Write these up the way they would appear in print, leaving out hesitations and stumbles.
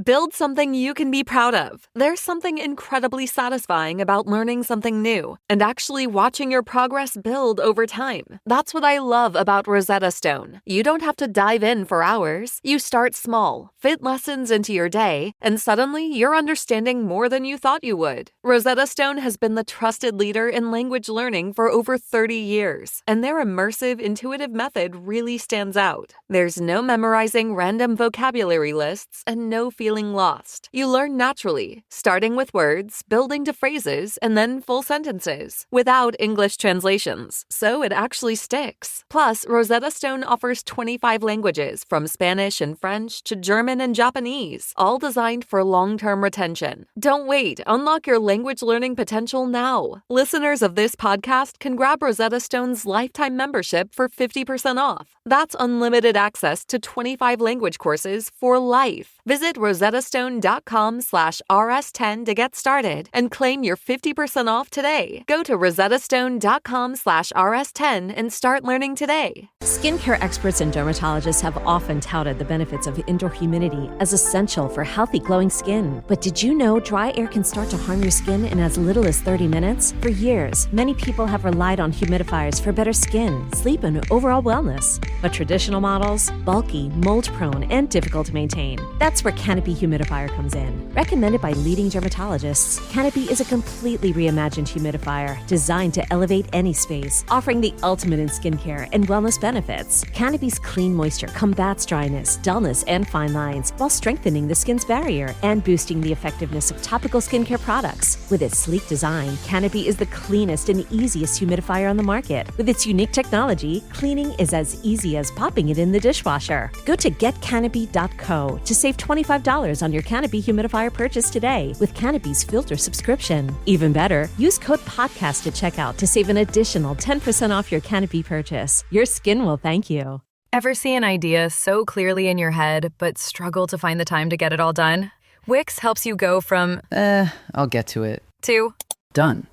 Build something you can be proud of. There's something incredibly satisfying about learning something new and actually watching your progress build over time. That's what I love about Rosetta Stone. You don't have to dive in for hours. You start small, fit lessons into your day, and suddenly you're understanding more than you thought you would. Rosetta Stone has been the trusted leader in language learning for over 30 years, and their immersive, intuitive method really stands out. There's no memorizing random vocabulary lists and no feeling lost. You learn naturally, starting with words, building to phrases, and then full sentences, without English translations, so it actually sticks. Plus, Rosetta Stone offers 25 languages, from Spanish and French to German and Japanese, all designed for long-term retention. Don't wait. Unlock your language learning potential now. Listeners of this podcast can grab Rosetta Stone's lifetime membership for 50% off. That's unlimited access to 25 language courses for life. Visit rosettastone.com/rs10 to get started and claim your 50% off today. Go to rosettastone.com/rs10 and start learning today. Skincare experts and dermatologists have often touted the benefits of indoor humidity as essential for healthy, glowing skin. But did you know dry air can start to harm your skin in as little as 30 minutes? For years, many people have relied on humidifiers for better skin, sleep, and overall wellness. But traditional models, bulky, mold-prone, and difficult to maintain. That's where Canopy Humidifier comes in. Recommended by leading dermatologists, Canopy is a completely reimagined humidifier designed to elevate any space, offering the ultimate in skincare and wellness benefits. Canopy's clean moisture combats dryness, dullness, and fine lines while strengthening the skin's barrier and boosting the effectiveness of topical skincare products. With its sleek design, Canopy is the cleanest and easiest humidifier on the market. With its unique technology, cleaning is as easy as popping it in the dishwasher. Go to getcanopy.co to save $25 on your Canopy humidifier purchase today with Canopy's filter subscription. Even better, use code PODCAST at checkout to save an additional 10% off your Canopy purchase. Your skin will thank you. Ever see an idea so clearly in your head, but struggle to find the time to get it all done? Wix helps you go from, I'll get to it, to done.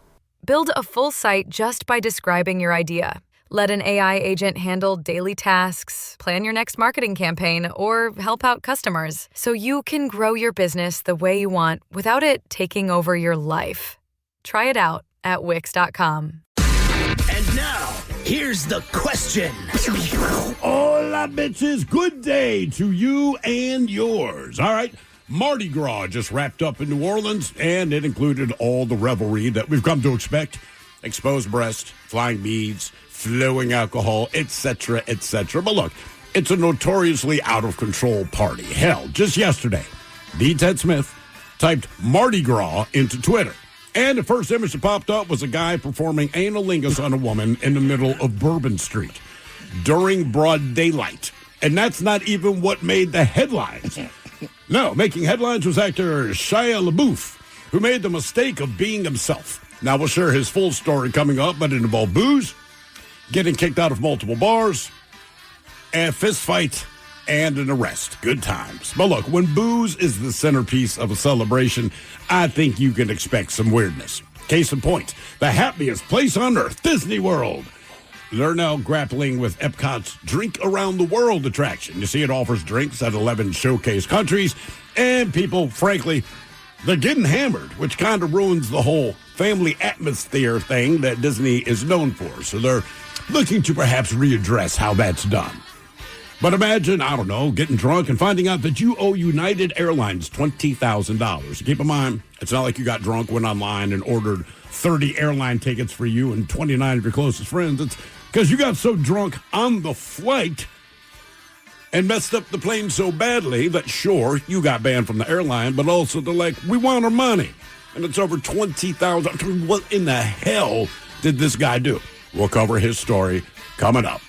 Build a full site just by describing your idea. Let an AI agent handle daily tasks, plan your next marketing campaign, or help out customers so you can grow your business the way you want without it taking over your life. Try it out at Wix.com. And now, here's the question. Hola, bitches. Good day to you and yours. All right. Mardi Gras just wrapped up in New Orleans, and it included all the revelry that we've come to expect. Exposed breast, flying beads, flowing alcohol, etc., etc. But look, it's a notoriously out-of-control party. Hell, just yesterday, B. Ted Smith typed Mardi Gras into Twitter. And the first image that popped up was a guy performing analingus on a woman in the middle of Bourbon Street during broad daylight. And that's not even what made the headlines. No, making headlines was actor Shia LaBeouf, who made the mistake of being himself. Now, we'll share his full story coming up, but it involved booze, getting kicked out of multiple bars, a fist fight, and an arrest. Good times. But look, when booze is the centerpiece of a celebration, I think you can expect some weirdness. Case in point, the happiest place on earth, Disney World. They're now grappling with Epcot's Drink Around the World attraction. You see, it offers drinks at 11 showcase countries, and people, frankly, they're getting hammered, which kind of ruins the whole family atmosphere thing that Disney is known for. So they're looking to perhaps readdress how that's done. But imagine, I don't know, getting drunk and finding out that you owe United Airlines $20,000. Keep in mind, it's not like you got drunk, went online, and ordered 30 airline tickets for you and 29 of your closest friends. It's because you got so drunk on the flight and messed up the plane so badly that, sure, you got banned from the airline, but also they're like, we want our money. And it's over $20,000. What in the hell did this guy do? We'll cover his story coming up.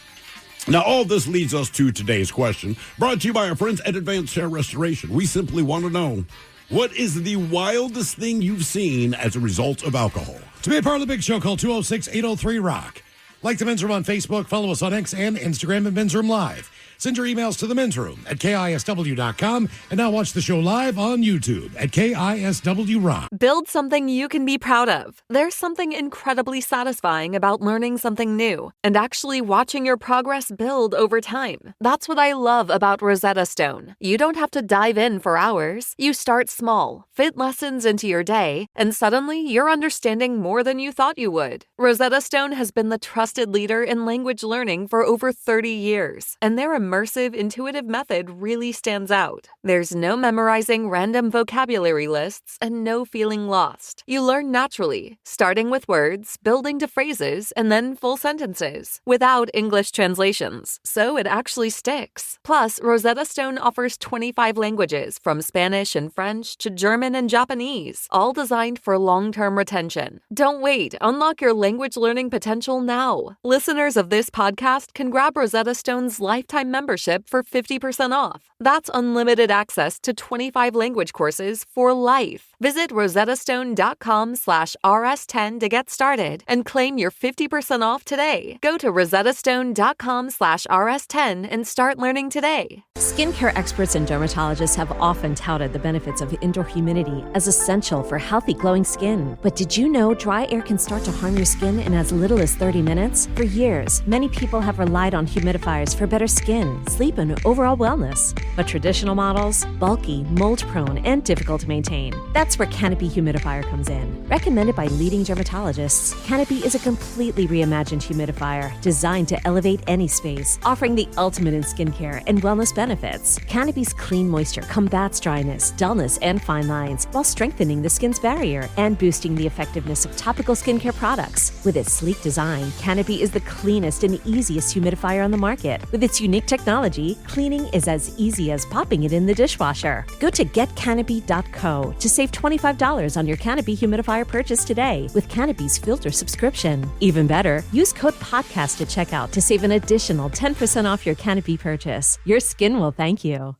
Now, all this leads us to today's question, brought to you by our friends at Advanced Hair Restoration. We simply want to know, what is the wildest thing you've seen as a result of alcohol? To be a part of the big show, call 206-803-ROCK. Like the Men's Room on Facebook, follow us on X and Instagram at Men's Room Live. Send your emails to the men's room at KISW.com. And now watch the show live on YouTube at KISW Rock. Build something you can be proud of. There's something incredibly satisfying about learning something new and actually watching your progress build over time. That's what I love about Rosetta Stone. You don't have to dive in for hours. You start small, fit lessons into your day, and suddenly you're understanding more than you thought you would. Rosetta Stone has been the trusted leader in language learning for over 30 years, and their immersive, intuitive method really stands out. There's no memorizing random vocabulary lists and no feeling lost. You learn naturally, starting with words, building to phrases, and then full sentences, without English translations, so it actually sticks. Plus, Rosetta Stone offers 25 languages, from Spanish and French to German and Japanese, all designed for long-term retention. Don't wait. Unlock your language learning potential now. Listeners of this podcast can grab Rosetta Stone's lifetime membership for 50% off. That's unlimited access to 25 language courses for life. Visit rosettastone.com/rs10 to get started and claim your 50% off today. Go to rosettastone.com/rs10 and start learning today. Skincare experts and dermatologists have often touted the benefits of indoor humidity as essential for healthy, glowing skin. But did you know dry air can start to harm your skin in as little as 30 minutes? For years, many people have relied on humidifiers for better skin, sleep, and overall wellness. But traditional models, bulky, mold-prone, and difficult to maintain. That's where Canopy Humidifier comes in. Recommended by leading dermatologists, Canopy is a completely reimagined humidifier designed to elevate any space, offering the ultimate in skincare and wellness benefits. Canopy's clean moisture combats dryness, dullness, and fine lines while strengthening the skin's barrier and boosting the effectiveness of topical skincare products. With its sleek design, Canopy is the cleanest and easiest humidifier on the market. With its unique technology, cleaning is as easy as popping it in the dishwasher. Go to getcanopy.co to save $25 on your Canopy humidifier purchase today with Canopy's filter subscription. Even better, use code PODCAST at checkout to save an additional 10% off your Canopy purchase. Your skin will thank you.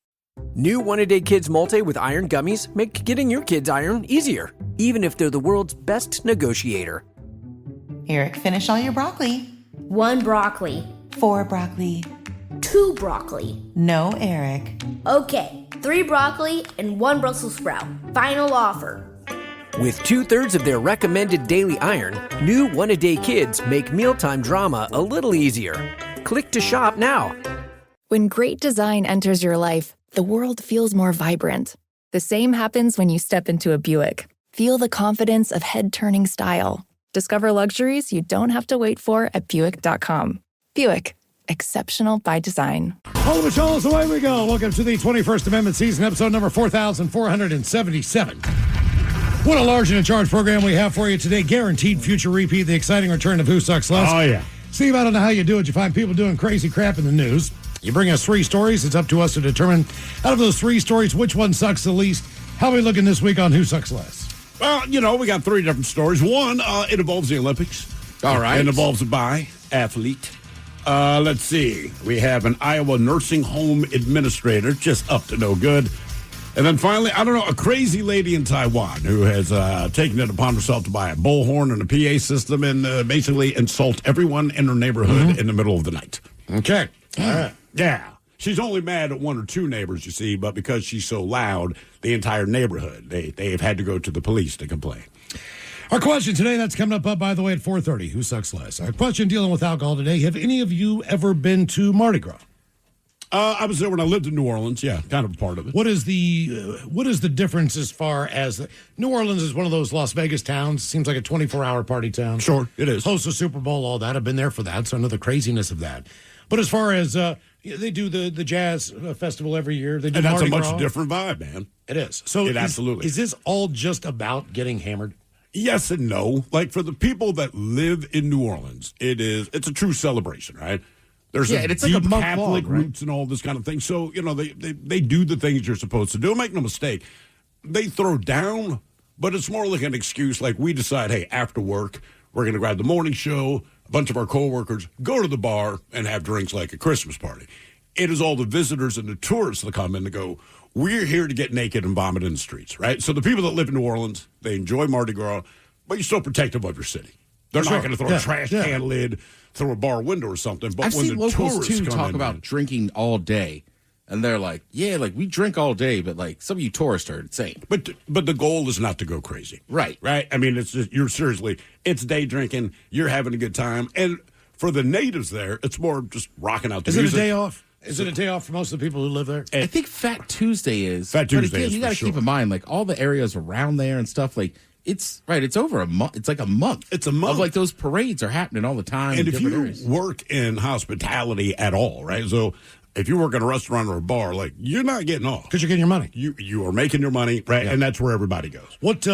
New One-A-Day Kids Multi with iron gummies make getting your kids iron easier, even if they're the world's best negotiator. Eric, finish all your broccoli. 1 broccoli. 4 broccoli. 2 broccoli. No, Eric. Okay, 3 broccoli and 1 Brussels sprout. Final offer. With 2/3 of their recommended daily iron, new One-A-Day Kids make mealtime drama a little easier. Click to shop now. When great design enters your life, the world feels more vibrant. The same happens when you step into a Buick. Feel the confidence of head-turning style. Discover luxuries you don't have to wait for at Buick.com. Buick, exceptional by design. All the Charles, away we go. Welcome to the 21st Amendment season, episode number 4477. What a large and in charge program we have for you today. Guaranteed future repeat, the exciting return of Who Sucks Less. Oh, yeah. Steve, I don't know how you do it. You find people doing crazy crap in the news. You bring us 3 stories. It's up to us to determine, out of those 3 stories, which one sucks the least. How are we looking this week on Who Sucks Less? Well, we got 3 different stories. One, it involves the Olympics. All right. It involves a biathlete. Let's see. We have an Iowa nursing home administrator, just up to no good. And then finally, I don't know, a crazy lady in Taiwan who has taken it upon herself to buy a bullhorn and a PA system and basically insult everyone in her neighborhood in the middle of the night. Okay. All right. Yeah. She's only mad at 1 or 2 neighbors, you see, but because she's so loud, the entire neighborhood, they've had to go to the police to complain. Our question today, that's coming up, by the way, at 4:30. Who sucks less? Our question dealing with alcohol today. Have any of you ever been to Mardi Gras? I was there when I lived in New Orleans. Yeah, kind of a part of it. What is the difference as far as New Orleans is one of those Las Vegas towns? Seems like a 24-hour party town. Sure, it is. Hosts a Super Bowl, all that. I've been there for that, so I know the craziness of that. But as far as they do the jazz festival every year, they do and that's Mardi a much Gras. different vibe, man. It is. So absolutely is this all just about getting hammered? Yes and no. Like for the people that live in New Orleans, it's a true celebration, right? There's it's deep like a month Catholic long, right? roots and all this kind of thing. So, they do the things you're supposed to do. Make no mistake. They throw down, but it's more like an excuse. Like we decide, hey, after work, we're going to grab the morning show, a bunch of our coworkers, go to the bar and have drinks like a Christmas party. It is all the visitors and the tourists that come in to go, we're here to get naked and vomit in the streets, right? So the people that live in New Orleans, they enjoy Mardi Gras, but you're still protective of your city. They're For not sure. going to throw Yeah, a trash yeah. can lid through a bar window or something. But I've when seen the locals, tourists too, come talk in, about drinking all day. And they're like, yeah, like we drink all day, but like some of you tourists are insane. But the goal is not to go crazy. Right. Right? I mean, it's just, it's day drinking, you're having a good time. And for the natives there, it's more just rocking out the Is music. it a day off? Is it a day off for most of the people who live there? I think Fat Tuesday is. Fat Tuesday but again, is you for got to keep sure. in mind, like all the areas around there and stuff, like it's over a month. It's like a month. It's a month. Of like those parades are happening all the time. And in if different you areas. work in hospitality at all, right? So if you work in a restaurant or a bar, like you're not getting off Because you're getting your money. You are making your money, right? Yeah. And that's where everybody goes. What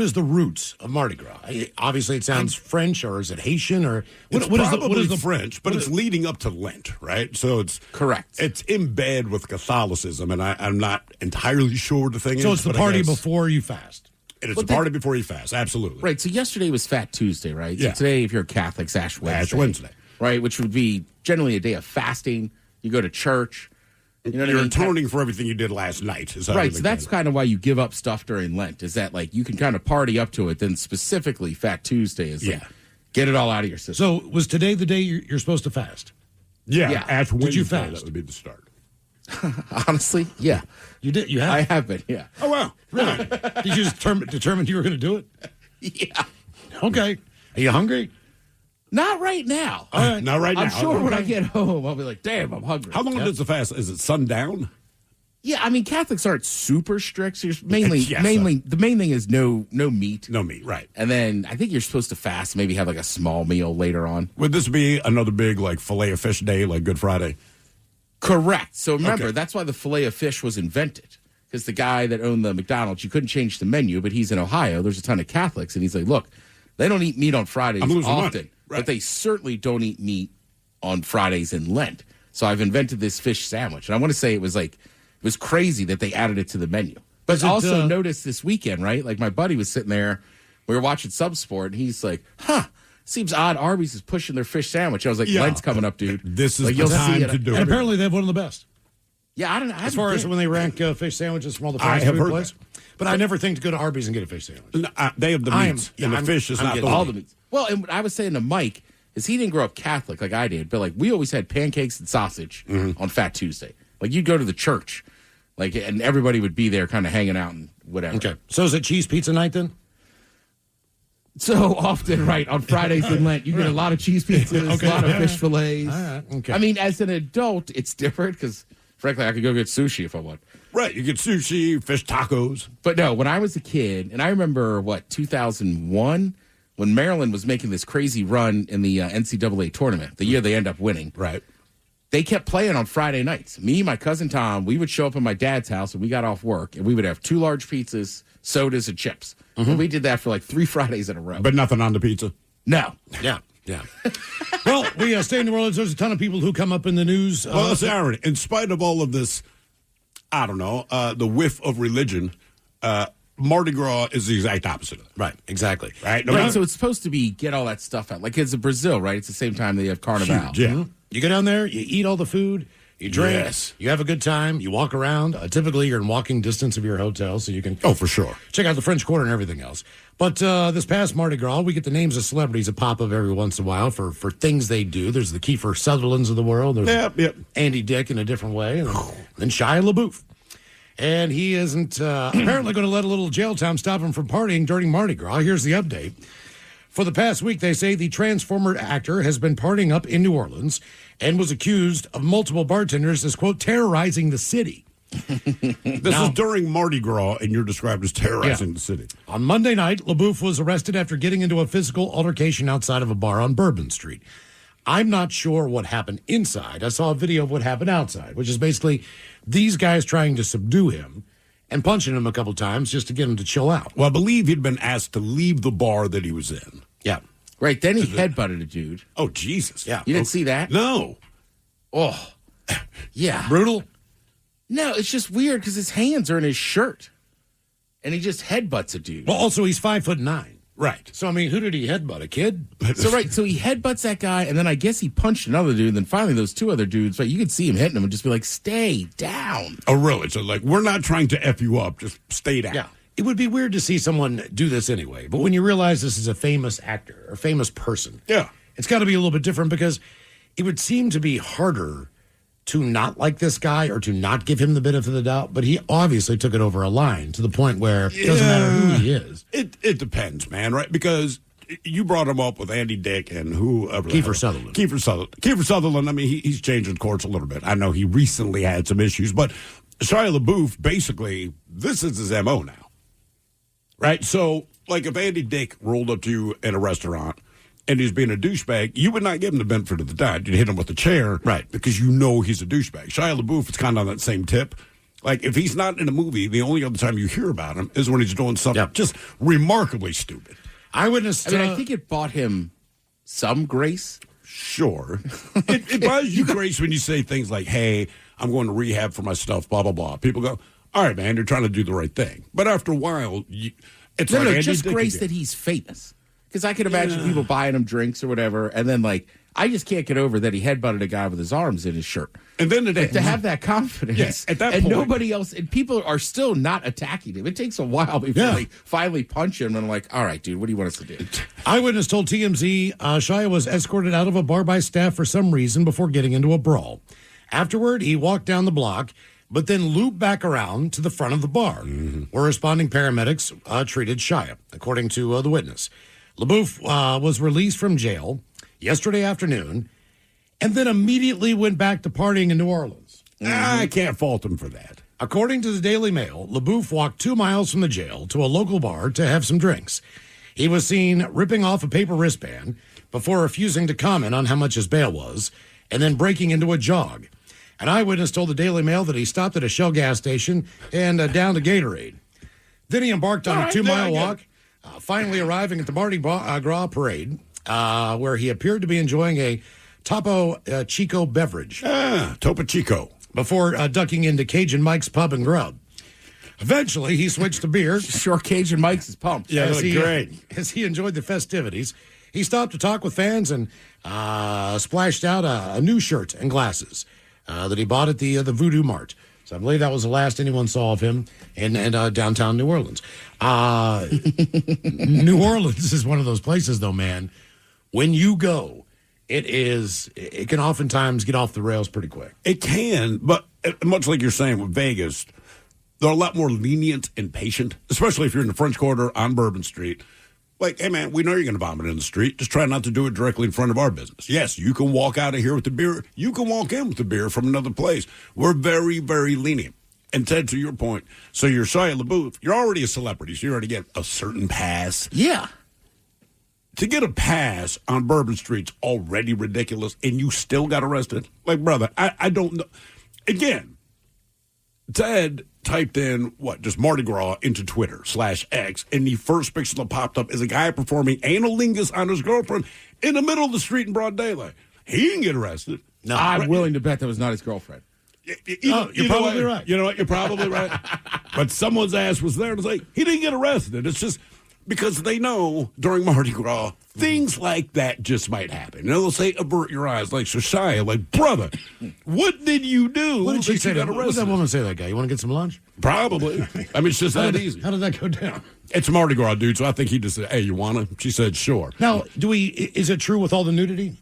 is the roots of Mardi Gras? Obviously, it sounds French, or is it Haitian, or It's what probably is the French, but it's leading up to Lent, right? So it's correct. It's in bed with Catholicism, and I'm not entirely sure what the thing is. So it's the but I party guess before you fast. It's a party before you fast, absolutely. Right. So yesterday was Fat Tuesday, right? Yeah. So today, if you're a Catholic, it's Ash Wednesday. Ash Wednesday. Right, which would be generally a day of fasting. You go to church. You know what You're I mean? atoning for everything you did last night. Is how Right, you so that's kind of why you give up stuff during Lent, is that like you can kind of party up to it. Then specifically Fat Tuesday is like, get it all out of your system. So was today the day you're supposed to fast? Yeah. Ash Wednesday, Did you fast? That would be the start. Honestly, yeah. You did. You have. I have been, yeah. Oh, wow. Really? Did you just determine you were going to do it? Yeah. Okay. Are you hungry? Not right now. All right. Not right now. I'm sure when I Okay. get home, I'll be like, damn, I'm hungry. How long does the fast? Is it sundown? Yeah, I mean, Catholics aren't super strict. So you're mainly, Yes, the main thing is no meat. No meat, right. And then I think you're supposed to fast, maybe have like a small meal later on. Would this be another big, like, filet of fish day, like Good Friday? Correct. So remember, Okay. that's why the filet of fish was invented. Because the guy that owned the McDonald's, you couldn't change the menu, but he's in Ohio. There's a ton of Catholics. And he's like, look, they don't eat meat on Fridays I'm losing often, money. Right. but they certainly don't eat meat on Fridays in Lent. So I've invented this fish sandwich. And I want to say it was crazy that they added it to the menu. But Is it, also noticed this weekend, right? Like my buddy was sitting there, we were watching Subsport, and he's like, seems odd Arby's is pushing their fish sandwich. I was like, Yeah. Lent's coming up, dude. This is like, the time to do And it. apparently they have one of the best. Yeah, I don't know. As far as when they rank fish sandwiches from all the I fast have food heard places. But I never think to go to Arby's and get a fish sandwich. No, they have the I am- meats, yeah, and the I'm- fish is I'm not getting the all the meats. Well, and what I was saying to Mike is he didn't grow up Catholic like I did, but like we always had pancakes and sausage on Fat Tuesday. Like you'd go to the church, like, and everybody would be there, kind of hanging out and whatever. Okay. So is it cheese pizza night then? So often, right on Fridays in Lent, you get a lot of cheese pizzas, Okay. a lot of Yeah. fish fillets. All right. Okay. I mean, as an adult, it's different because, frankly, I could go get sushi if I want. Right. You get sushi, fish tacos. But no, when I was a kid, and I remember 2001, when Maryland was making this crazy run in the NCAA tournament, the year they end up winning. Right. They kept playing on Friday nights. Me, my cousin Tom, we would show up at my dad's house when we got off work, and we would have 2 large pizzas, sodas, and chips. And we did that for like 3 Fridays in a row. But nothing on the pizza. No. Yeah. Yeah. Well, we stay in New Orleans. There's a ton of people who come up in the news. Well, that's the irony. In spite of all of this, I don't know, the whiff of religion, Mardi Gras is the exact opposite of that. Right. Exactly. Right? Right, so it's supposed to be get all that stuff out. Like it's in Brazil, right? It's the same time they have Carnival. Huge, yeah. You go down there, you eat all the food, you drink, Yes. you have a good time, you walk around. Typically, you're in walking distance of your hotel, so you can Oh, for sure. check out the French Quarter and everything else. But this past Mardi Gras, we get the names of celebrities that pop up every once in a while for things they do. There's the Kiefer Sutherlands of the world. There's Yep. Andy Dick in a different way. And then Shia LaBeouf. And he isn't apparently going to let a little jail time stop him from partying during Mardi Gras. Here's the update. For the past week, they say the Transformer actor has been partying up in New Orleans and was accused of multiple bartenders as, quote, terrorizing the city. This is during Mardi Gras, and you're described as terrorizing the city. On Monday night, LaBeouf was arrested after getting into a physical altercation outside of a bar on Bourbon Street. I'm not sure what happened inside. I saw a video of what happened outside, which is basically these guys trying to subdue him and punching him a couple times just to get him to chill out. Well, I believe he'd been asked to leave the bar that he was in. Yeah. Right, then he headbutted a dude. Oh, Jesus. Yeah. You didn't see that? No. Oh, yeah. Brutal? No, it's just weird because his hands are in his shirt. And he just headbutts a dude. Well, also, he's 5'9". Right. So, I mean, who did he headbutt? A kid? So he headbutts that guy, and then I guess he punched another dude, and then finally those 2 other dudes, right, you could see him hitting him and just be like, stay down. Oh, really? So, like, we're not trying to F you up. Just stay down. Yeah. it would be weird to see someone do this anyway. But when you realize this is a famous actor or famous person, it's got to be a little bit different because it would seem to be harder to not like this guy or to not give him the benefit of the doubt. But he obviously took it over a line to the point where it doesn't matter who he is. It depends, man, right? Because you brought him up with Andy Dick and whoever. Kiefer Sutherland. Kiefer Sutherland, I mean, he's changing course a little bit. I know he recently had some issues, but Shia LaBeouf, basically, this is his MO now. Right? So, like, if Andy Dick rolled up to you in a restaurant and he's being a douchebag, you would not give him the benefit of the doubt. You'd hit him with a chair. Right. Because you know he's a douchebag. Shia LaBeouf is kind of on that same tip. Like, if he's not in a movie, the only other time you hear about him is when he's doing something just remarkably stupid. I think it bought him some grace. Sure. It buys you grace when you say things like, hey, I'm going to rehab for my stuff, blah, blah, blah. People go, all right, man, you're trying to do the right thing. But after a while, it's just grace that he's famous. Because I can imagine people buying him drinks or whatever, and then, like, I just can't get over that he headbutted a guy with his arms in his shirt. And then to have that confidence, at that and point, nobody else, and people are still not attacking him. It takes a while before they finally punch him, and I'm like, all right, dude, what do you want us to do? Eyewitness told TMZ Shia was escorted out of a bar by staff for some reason before getting into a brawl. Afterward, he walked down the block, but then looped back around to the front of the bar, where responding paramedics treated Shia, according to the witness. LaBeouf was released from jail yesterday afternoon and then immediately went back to partying in New Orleans. I can't fault him for that. According to the Daily Mail, LaBeouf walked 2 miles from the jail to a local bar to have some drinks. He was seen ripping off a paper wristband before refusing to comment on how much his bail was and then breaking into a jog. An eyewitness told the Daily Mail that he stopped at a Shell gas station and downed a Gatorade. Then he embarked on a 2-mile walk, finally arriving at the Mardi Gras parade, where he appeared to be enjoying a Topo Chico beverage. Topo Chico. Before ducking into Cajun Mike's Pub and Grub. Eventually, he switched to beer. Sure, Cajun Mike's is pumped. Yeah, great. As he enjoyed the festivities, he stopped to talk with fans and splashed out a new shirt and glasses that he bought at the Voodoo Mart. So I believe that was the last anyone saw of him in downtown New Orleans. New Orleans is one of those places, though, man. When you go, it can oftentimes get off the rails pretty quick. It can, but much like you're saying with Vegas, they're a lot more lenient and patient, especially if you're in the French Quarter on Bourbon Street. Like, hey, man, we know you're going to vomit in the street. Just try not to do it directly in front of our business. Yes, you can walk out of here with the beer. You can walk in with the beer from another place. We're very, very lenient. And Ted, to your point, so you're Shia LaBeouf. You're already a celebrity, so you already get a certain pass. Yeah. To get a pass on Bourbon Street's already ridiculous, and you still got arrested? Like, brother, I don't know. Again, Ted typed in, just Mardi Gras into Twitter /X, and the first picture that popped up is a guy performing analingus on his girlfriend in the middle of the street in broad daylight. He didn't get arrested. No, I'm willing to bet that was not his girlfriend. You're probably right. You know what? You're probably right. But someone's ass was there to say he didn't get arrested. It's just because they know during Mardi Gras, things like that just might happen. They'll say, avert your eyes, like Shia, like, brother, what did you do? What did she say? What did that woman say to that guy? You want to get some lunch? Probably. I mean, it's just that easy. How did that go down? It's Mardi Gras, dude, so I think he just said, hey, you want to? She said, sure. Now, is it true with all the nudity?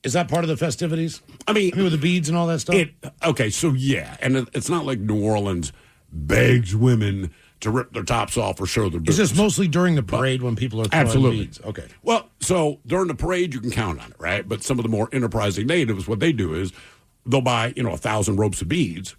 Is that part of the festivities? I mean, with the beads and all that stuff? Okay, so yeah, and it's not like New Orleans begs women to rip their tops off or show their boobs. Is this mostly during the parade when people are throwing beads? Okay. Well, so during the parade, you can count on it, right? But some of the more enterprising natives, what they do is they'll buy, 1,000 ropes of beads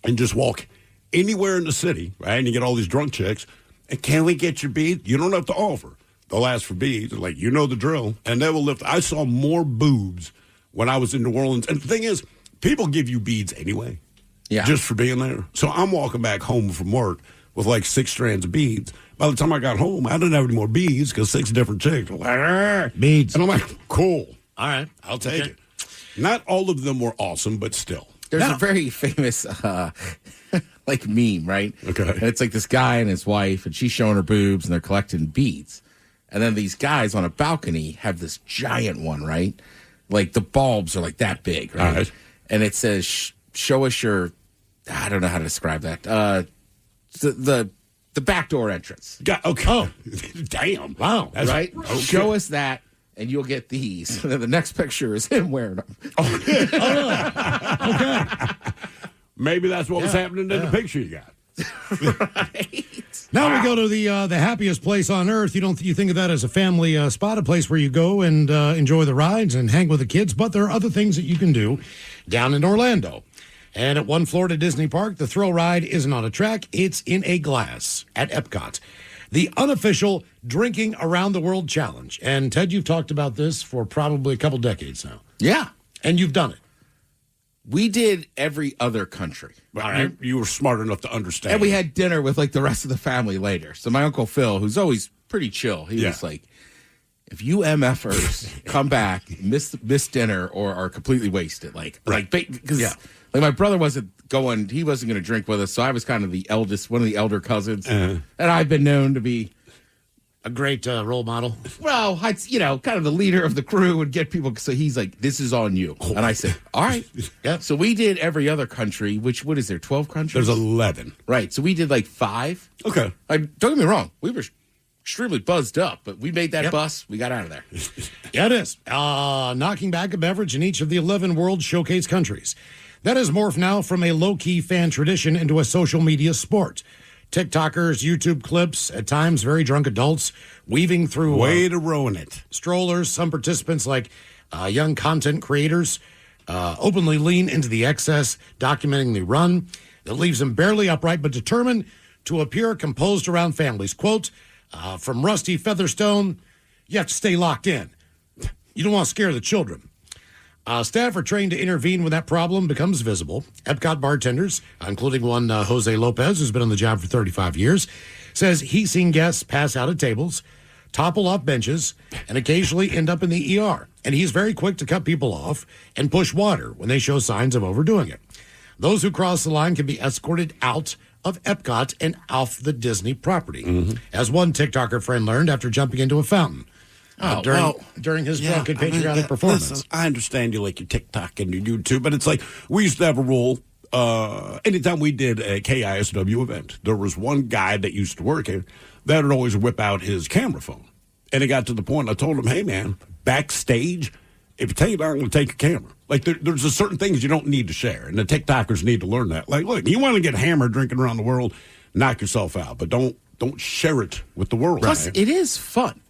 and just walk anywhere in the city, right? And you get all these drunk chicks. And can we get your beads? You don't have to offer. They'll ask for beads. They're like, you know the drill. And they will lift. I saw more boobs when I was in New Orleans. And the thing is, people give you beads anyway. Yeah. Just for being there. So I'm walking back home from work with like 6 strands of beads. By the time I got home, I didn't have any more beads because 6 different chicks were like, beads. And I'm like, cool. All right. I'll take it. Not all of them were awesome, but still. There's a very famous meme, right? Okay. And it's like this guy and his wife, and she's showing her boobs, and they're collecting beads. And then these guys on a balcony have this giant one, right? Like the bulbs are like that big, right? All right. And it says, show us your, I don't know how to describe that. the backdoor entrance. Okay. Oh, damn! Wow! That's Right? Okay. Show us that, and you'll get these. And then the next picture is him wearing them. Okay. Maybe that's what was happening in the picture you got. Right. Now we go to the happiest place on earth. You think of that as a family spot, a place where you go and enjoy the rides and hang with the kids. But there are other things that you can do down in Orlando. And at one Florida Disney park, the thrill ride isn't on a track; it's in a glass at Epcot. The unofficial Drinking Around the World Challenge. And Ted, you've talked about this for probably a couple decades now. Yeah. And you've done it. We did every other country. All right. You were smart enough to understand. And we had dinner with like the rest of the family later. So my Uncle Phil, who's always pretty chill, he was like, if you MFers come back, miss dinner, or are completely wasted, because like my brother wasn't going, he wasn't going to drink with us, so I was kind of the eldest, one of the elder cousins, and I've been known to be a great role model. Well, kind of the leader of the crew would get people. So he's like, "This is on you," and I said, "All right." Yeah. So we did every other country. What is there? 12 countries. There's 11. Right. So we did like 5. Okay. Don't get me wrong. We were extremely buzzed up, but we made that bus. We got out of there. Yeah, it is. Knocking back a beverage in each of the 11 World Showcase countries. That has morphed now from a low-key fan tradition into a social media sport. TikTokers, YouTube clips, at times very drunk adults, weaving through... Way to ruin it. ...strollers. Some participants, like young content creators, openly lean into the excess, documenting the run that leaves them barely upright but determined to appear composed around families. Quote, from Rusty Featherstone, you have to stay locked in. You don't want to scare the children. Staff are trained to intervene when that problem becomes visible. Epcot bartenders, including one Jose Lopez, who's been on the job for 35 years, says he's seen guests pass out at tables, topple off benches, and occasionally end up in the ER. And he's very quick to cut people off and push water when they show signs of overdoing it. Those who cross the line can be escorted out of Epcot and off the Disney property, as one TikToker friend learned after jumping into a fountain. During his drunken patriotic performance. Listen, I understand you like your TikTok and your YouTube, but it's like we used to have a rule. Anytime we did a KISW event, there was one guy that used to work here that would always whip out his camera phone. And it got to the point I told him, hey, man, backstage, if you take it out, I'm going to take your camera. Like, there's a certain things you don't need to share, and the TikTokers need to learn that. Like, look, you want to get hammered drinking around the world, knock yourself out, but don't share it with the world. Plus, man. it is fun.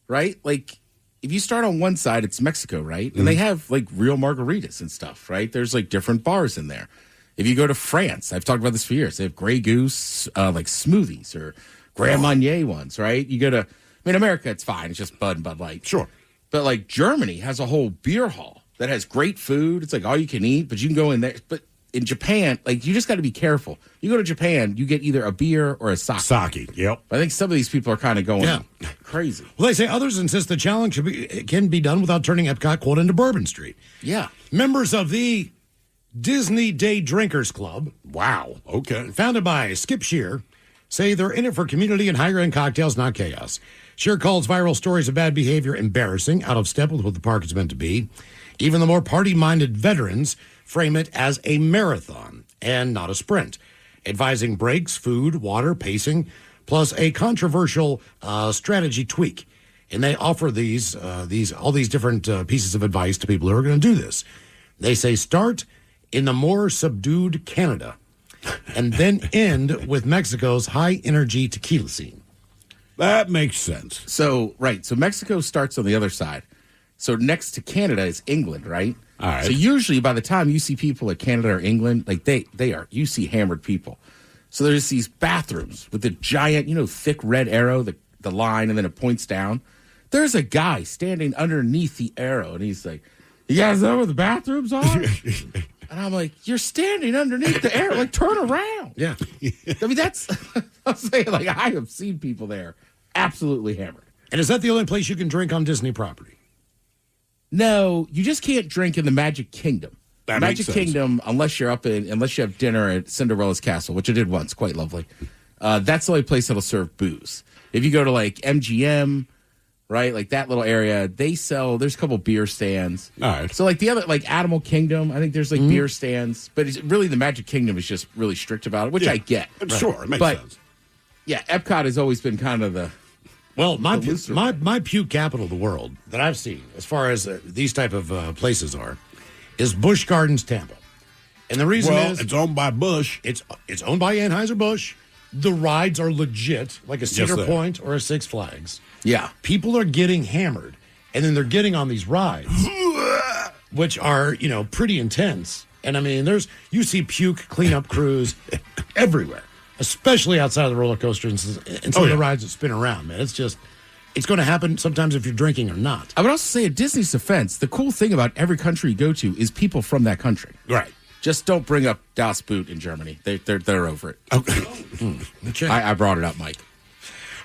Right? Like, if you start on one side, it's Mexico, right? And they have, like, real margaritas and stuff, right? There's, like, different bars in there. If you go to France, I've talked about this for years. They have Grey Goose, like, smoothies or Grand Marnier ones, right? You go to, America, it's fine. It's just Bud and Bud Light. Sure. But, like, Germany has a whole beer hall that has great food. It's, like, all you can eat, but you can go in there. But in Japan, like, you just got to be careful. You go to Japan, you get either a beer or a sake. Sake, yep. I think some of these people are kind of going crazy. Well, they say others insist the challenge can be done without turning Epcot, quote, into Bourbon Street. Yeah. Members of the Disney Day Drinkers Club, wow, okay, founded by Skip Shear, say they're in it for community and higher-end cocktails, not chaos. Shear calls viral stories of bad behavior embarrassing, out of step with what the park is meant to be. Even the more party-minded veterans frame it as a marathon and not a sprint, advising breaks, food, water, pacing, plus a controversial strategy tweak. And they offer all these different pieces of advice to people who are going to do this. They say start in the more subdued Canada and then end with Mexico's high-energy tequila scene. That makes sense. So, right. So Mexico starts on the other side. So next to Canada is England, right? All right. So usually by the time you see people at Canada or England, like you see hammered people. So there's these bathrooms with the giant, thick red arrow, the line, and then it points down. There's a guy standing underneath the arrow, and he's like, you guys know where the bathrooms are? And I'm like, you're standing underneath the arrow. Like, turn around. Yeah. That's, I'm saying, like, I have seen people there absolutely hammered. And is that the only place you can drink on Disney property? No, you just can't drink in the Magic Kingdom. That Magic makes sense. Kingdom, unless you have dinner at Cinderella's Castle, which I did once, quite lovely. That's the only place that'll serve booze. If you go to like MGM, right, like that little area, there's a couple beer stands. All right. So like the other, like Animal Kingdom, I think there's like beer stands, but it's really the Magic Kingdom is just really strict about it, which I get. Sure, it makes but sense. Yeah, Epcot has always been kind of the... Well, my puke capital of the world that I've seen, as far as these type of places are, is Busch Gardens, Tampa. And the reason is... it's owned by Busch. It's owned by Anheuser-Busch. The rides are legit, like a Cedar Point or a Six Flags. Yeah. People are getting hammered, and then they're getting on these rides, which are, pretty intense. And, I mean, you see puke cleanup crews everywhere, especially outside of the roller coaster and some of the rides that spin around, man. It's going to happen sometimes if you're drinking or not. I would also say, at Disney's defense, the cool thing about every country you go to is people from that country. Right. Just don't bring up Das Boot in Germany. They're over it. Okay. I brought it up, Mike.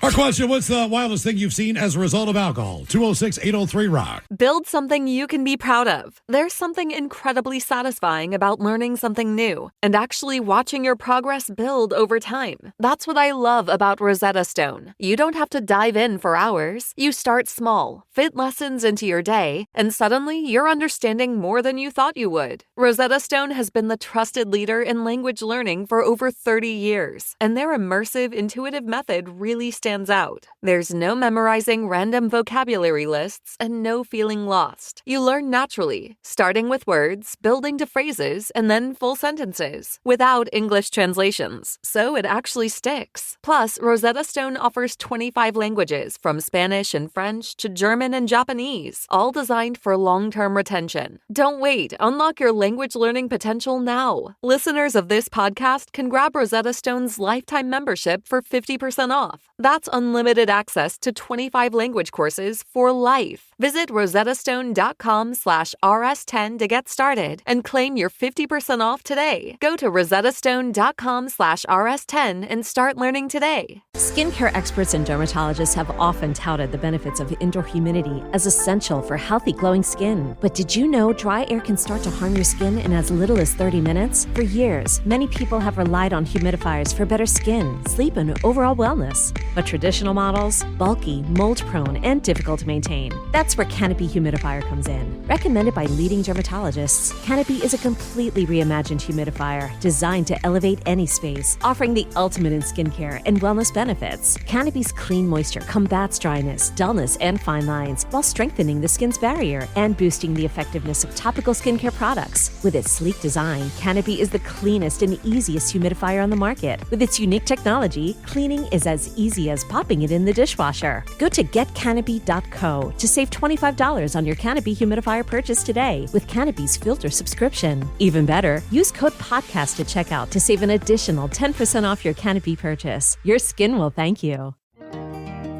Our question, what's the wildest thing you've seen as a result of alcohol? 206-803-ROCK. Build something you can be proud of. There's something incredibly satisfying about learning something new and actually watching your progress build over time. That's what I love about Rosetta Stone. You don't have to dive in for hours. You start small, fit lessons into your day, and suddenly you're understanding more than you thought you would. Rosetta Stone has been the trusted leader in language learning for over 30 years, and their immersive, intuitive method really stands out. There's no memorizing random vocabulary lists and no feeling lost. You learn naturally, starting with words, building to phrases, and then full sentences, without English translations, so it actually sticks. Plus, Rosetta Stone offers 25 languages, from Spanish and French to German and Japanese, all designed for long-term retention. Don't wait. Unlock your language learning potential now. Listeners of this podcast can grab Rosetta Stone's lifetime membership for 50% off. That's unlimited access to 25 language courses for life. Visit rosettastone.com/rs10 to get started and claim your 50% off today. Go to rosettastone.com/rs10 and start learning today. Skincare experts and dermatologists have often touted the benefits of indoor humidity as essential for healthy, glowing skin. But did you know dry air can start to harm your skin in as little as 30 minutes? For years, many people have relied on humidifiers for better skin, sleep, and overall wellness. But traditional models, bulky, mold-prone, and difficult to maintain. That's where Canopy Humidifier comes in. Recommended by leading dermatologists, Canopy is a completely reimagined humidifier designed to elevate any space, offering the ultimate in skincare and wellness benefits. Canopy's clean moisture combats dryness, dullness, and fine lines while strengthening the skin's barrier and boosting the effectiveness of topical skincare products. With its sleek design, Canopy is the cleanest and easiest humidifier on the market. With its unique technology, cleaning is as easy as popping it in the dishwasher. Go to getcanopy.co to save $25 on your Canopy humidifier purchase today with Canopy's filter subscription. Even better, use code PODCAST at checkout to save an additional 10% off your Canopy purchase. Your skin will thank you.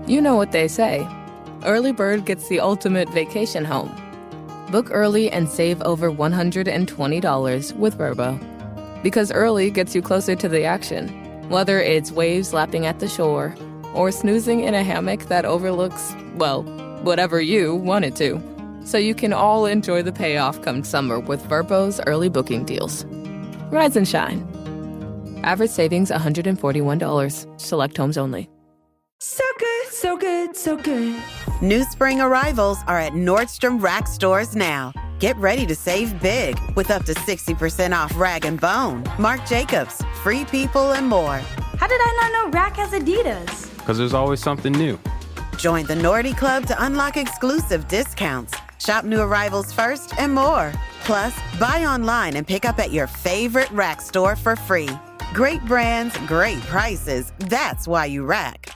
You know what they say. Early bird gets the ultimate vacation home. Book early and save over $120 with Vrbo. Because early gets you closer to the action. Whether it's waves lapping at the shore or snoozing in a hammock that overlooks, well, whatever you want it to. So you can all enjoy the payoff come summer with Vrbo's early booking deals. Rise and shine. Average savings $141. Select homes only. So good, so good, so good. New spring arrivals are at Nordstrom Rack stores now. Get ready to save big with up to 60% off Rag & Bone, Marc Jacobs, Free People, and more. How did I not know Rack has Adidas? Because there's always something new. Join the Nordy Club to unlock exclusive discounts. Shop new arrivals first and more. Plus, buy online and pick up at your favorite Rack store for free. Great brands, great prices. That's why you Rack.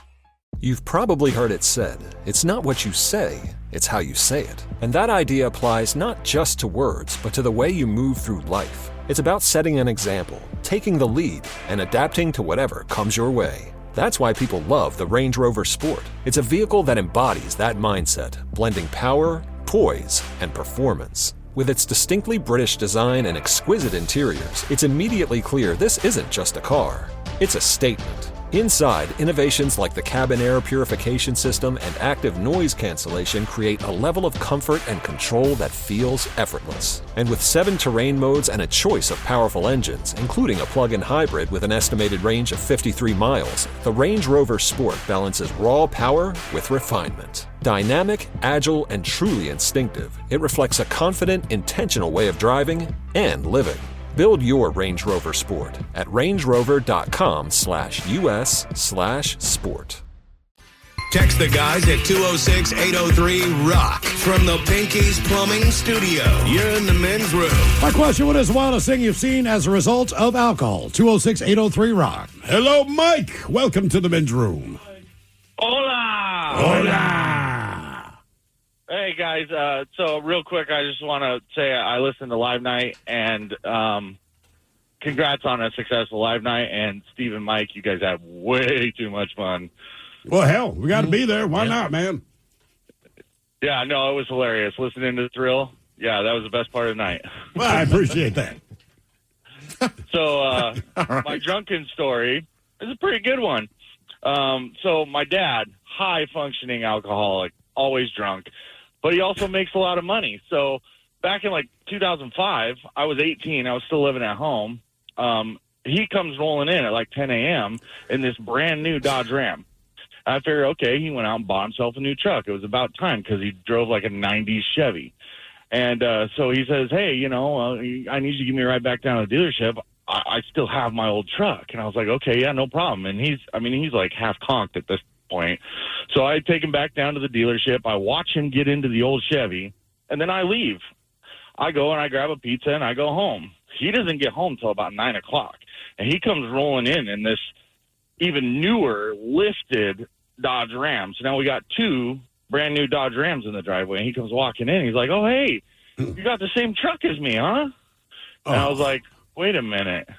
You've probably heard it said, it's not what you say, it's how you say it. And that idea applies not just to words, but to the way you move through life. It's about setting an example, taking the lead, and adapting to whatever comes your way. That's why people love the Range Rover Sport. It's a vehicle that embodies that mindset, blending power, poise, and performance. With its distinctly British design and exquisite interiors, it's immediately clear this isn't just a car. It's a statement. Inside, innovations like the cabin air purification system and active noise cancellation create a level of comfort and control that feels effortless. And with 7 terrain modes and a choice of powerful engines, including a plug-in hybrid with an estimated range of 53 miles, the Range Rover Sport balances raw power with refinement. Dynamic, agile, and truly instinctive, it reflects a confident, intentional way of driving and living. Build your Range Rover Sport at rangerover.com/US/sport. Text the guys at 206-803-ROCK from the Pinky's Plumbing Studio. You're in the men's room. My question, what is the wildest thing you've seen as a result of alcohol? 206-803-ROCK. Hello, Mike. Welcome to the men's room. Hola. Hola. Hey, guys. So real quick, I just want to say I listened to Live Night, and congrats on a successful Live Night. And Steve and Mike, you guys had way too much fun. Well, hell, we got to be there. Why not, man? Yeah, no, it was hilarious. Listening to the Thrill, yeah, that was the best part of the night. Well, I appreciate that. So my drunken story is a pretty good one. So my dad, high-functioning alcoholic, always drunk, but he also makes a lot of money. So back in, 2005, I was 18. I was still living at home. He comes rolling in at, 10 a.m. in this brand-new Dodge Ram. I figured, okay, he went out and bought himself a new truck. It was about time because he drove a 90s Chevy. And so he says, hey, I need you to give me a ride back down to the dealership. I still have my old truck. And I was like, okay, yeah, no problem. And he's half conked at this point. So I take him back down to the dealership. I watch him get into the old Chevy, and then I leave. I go and I grab a pizza and I go home. He doesn't get home till about 9 o'clock. And he comes rolling in this even newer, lifted Dodge Ram. So now we got two brand new Dodge Rams in the driveway, and he comes walking in. He's like, oh, hey, you got the same truck as me, huh? And I was like, wait a minute.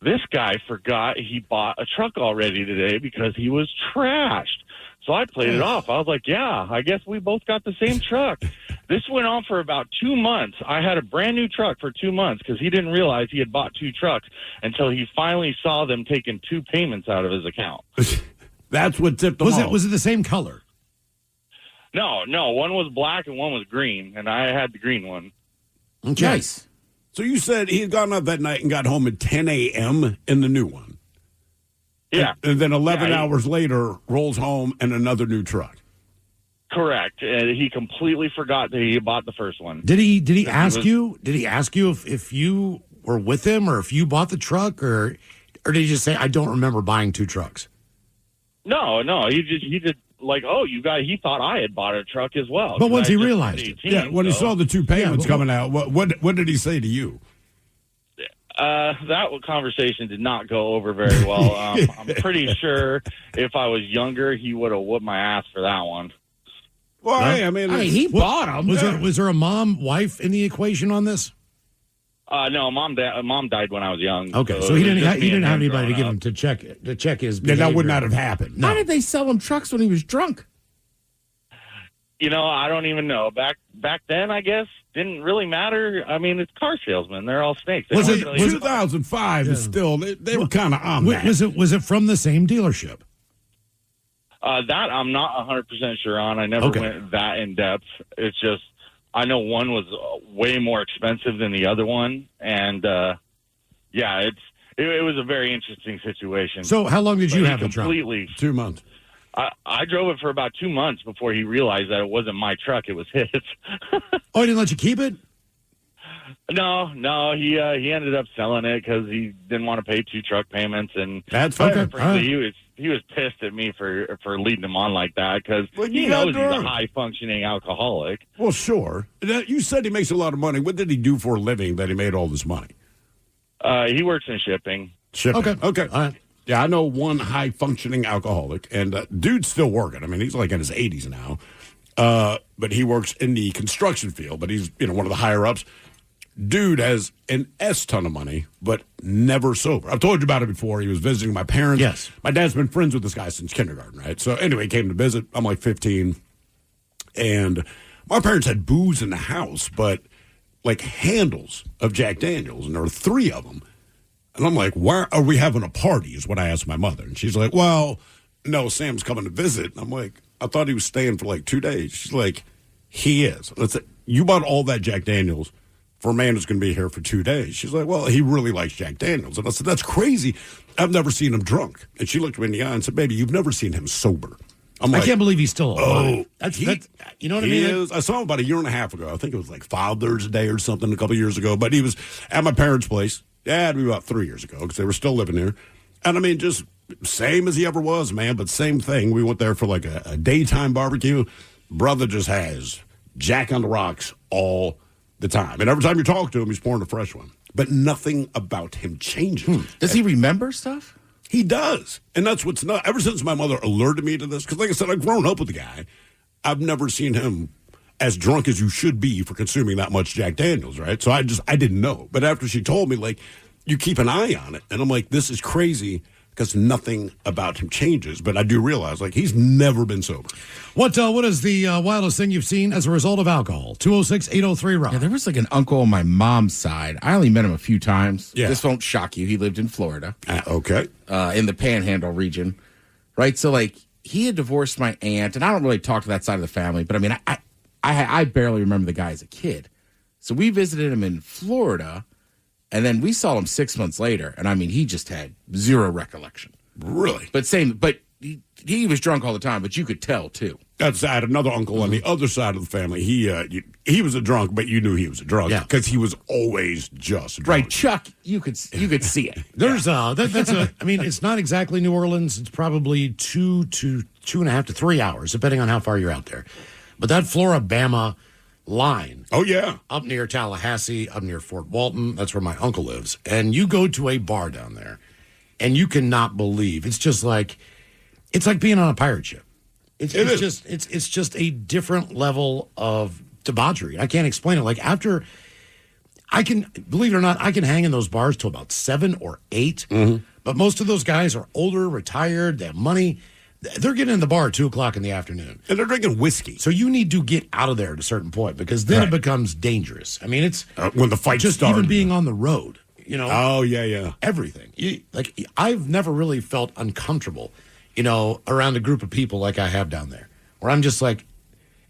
This guy forgot he bought a truck already today because he was trashed. So I played it off. I was like, yeah, I guess we both got the same truck. This went on for about 2 months. I had a brand new truck for 2 months because he didn't realize he had bought two trucks until he finally saw them taking two payments out of his account. That's what tipped him off. Was it the same color? No. One was black and one was green, and I had the green one. Okay. Nice. So you said he had gone out that night and got home at 10 a.m. in the new one. Yeah. And then 11 hours later, rolls home in another new truck. Correct. He completely forgot that he had bought the first one. Did he ask you? Did he ask you if you were with him or if you bought the truck, or did he just say, I don't remember buying two trucks? No. He just he thought I had bought a truck as well. But once he realized it. When he saw the two payments coming out, what did he say to you? That conversation did not go over very well. I'm pretty sure if I was younger, he would have whooped my ass for that one. Well, he bought them. Was there a wife in the equation on this? No, mom died when I was young. Okay, so he didn't have anybody to give him to check his behavior. That would not have happened. No. How did they sell him trucks when he was drunk? I don't even know. Back then, I guess, didn't really matter. I mean, it's car salesmen. They're all snakes. Was it 2005 is still, they were kind of on that. Was it from the same dealership? That I'm not 100% sure on. I never went that in depth. It's just, I know one was way more expensive than the other one. And, it was a very interesting situation. So how long did you have the truck? 2 months. I drove it for about 2 months before he realized that it wasn't my truck; it was his. Oh, he didn't let you keep it? No. He ended up selling it because he didn't want to pay two truck payments, and that's fair. Frankly, he was pissed at me for leading him on like that because he knows he's a high functioning alcoholic. Well, sure. You said he makes a lot of money. What did he do for a living that he made all this money? He works in shipping. Okay. All right. Yeah, I know one high-functioning alcoholic, and dude's still working. I mean, he's in his 80s now, but he works in the construction field, but he's one of the higher-ups. Dude has an S-ton of money, but never sober. I've told you about it before. He was visiting my parents. Yes. My dad's been friends with this guy since kindergarten, right? So anyway, he came to visit. I'm 15, and my parents had booze in the house, but handles of Jack Daniels, and there were 3 of them. And I'm like, why are we having a party is what I asked my mother. And she's like, well, no, Sam's coming to visit. And I'm like, I thought he was staying for 2 days. She's like, he is. You bought all that Jack Daniels for a man who's going to be here for 2 days. She's like, well, he really likes Jack Daniels. And I said, that's crazy. I've never seen him drunk. And she looked me in the eye and said, baby, you've never seen him sober. I can't believe he's still alive. That's you know what I mean? Is, I saw him about a year and a half ago. I think it was like Father's Day or something a couple of years ago. But he was at my parents' place. Yeah, it'd be about 3 years ago because they were still living here. And I mean, just same as he ever was, man. But same thing. We went there for like a daytime barbecue. Brother just has Jack on the rocks all the time. And every time you talk to him, he's pouring a fresh one. But nothing about him changes. Does he remember stuff? He does. And that's what's not. Ever since my mother alerted me to this, because like I said, I've grown up with the guy. I've never seen him as drunk as you should be for consuming that much Jack Daniels, right? So I didn't know. But after she told me, like, you keep an eye on it. And I'm like, this is crazy because nothing about him changes. But I do realize, like, he's never been sober. What is the wildest thing you've seen as a result of alcohol? 206-803-ROCK. Yeah, there was like an uncle on my mom's side. I only met him a few times. Yeah. This won't shock you. He lived in Florida. Okay. In the Panhandle region. Right? So, like, he had divorced my aunt, and I don't really talk to that side of the family, but I mean, I barely remember the guy as a kid. So we visited him in Florida, and then we saw him 6 months later, and I mean, he just had zero recollection. Really? But he was drunk all the time, but you could tell too. I had another uncle on the other side of the family. He was a drunk, but you knew he was a drunk because he was always just drunk. Right, Chuck, you could see it. There's that's a. I mean, it's not exactly New Orleans. It's probably 2 to 2.5 to 3 hours, depending on how far you're out there. But that Floribama line. Oh, yeah. Up near Tallahassee, up near Fort Walton. That's where my uncle lives. And you go to a bar down there, and you cannot believe. It's just like, it's like being on a pirate ship. It's just a different level of debauchery. I can't explain it. Like after, I can, believe it or not, I can hang in those bars till about 7 or 8. Mm-hmm. But most of those guys are older, retired, they have money. They're getting in the bar at 2 o'clock in the afternoon. And they're drinking whiskey. So you need to get out of there at a certain point because then it becomes dangerous. I mean, it's when the fight just started. even being on the road, you know. Oh, yeah. Everything. I've never really felt uncomfortable, you know, around a group of people like I have down there. Where I'm just like,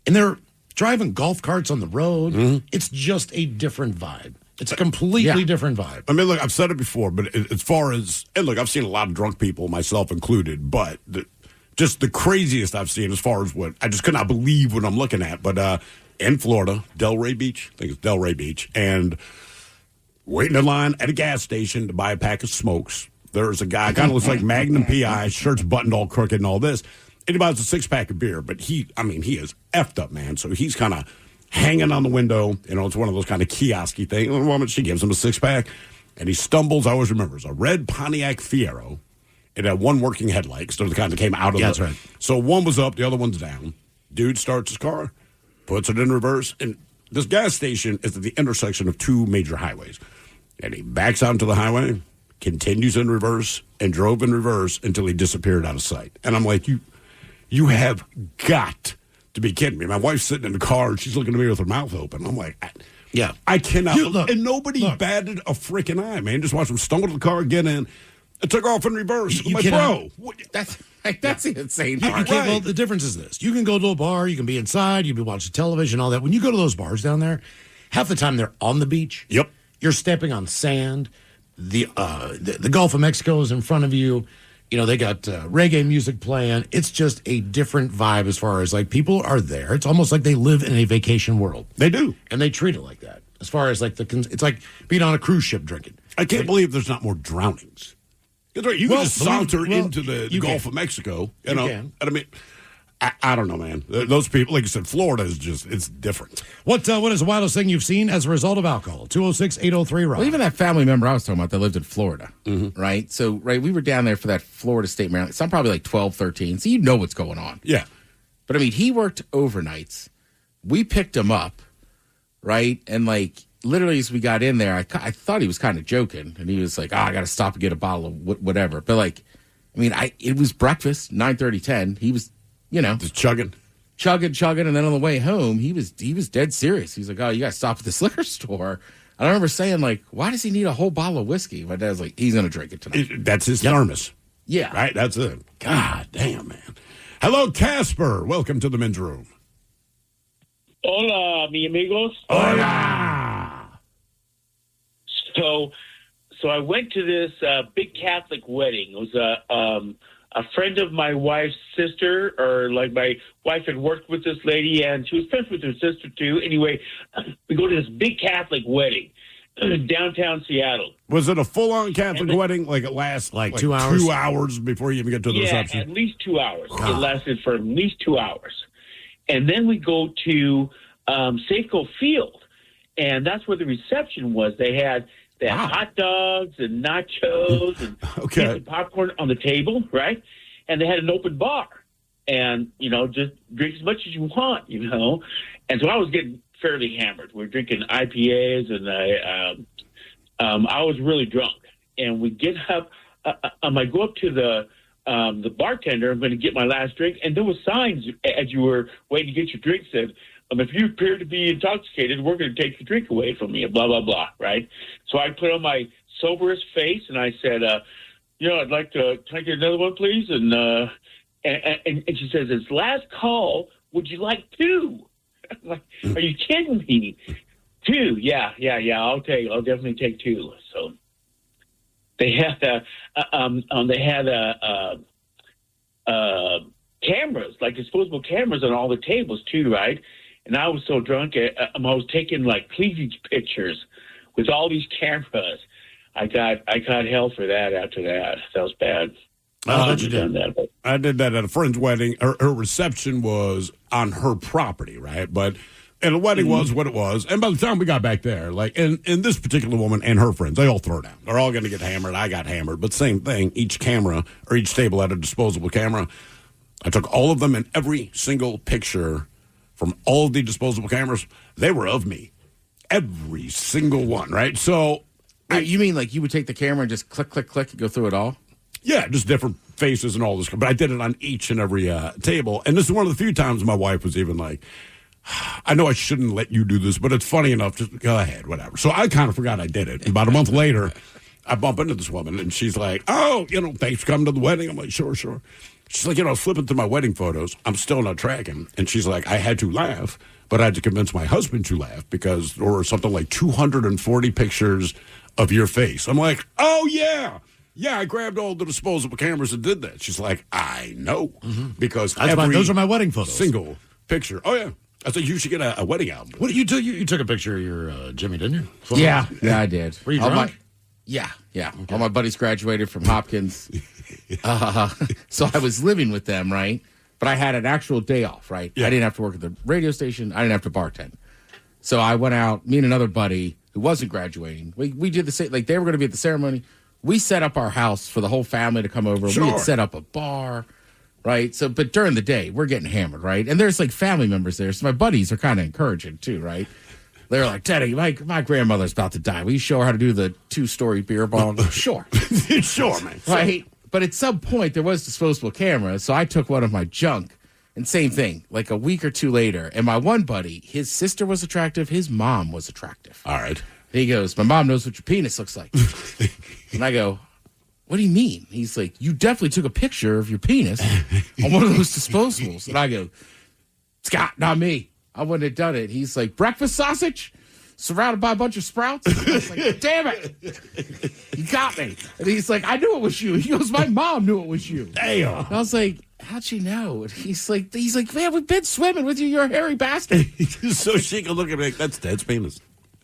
and they're driving golf carts on the road. Mm-hmm. It's just a different vibe. It's a completely different vibe. I mean, look, I've said it before, but as far as, and look, I've seen a lot of drunk people, myself included, but just the craziest I've seen as far as what I just could not believe what I'm looking at. But in Florida, Delray Beach, I think it's Delray Beach, and waiting in line at a gas station to buy a pack of smokes. There's a guy, kind of looks like Magnum P.I., shirt's buttoned all crooked and all this. And he buys a 6-pack of beer, but he is effed up, man. So he's kind of hanging on the window. You know, it's one of those kind of kiosky things. The woman, she gives him a 6-pack, and he stumbles. I always remember, it's a red Pontiac Fiero. It had one working headlight, so the kind that came out of that's right. So one was up, the other one's down. Dude starts his car, puts it in reverse, and this gas station is at the intersection of 2 major highways. And he backs out into the highway, continues in reverse, and drove in reverse until he disappeared out of sight. And I'm like, you have got to be kidding me. My wife's sitting in the car, and she's looking at me with her mouth open. I'm like, I cannot. And nobody batted a freaking eye, man. Just watch him stumble to the car, get in, and took off in reverse. I'm like, bro. That's the insane part. Well, the difference is this. You can go to a bar, you can be inside, you can be watching television, all that. When you go to those bars down there, half the time they're on the beach. Yep. You're stepping on sand. The Gulf of Mexico is in front of you. You know, they got reggae music playing. It's just a different vibe as far as, like, people are there. It's almost like they live in a vacation world. They do. And they treat it like that. As far as, like, it's like being on a cruise ship drinking. I can't believe there's not more drownings. That's right. You can just saunter into the Gulf of Mexico. You know? Can. And I mean, I don't know, man. Those people, like you said, Florida is just, it's different. What is the wildest thing you've seen as a result of alcohol? 206-803-ROCK. Well, even that family member I was talking about that lived in Florida, right? So, we were down there for that Florida State Maryland. So I'm probably like 12, 13. So you know what's going on. Yeah. But, I mean, he worked overnights. We picked him up, right? And, like, literally as we got in there, I thought he was kind of joking. And he was like, I got to stop and get a bottle of whatever. But, like, I mean, it was breakfast, 9:30, 10. He was, you know. Just chugging. And then on the way home, he was dead serious. He's like, you got to stop at this liquor store. I remember saying, like, why does he need a whole bottle of whiskey? My dad's like, he's going to drink it tonight. That's his thermos. Yeah. Right? That's it. God damn, man. Hello, Casper. Welcome to the men's room. Hola, mi amigos. Hola. So I went to this big Catholic wedding. It was a friend of my wife's sister, or like my wife had worked with this lady, and she was friends with her sister too. Anyway, we go to this big Catholic wedding in downtown Seattle. Was it a full-on Catholic wedding? Like it lasts like 2 hours? 2 hours before you even get to the reception? At least 2 hours. It lasted for at least 2 hours. And then we go to Safeco Field, and that's where the reception was. They had hot dogs and nachos and pizza popcorn on the table, right? And they had an open bar. And, just drink as much as you want, And so I was getting fairly hammered. We were drinking IPAs, and I was really drunk. And we get up. I go up to the bartender. I'm going to get my last drink. And there were signs as you were waiting to get your drink said, if you appear to be intoxicated, we're going to take the drink away from you, blah, blah, blah, right? So I put on my soberest face, and I said, I'd like to, can I get another one, please? And she says, it's last call. Would you like two? I'm like, are you kidding me? Two? Yeah. I'll definitely take two. So they had cameras, like disposable cameras on all the tables too, right? And I was so drunk, I was taking like cleavage pictures with all these cameras. I got hell for that after that. That was bad. I did that at a friend's wedding. Her reception was on her property, right? And the wedding was what it was. And by the time we got back there, and this particular woman and her friends, they all throw down. They're all going to get hammered. I got hammered. But same thing, each camera or each table had a disposable camera. I took all of them, and every single picture from all of the disposable cameras, they were of me. Every single one, right? So... you mean like you would take the camera and just click, click, click and go through it all? Yeah, just different faces and all this. But I did it on each and every table. And this is one of the few times my wife was even like, I know I shouldn't let you do this, but it's funny enough. Just go ahead, whatever. So I kind of forgot I did it. And about a month later, I bump into this woman, and she's like, thanks for coming to the wedding. I'm like, sure. She's like, I was flipping through my wedding photos. I'm still not tracking. And she's like, I had to laugh, but I had to convince my husband to laugh because there were something like 240 pictures of your face. I'm like, oh, yeah. Yeah, I grabbed all the disposable cameras and did that. She's like, I know. Because those are my wedding photos. Single picture. Oh, yeah. I said, you should get a wedding album. What did you do? You took a picture of your Jimmy, didn't you? Yeah, I did. Were you drunk? Yeah. Okay. All my buddies graduated from Hopkins. So I was living with them, right? But I had an actual day off, right? Yeah. I didn't have to work at the radio station. I didn't have to bartend. So I went out, me and another buddy who wasn't graduating. We did the same, like they were going to be at the ceremony. We set up our house for the whole family to come over. Sure. We had set up a bar, right? So, but during the day, we're getting hammered, right? And there's like family members there. So my buddies are kind of encouraging too, right? They're like, Teddy, my grandmother's about to die. Will you show her how to do the 2-story beer bong? Sure. Sure, man. Right? But at some point, there was disposable cameras, so I took one of my junk. And same thing, like a week or two later. And my one buddy, his sister was attractive. His mom was attractive. All right. He goes, my mom knows what your penis looks like. And I go, what do you mean? He's like, you definitely took a picture of your penis on one of those disposables. And I go, Scott, not me. I wouldn't have done it. He's like, breakfast sausage surrounded by a bunch of sprouts? I was like, damn it. You got me. And he's like, I knew it was you. He goes, my mom knew it was you. Damn. And I was like, how'd she know? And he's like, man, we've been swimming with you. You're a hairy bastard. So she can look at me like, that's Ted's penis.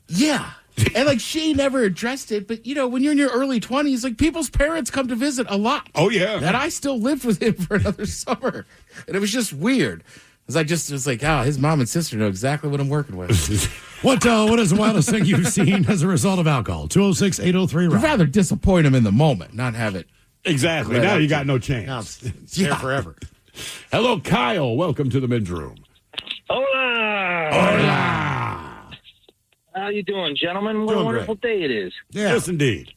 Yeah. And like she never addressed it, but when you're in your early 20s, like people's parents come to visit a lot. Oh yeah. And I still lived with him for another summer. And it was just weird. Because I just was like, his mom and sister know exactly what I'm working with. What is the wildest thing you've seen as a result of alcohol? 206-803-ROCK. I'd rather disappoint him in the moment, not have it. Exactly. Now you got no chance. It's there forever. Hello, Kyle. Welcome to the men's room. Hola. How you doing, gentlemen? What a wonderful day it is. Yeah. Yes, indeed.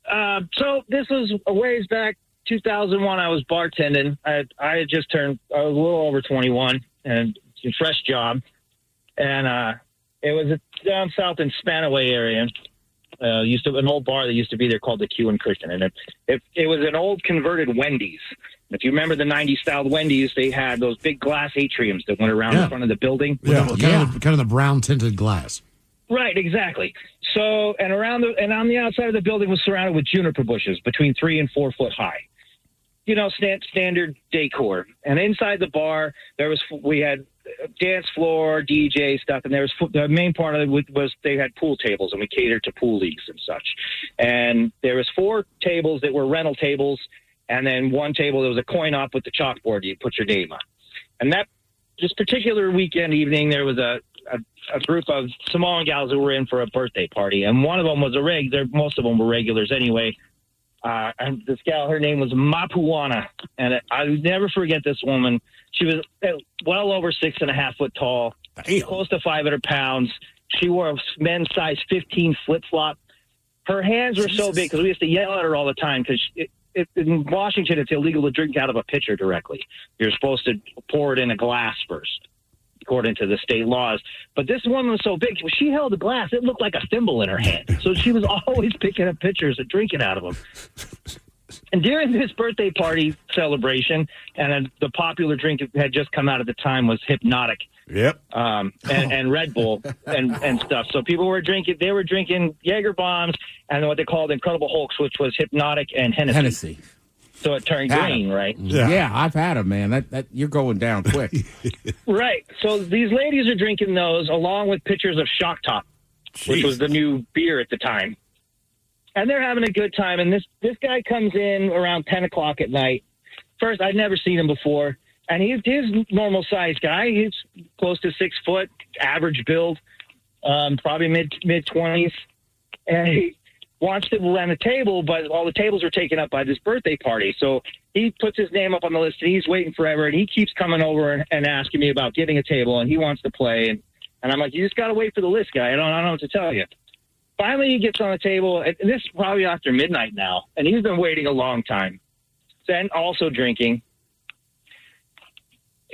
So this was a ways back, 2001. I was bartending. I had just turned a little over 21 and a fresh job. And it was down south in Spanaway area. Used to an old bar that used to be there called the Q and Christian. And it was an old converted Wendy's. If you remember the 90s style Wendy's, they had those big glass atriums that went around in front of the building. Yeah, kind of the brown tinted glass. Right, exactly. So, and on the outside of the building was surrounded with juniper bushes between 3 and 4 foot high. standard decor. And inside the bar, we had dance floor, DJ stuff, and the main part of it was they had pool tables, and we catered to pool leagues and such. And there was 4 tables that were rental tables, and then one table that was a coin op with the chalkboard you put your name on. And this particular weekend evening, there was a group of Samoan gals that were in for a birthday party, and one of them was most of them were regulars anyway. And this gal, her name was Mapuana, and I would never forget this woman. She was well over 6.5 foot tall, close to 500 pounds. She wore a men's size 15 flip flop. Her hands were so big because we used to yell at her all the time because in Washington it's illegal to drink out of a pitcher directly. You're supposed to pour it in a glass first, according to the state laws. But this woman was so big, when she held the glass, it looked like a thimble in her hand. So she was always picking up pitchers and drinking out of them. And during this birthday party celebration, and the popular drink that had just come out at the time was Hypnotic. Yep. And Red Bull and stuff. So people were drinking Jaeger bombs and what they called Incredible Hulks, which was Hypnotic and Hennessy. So it turned green, right? Yeah, I've had them, man. That you're going down quick. Right. So these ladies are drinking those along with pitchers of Shock Top, which was the new beer at the time. And they're having a good time. And this guy comes in around 10 o'clock at night. First, I'd never seen him before. And he's normal size guy. He's close to 6 foot, average build, probably mid-20s. And he wants to run a table, but all the tables are taken up by this birthday party. So he puts his name up on the list, and he's waiting forever. And he keeps coming over and asking me about getting a table, and he wants to play. And I'm like, you just got to wait for the list, guy. I don't know what to tell you. Finally, he gets on the table, and this is probably after midnight now, and he's been waiting a long time. Then also drinking.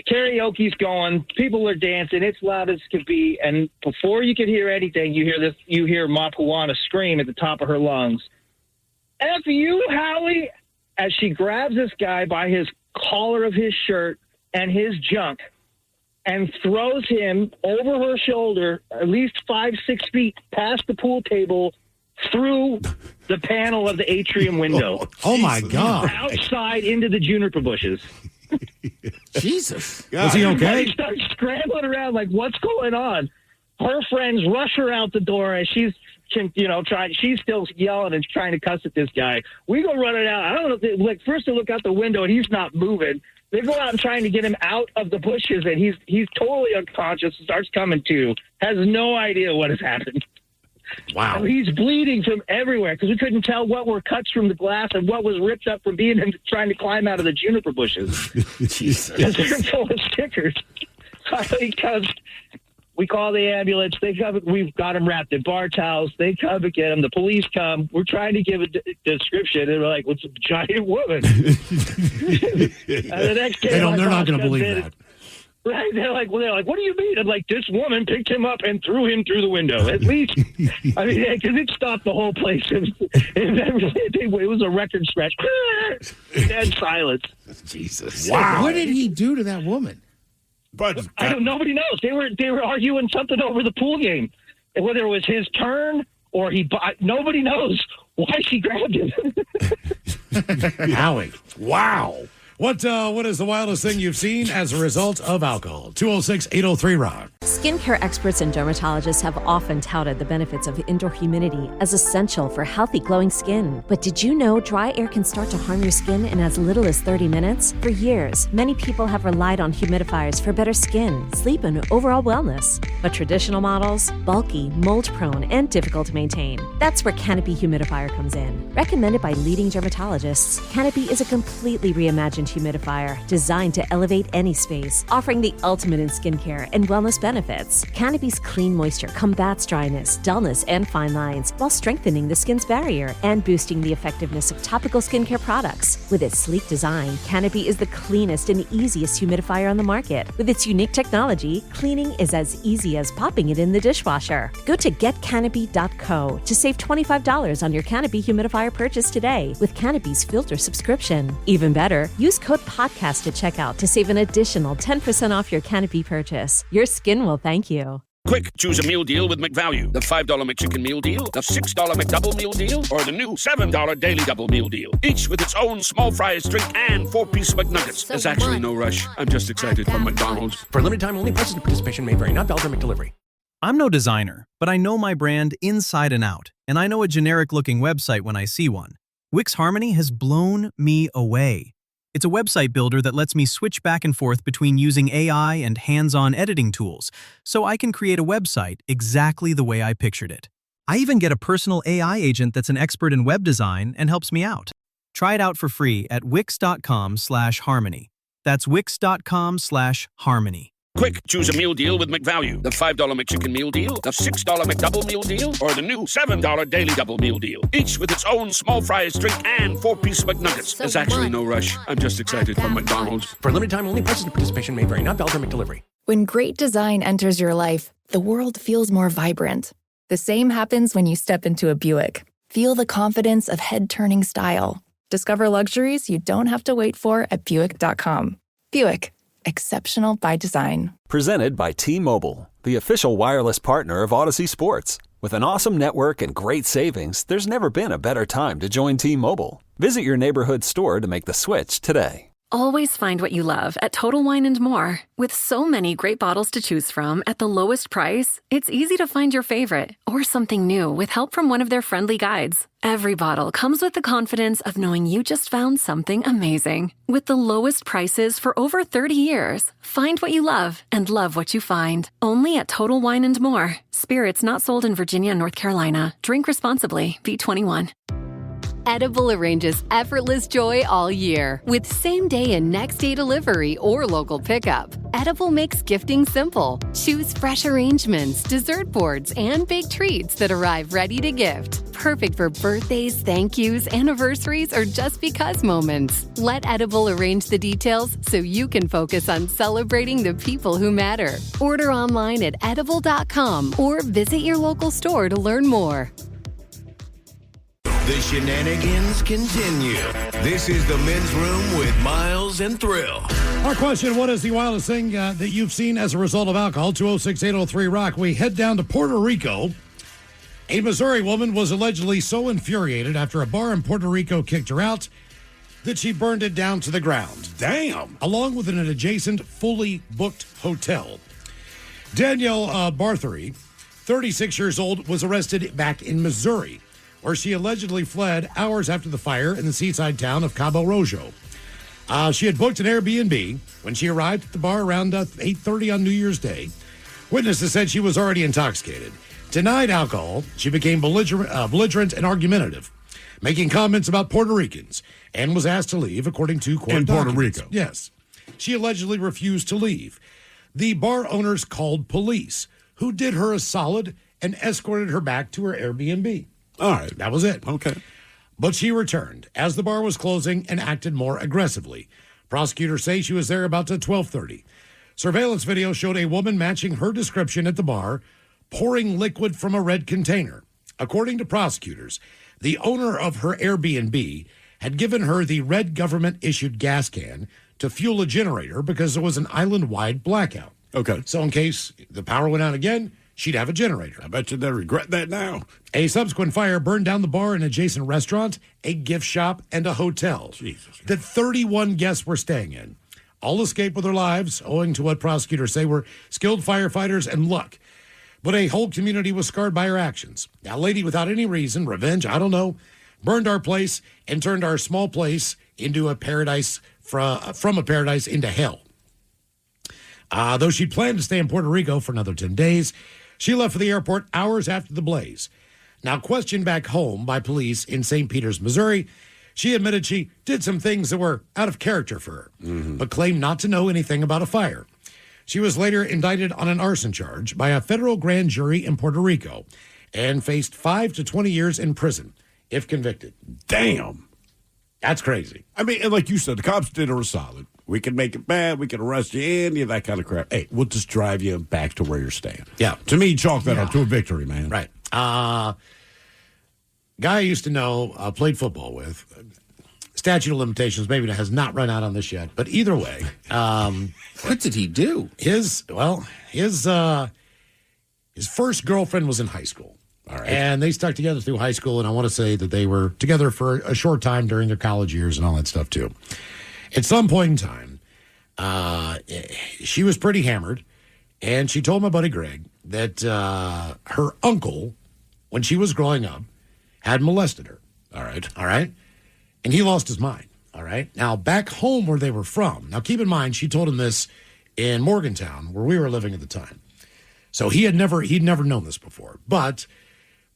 Karaoke's going, people are dancing, it's loud as can be, and before you can hear anything, you hear Mapuana scream at the top of her lungs, "F you, Howie," as she grabs this guy by his collar of his shirt and his junk and throws him over her shoulder at least 5-6 feet past the pool table through the panel of the atrium window. Oh my God. Outside into the juniper bushes. Jesus. Was he okay? He starts scrambling around like, what's going on? Her friends rush her out the door as she's she's still yelling and trying to cuss at this guy. We go running out. I don't know. First they look out the window and he's not moving. They go out and trying to get him out of the bushes, and he's totally unconscious, starts coming to, has no idea what has happened. Wow. And he's bleeding from everywhere because we couldn't tell what were cuts from the glass and what was ripped up from being him trying to climb out of the juniper bushes. Jesus. They're full of stickers. Finally comes, we call the ambulance. They come. We've got him wrapped in bar towels. They come and get him. The police come. We're trying to give a description, and we're like, "What's a giant woman?" And the next day, they're not going to believe that. Right? They're like, what do you mean? I'm like, this woman picked him up and threw him through the window. At least, I mean, because it stopped the whole place. It was a record scratch. Dead silence. Jesus. Wow. What did he do to that woman? But nobody knows. They were arguing something over the pool game, and whether it was his turn or nobody knows why she grabbed him. Howie. Wow. What is the wildest thing you've seen as a result of alcohol? 206-803-ROCK. Skincare experts and dermatologists have often touted the benefits of indoor humidity as essential for healthy, glowing skin. But did you know dry air can start to harm your skin in as little as 30 minutes? For years, many people have relied on humidifiers for better skin, sleep, and overall wellness. But traditional models, bulky, mold-prone, and difficult to maintain. That's where Canopy Humidifier comes in. Recommended by leading dermatologists, Canopy is a completely reimagined humidifier designed to elevate any space, offering the ultimate in skincare and wellness benefits. Canopy's clean moisture combats dryness, dullness, and fine lines while strengthening the skin's barrier and boosting the effectiveness of topical skincare products. With its sleek design, Canopy is the cleanest and easiest humidifier on the market. With its unique technology, cleaning is as easy as popping it in the dishwasher. Go to getcanopy.co to save $25 on your Canopy humidifier purchase today with Canopy's filter subscription. Even better, use code PODCAST at checkout to save an additional 10% off your Canopy purchase. Your skin will thank you. Quick, choose a meal deal with McValue. The $5 McChicken meal deal, the $6 McDouble meal deal, or the new $7 Daily Double meal deal. Each with its own small fries, drink, and 4-piece McNuggets. There's actually no rush. I'm just excited for McDonald's. For limited time only, prices and participation may vary. Not valid for McDelivery. I'm no designer, but I know my brand inside and out, and I know a generic-looking website when I see one. Wix Harmony has blown me away. It's a website builder that lets me switch back and forth between using AI and hands-on editing tools, so I can create a website exactly the way I pictured it. I even get a personal AI agent that's an expert in web design and helps me out. Try it out for free at wix.com/harmony. That's wix.com/harmony. Quick, choose a meal deal with McValue. The $5 McChicken meal deal, the $6 McDouble meal deal, or the new $7 Daily Double meal deal. Each with its own small fries, drink, and 4-piece McNuggets. There's actually no rush. I'm just excited for McDonald's. For limited time only, prices and participation may vary. Not valid for McDelivery. When great design enters your life, the world feels more vibrant. The same happens when you step into a Buick. Feel the confidence of head-turning style. Discover luxuries you don't have to wait for at Buick.com. Buick. Exceptional by design. Presented by T-Mobile, the official wireless partner of Odyssey Sports. With an awesome network and great savings, there's never been a better time to join T-Mobile. Visit your neighborhood store to make the switch today. Always find what you love at Total Wine & More. With so many great bottles to choose from at the lowest price, it's easy to find your favorite or something new with help from one of their friendly guides. Every bottle comes with the confidence of knowing you just found something amazing. With the lowest prices for over 30 years, find what you love and love what you find. Only at Total Wine & More. Spirits not sold in Virginia and North Carolina. Drink responsibly. B21. Edible arranges effortless joy all year with same-day and next-day delivery or local pickup. Edible makes gifting simple. Choose fresh arrangements, dessert boards, and big treats that arrive ready to gift. Perfect for birthdays, thank yous, anniversaries, or just because moments. Let Edible arrange the details so you can focus on celebrating the people who matter. Order online at edible.com or visit your local store to learn more. The shenanigans continue. This is the Men's Room with Miles and Thrill. Our question, what is the wildest thing that you've seen as a result of alcohol? 206-803-ROCK. We head down to Puerto Rico. A Missouri woman was allegedly so infuriated after a bar in Puerto Rico kicked her out that she burned it down to the ground. Damn. Along with an adjacent fully booked hotel. Danielle Barthery, 36 years old, was arrested back in Missouri, where she allegedly fled hours after the fire in the seaside town of Cabo Rojo. She had booked an Airbnb when she arrived at the bar around 8:30 on New Year's Day. Witnesses said she was already intoxicated. Denied alcohol, she became belligerent and argumentative, making comments about Puerto Ricans, and was asked to leave, according to court documents. Puerto Rico. Yes. She allegedly refused to leave. The bar owners called police, who did her a solid and escorted her back to her Airbnb. All right. That was it. Okay. But she returned as the bar was closing and acted more aggressively. Prosecutors say she was there about 12:30. Surveillance video showed a woman matching her description at the bar, pouring liquid from a red container. According to prosecutors, the owner of her Airbnb had given her the red government-issued gas can to fuel a generator because there was an island-wide blackout. Okay. So in case the power went out again, she'd have a generator. I bet you they regret that now. A subsequent fire burned down the bar, an adjacent restaurant, a gift shop, and a hotel that 31 guests were staying in. All escaped with their lives, owing to what prosecutors say were skilled firefighters and luck. But a whole community was scarred by her actions. A lady without any reason, revenge, I don't know, burned our place and turned our small place into a paradise, from a paradise into hell. Though she'd planned to stay in Puerto Rico for another 10 days, she left for the airport hours after the blaze. Now, questioned back home by police in St. Peters, Missouri, she admitted she did some things that were out of character for her, but claimed not to know anything about a fire. She was later indicted on an arson charge by a federal grand jury in Puerto Rico and faced 5 to 20 years in prison if convicted. Damn. That's crazy. I mean, and like you said, the cops did her a solid. We can make it bad. We can arrest you in, that kind of crap. Hey, we'll just drive you back to where you're staying. Yeah. To me, chalk that up to a victory, man. Right. Guy I used to know, played football with. Statute of limitations maybe has not run out on this yet, but either way. What did he do? His His first girlfriend was in high school. All right. And they stuck together through high school, and I want to say that they were together for a short time during their college years and all that stuff, too. At some point in time, she was pretty hammered, and she told my buddy Greg that her uncle, when she was growing up, had molested her. All right. All right? And he lost his mind. All right? Now, back home where they were from, now keep in mind, she told him this in Morgantown, where we were living at the time. So he'd never known this before. But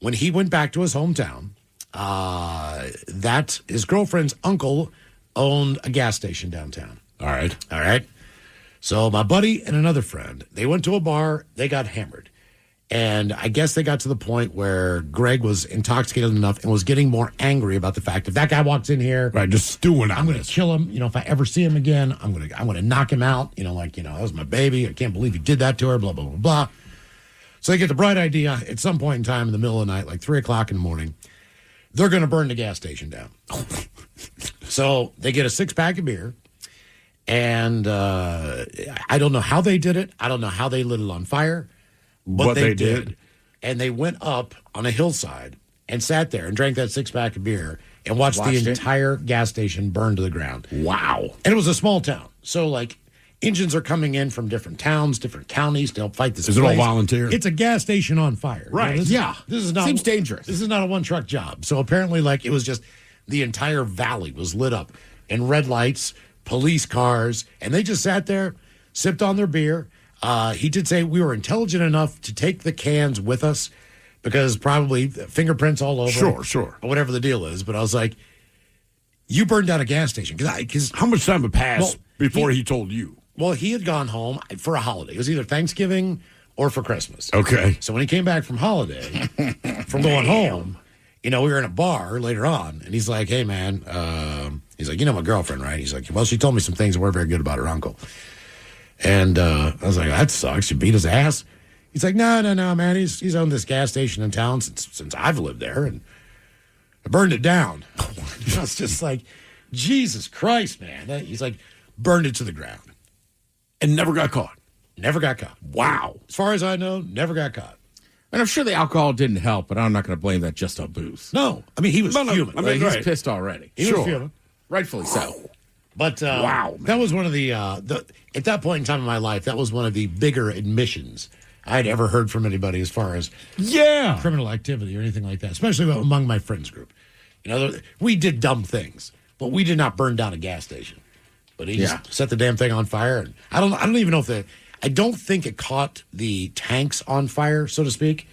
when he went back to his hometown, that his girlfriend's uncle owned a gas station downtown. All right. All right. So my buddy and another friend, they went to a bar, they got hammered. And I guess they got to the point where Greg was intoxicated enough and was getting more angry about the fact if that guy walks in here, right, just stewing on I'm going to kill him. If I ever see him again, I'm going to knock him out. That was my baby. I can't believe he did that to her, blah, blah, blah, blah. So they get the bright idea at some point in time in the middle of the night, like 3 o'clock in the morning, they're going to burn the gas station down. So they get a 6-pack of beer. And I don't know how they did it. I don't know how they lit it on fire. But they did. And they went up on a hillside and sat there and drank that 6-pack of beer and watched the entire gas station burn to the ground. Wow. And it was a small town. So, engines are coming in from different towns, different counties to help fight this Is place. it all volunteer? It's a gas station on fire. Right. This is not, Seems dangerous. This is not a one-truck job. So, apparently, it was just the entire valley was lit up in red lights, police cars, and they just sat there, sipped on their beer. He did say we were intelligent enough to take the cans with us because probably fingerprints all over. Sure. Or whatever the deal is. But I was like, you burned down a gas station. Because how much time had passed before he told you? Well, he had gone home for a holiday. It was either Thanksgiving or for Christmas. Okay. So when he came back from holiday, from going home, we were in a bar later on, and he's like, hey, man, he's like, my girlfriend, right? He's like, well, she told me some things that weren't very good about her uncle. And I was like, that sucks. You beat his ass? He's like, no, man. He's owned this gas station in town since I've lived there, and I burned it down. I was just like, Jesus Christ, man. He's like, burned it to the ground. And never got caught. Never got caught. Wow. As far as I know, never got caught. And I'm sure the alcohol didn't help, but I'm not going to blame that just on booze. No. I mean, he was fuming. He's pissed already. He was fuming. Rightfully so. But wow, that was one of the at that point in time in my life, that was one of the bigger admissions I'd ever heard from anybody as far as criminal activity or anything like that, especially among my friends group. We did dumb things, but we did not burn down a gas station. But he just set the damn thing on fire, and I don't even know if I don't think it caught the tanks on fire, so to speak.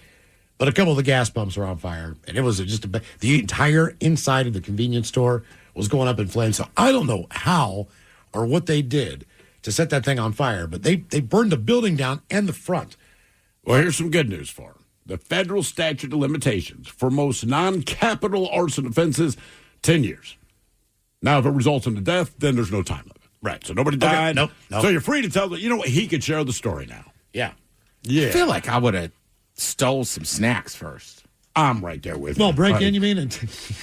But a couple of the gas pumps were on fire, and it was just the entire inside of the convenience store was going up in flames. So I don't know how or what they did to set that thing on fire, but they burned the building down and the front. Well, here's some good news for him. The federal statute of limitations for most non-capital arson offenses, 10 years. Now, if it results in a death, then there's no time limit. Right. So nobody died. Nope. So you're free to tell that, he could share the story now. Yeah. I feel like I would have stole some snacks first. I'm right there with you. Well, break in, you mean?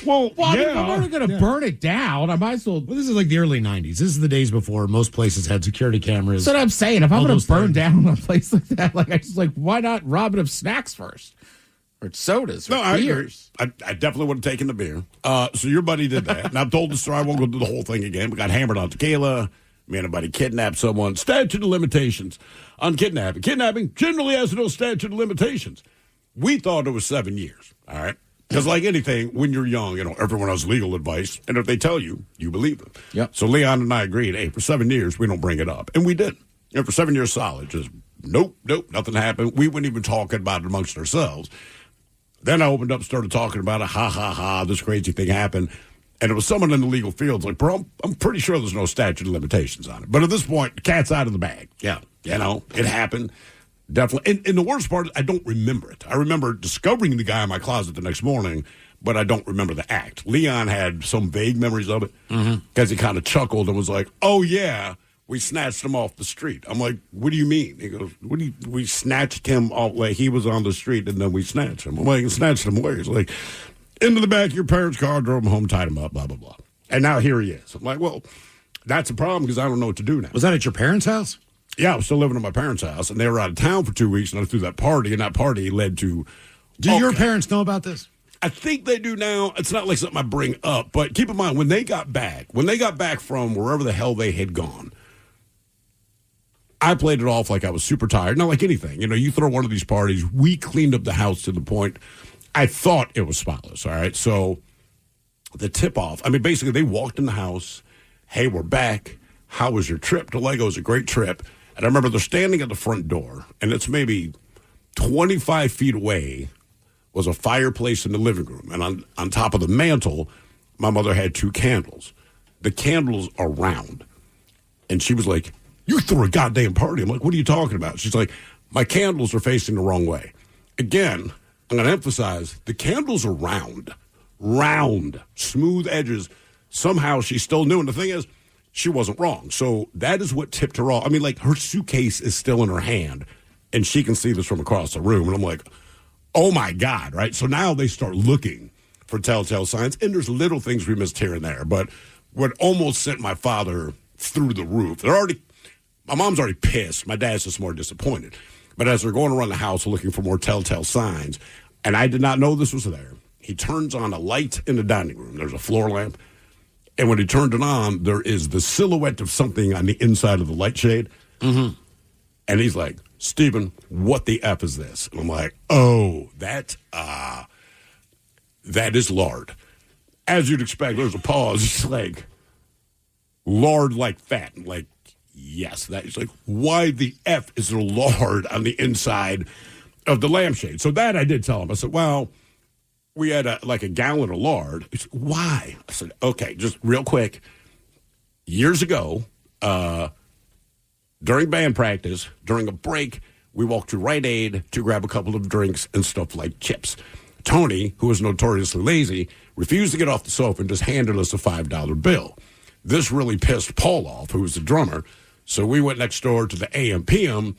Well, I mean, we're already going to burn it down. I might as well. Well, this is like the early 90s. This is the days before most places had security cameras. That's what I'm saying. If I'm going to burn down a place like that, why not rob it of snacks first? Or sodas or beers? I definitely would have taken the beer. So your buddy did that. And I've told the story. I won't go through the whole thing again. We got hammered on tequila. Me and a buddy kidnapped someone. Statute of limitations on kidnapping. Kidnapping generally has no statute of limitations. We thought it was 7 years, all right? Because like anything, when you're young, everyone has legal advice. And if they tell you, you believe them. Yep. So Leon and I agreed, hey, for 7 years, we don't bring it up. And we did. For 7 years solid, just nope, nothing happened. We weren't even talking about it amongst ourselves. Then I opened up, started talking about it. Ha, this crazy thing happened. And it was someone in the legal field like, bro, I'm pretty sure there's no statute of limitations on it. But at this point, the cat's out of the bag. Yeah. It happened. Definitely. And the worst part is I don't remember it. I remember discovering the guy in my closet the next morning, but I don't remember the act. Leon had some vague memories of it because he kind of chuckled and was like, oh, yeah, we snatched him off the street. I'm like, what do you mean? He goes, we snatched him off, like he was on the street and then we snatched him. I'm like, snatched him where? He's like, into the back of your parents' car, drove him home, tied him up, blah, blah, blah. And now here he is. I'm like, well, that's a problem because I don't know what to do now. Was that at your parents' house? Yeah, I was still living at my parents' house, and they were out of town for 2 weeks, and I threw that party, and that party led to... Do your parents know about this? I think they do now. It's not like something I bring up, but keep in mind, when they got back from wherever the hell they had gone, I played it off like I was super tired. Not like anything. You know, you throw one of these parties, we cleaned up the house to the point I thought it was spotless, all right? So the tip-off, I mean, basically they walked in the house, hey, we're back. How was your trip to Lego? It was a great trip. And I remember they're standing at the front door, and it's maybe 25 feet away was a fireplace in the living room. And on top of the mantle, my mother had 2 candles. The candles are round. And she was like, you threw a goddamn party. I'm like, what are you talking about? She's like, my candles are facing the wrong way. Again, I'm going to emphasize, the candles are round, smooth edges. Somehow she still knew. And the thing is, she wasn't wrong. So that is what tipped her off. I mean, like, her suitcase is still in her hand, and she can see this from across the room. And I'm like, oh, my God, right? So now they start looking for telltale signs, and there's little things we missed here and there. But what almost sent my father through the roof, my mom's already pissed. My dad's just more disappointed. But as they're going around the house looking for more telltale signs, and I did not know this was there, he turns on a light in the dining room. There's a floor lamp. And when he turned it on, there is the silhouette of something on the inside of the light shade. Mm-hmm. And he's like, Stephen, what the F is this? And I'm like, oh, that is lard. As you'd expect, there's a pause. It's like, lard like fat. I'm like, yes. He's like, why the F is there lard on the inside of the lampshade? So that I did tell him. I said, well, we had a gallon of lard. He said, why? I said, okay, just real quick. Years ago, during band practice, during a break, we walked to Rite Aid to grab a couple of drinks and stuff like chips. Tony, who was notoriously lazy, refused to get off the sofa and just handed us a $5 bill. This really pissed Paul off, who was the drummer. So we went next door to the AM/PM,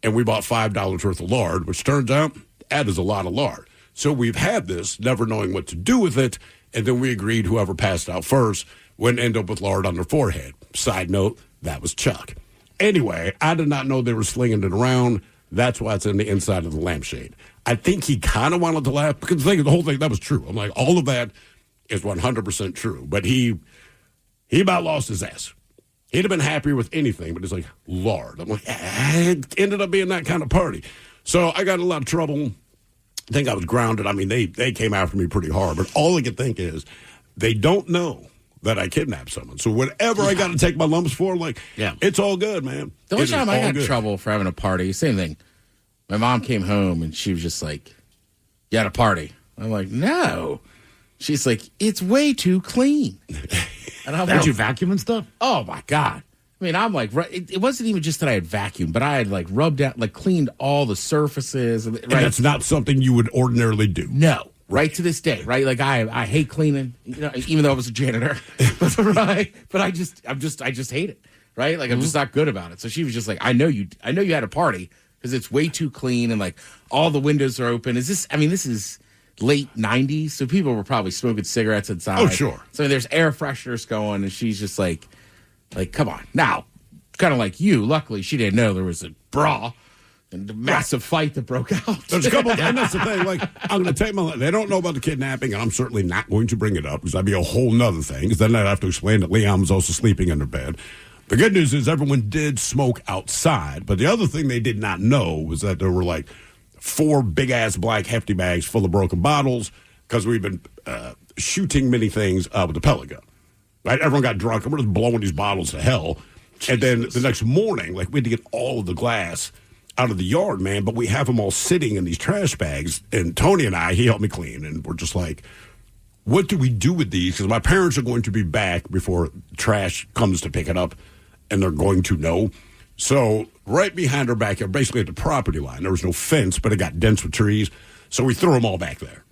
and we bought $5 worth of lard, which turns out that is a lot of lard. So we've had this, never knowing what to do with it, and then we agreed whoever passed out first wouldn't end up with lard on their forehead. Side note, that was Chuck. Anyway, I did not know they were slinging it around. That's why it's in the inside of the lampshade. I think he kind of wanted to laugh because the whole thing, that was true. I'm like, all of that is 100% true. But he about lost his ass. He'd have been happier with anything, but it's like, lard. I'm like, it ended up being that kind of party. So I got in a lot of trouble. I think I was grounded. I mean, they came after me pretty hard. But all I could think is they don't know that I kidnapped someone. So whatever I got to take my lumps for, it's all good, man. The only time I got in trouble for having a party, same thing. My mom came home, and she was just like, you had a party. I'm like, no. She's like, it's way too clean. And I'm Did you vacuum and stuff? Oh, my God. I mean, I'm like, it wasn't even just that I had vacuumed, but I had rubbed out, cleaned all the surfaces. Right? And that's not something you would ordinarily do. No, right to this day, right? I hate cleaning, even though I was a janitor, right? But I just hate it, right? I'm just not good about it. So she was just like, I know you had a party because it's way too clean and all the windows are open. This is late 90s, so people were probably smoking cigarettes inside. Oh, sure. So there's air fresheners going, and she's just like, come on. Now, kind of like you, luckily she didn't know there was a brawl and a massive fight that broke out. There's a couple, and that's the thing, I'm going to take they don't know about the kidnapping, and I'm certainly not going to bring it up, because that'd be a whole nother thing, because then I'd have to explain that Leon was also sleeping in her bed. The good news is everyone did smoke outside, but the other thing they did not know was that there were 4 big-ass black hefty bags full of broken bottles, because we've been shooting many things with the pellet gun. Right? Everyone got drunk, and we're just blowing these bottles to hell. Jesus. And then the next morning, we had to get all of the glass out of the yard, man, but we have them all sitting in these trash bags. And Tony and he helped me clean, and we're just like, what do we do with these? Because my parents are going to be back before trash comes to pick it up, and they're going to know. So right behind our backyard, basically at the property line, there was no fence, but it got dense with trees. So we threw them all back there.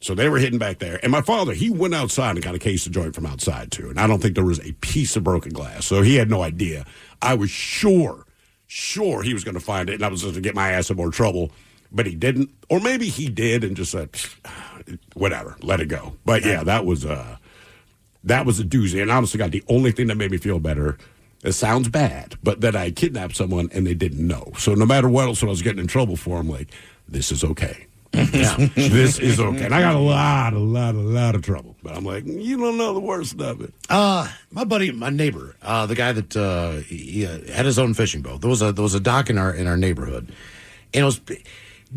So they were hidden back there. And my father, he went outside and kind of cased the joint from outside, too. And I don't think there was a piece of broken glass. So he had no idea. I was sure he was going to find it, and I was going to get my ass in more trouble. But he didn't. Or maybe he did and just said, whatever, let it go. But, yeah, that was a doozy. And honestly, God, the only thing that made me feel better It sounds bad, but that I kidnapped someone and they didn't know. So no matter what else I was getting in trouble for, I'm like, this is okay. Yeah, this is okay. And I got a lot of trouble. But I'm like, you don't know the worst of it. My buddy, my neighbor, the guy that he had his own fishing boat. There was a dock in our neighborhood, and it was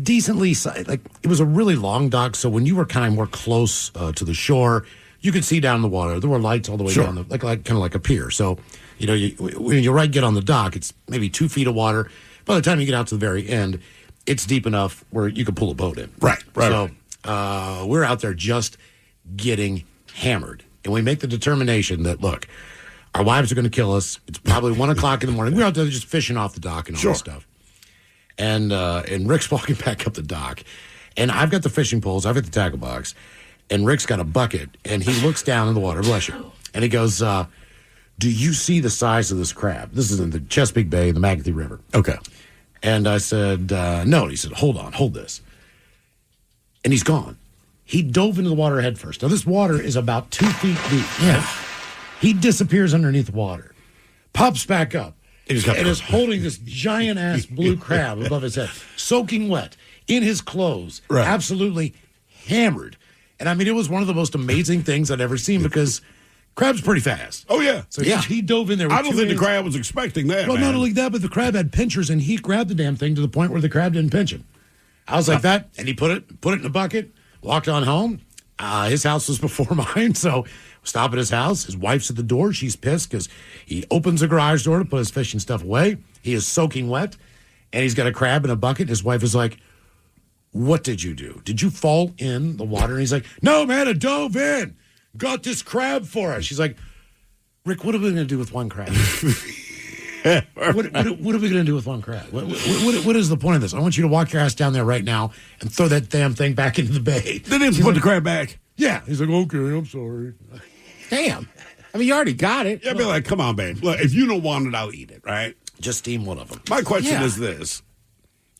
decently like it was a really long dock. So when you were kind of more close to the shore, you could see down the water. There were lights all the way down, like kind of like a pier. So when you get on the dock, it's maybe 2 feet of water. By the time you get out to the very end, it's deep enough where you could pull a boat in. Right. So we're out there just getting hammered. And we make the determination that, look, our wives are going to kill us. It's probably 1 o'clock in the morning. We're out there just fishing off the dock and all this stuff. And Rick's walking back up the dock. And I've got the fishing poles. I've got the tackle box. And Rick's got a bucket. And he looks down in the water. Bless you. And he goes, do you see the size of this crab? This is in the Chesapeake Bay, the Magothy River. Okay. And I said, no. And he said, hold on, hold this. And he's gone. He dove into the water head first. Now, this water is about 2 feet deep. Yeah. He disappears underneath the water, pops back up, and is holding this giant-ass blue crab above his head, soaking wet, in his clothes, absolutely hammered. And, I mean, it was one of the most amazing things I'd ever seen because crab's pretty fast. Oh, yeah. So he dove in there with I don't think the crab was expecting that, Well, man. not only that, but the crab had pinchers, and he grabbed the damn thing to the point where the crab didn't pinch him. I was like that, and he put it in a bucket, walked on home. His house was before mine, so we stop at his house. His wife's at the door. She's pissed because he opens the garage door to put his fishing stuff away. He is soaking wet, and he's got a crab in a bucket. His wife is like, what did you do? Did you fall in the water? And he's like, no, man, I dove in. Got this crab for us. She's like, Rick, what are we going to do with one crab? what are we going to do with one crab? What is the point of this? I want you to walk your ass down there right now and throw that damn thing back into the bay. They didn't put the crab back. Yeah. He's like, okay, I'm sorry. Damn. I mean, you already got it. Yeah, I'd be like, come on, babe. Look, if you don't want it, I'll eat it, right? Just steam one of them. My question is this.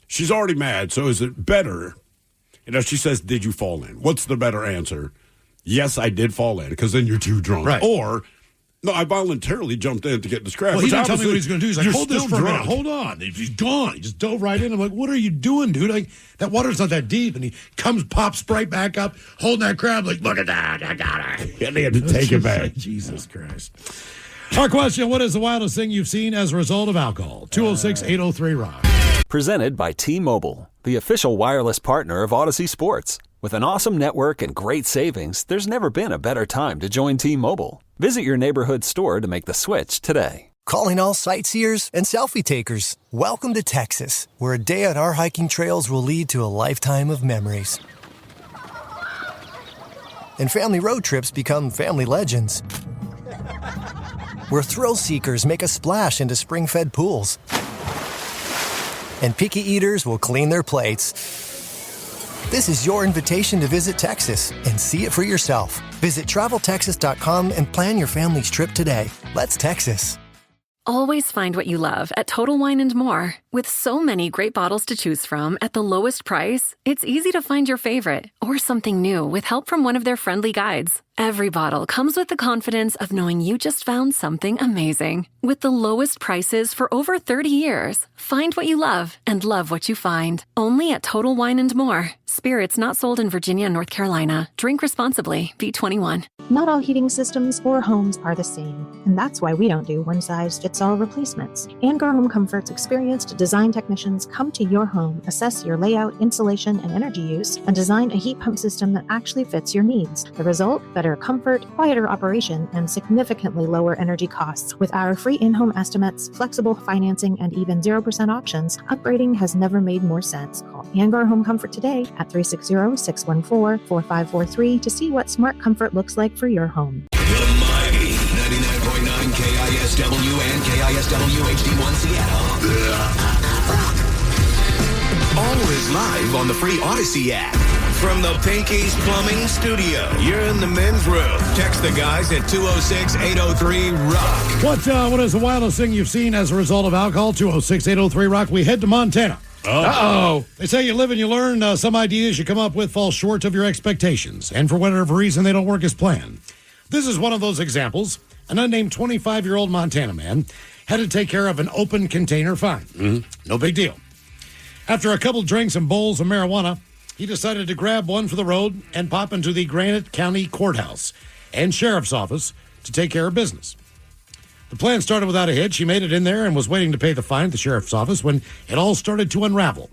She's already mad, so is it better? She says, did you fall in? What's the better answer? Yes, I did fall in, because then you're too drunk. Right. Or, no, I voluntarily jumped in to get this crab. Well, he didn't tell me what he's going to do. He's like, hold this for a minute. drunk. Hold on. He's gone. He just dove right in. I'm like, what are you doing, dude? Like, that water's not that deep. And he pops right back up, holding that crab like, look at that. I got her. And they had to take it back. Jesus Christ. Our question, what is the wildest thing you've seen as a result of alcohol? 206-803-ROCK. Presented by T-Mobile, the official wireless partner of Odyssey Sports. With an awesome network and great savings, there's never been a better time to join T-Mobile. Visit your neighborhood store to make the switch today. Calling all sightseers and selfie takers. Welcome to Texas, where a day on our hiking trails will lead to a lifetime of memories. And family road trips become family legends. Where thrill seekers make a splash into spring-fed pools. And picky eaters will clean their plates. This is your invitation to visit Texas and see it for yourself. Visit TravelTexas.com and plan your family's trip today. Let's Texas. Always find what you love at Total Wine & More. With so many great bottles to choose from at the lowest price, it's easy to find your favorite or something new with help from one of their friendly guides. Every bottle comes with the confidence of knowing you just found something amazing. With the lowest prices for over 30 years, find what you love and love what you find. Only at Total Wine & More. Spirits not sold in Virginia and North Carolina. Drink responsibly. B21. Not all heating systems or homes are the same, and that's why we don't do one-size-fits-all replacements. Angar Home Comfort's experienced design technicians come to your home, assess your layout, insulation, and energy use, and design a heat pump system that actually fits your needs. The result? Better comfort, quieter operation, and significantly lower energy costs. With our free in-home estimates, flexible financing, and even 0% options, upgrading has never made more sense. Call Angar Home Comfort today at 360-614-4543 to see what smart comfort looks like for your home. The mighty 99.9 KISW and KISW HD1 Seattle. Always live on the free Odyssey app. From the Pinky's Plumbing Studio, you're in the men's room. Text the guys at 206-803-ROCK. What is the wildest thing you've seen as a result of alcohol? 206-803-ROCK. We head to Montana. Uh-oh. They say you live and you learn. Some ideas you come up with fall short of your expectations, and for whatever reason, they don't work as planned. This is one of those examples. An unnamed 25-year-old Montana man, had to take care of an open container fine. No big deal. After a couple drinks and bowls of marijuana, he decided to grab one for the road and pop into the Granite County Courthouse and Sheriff's Office to take care of business. The plan started without a hitch. He made it in there and was waiting to pay the fine at the Sheriff's Office when it all started to unravel.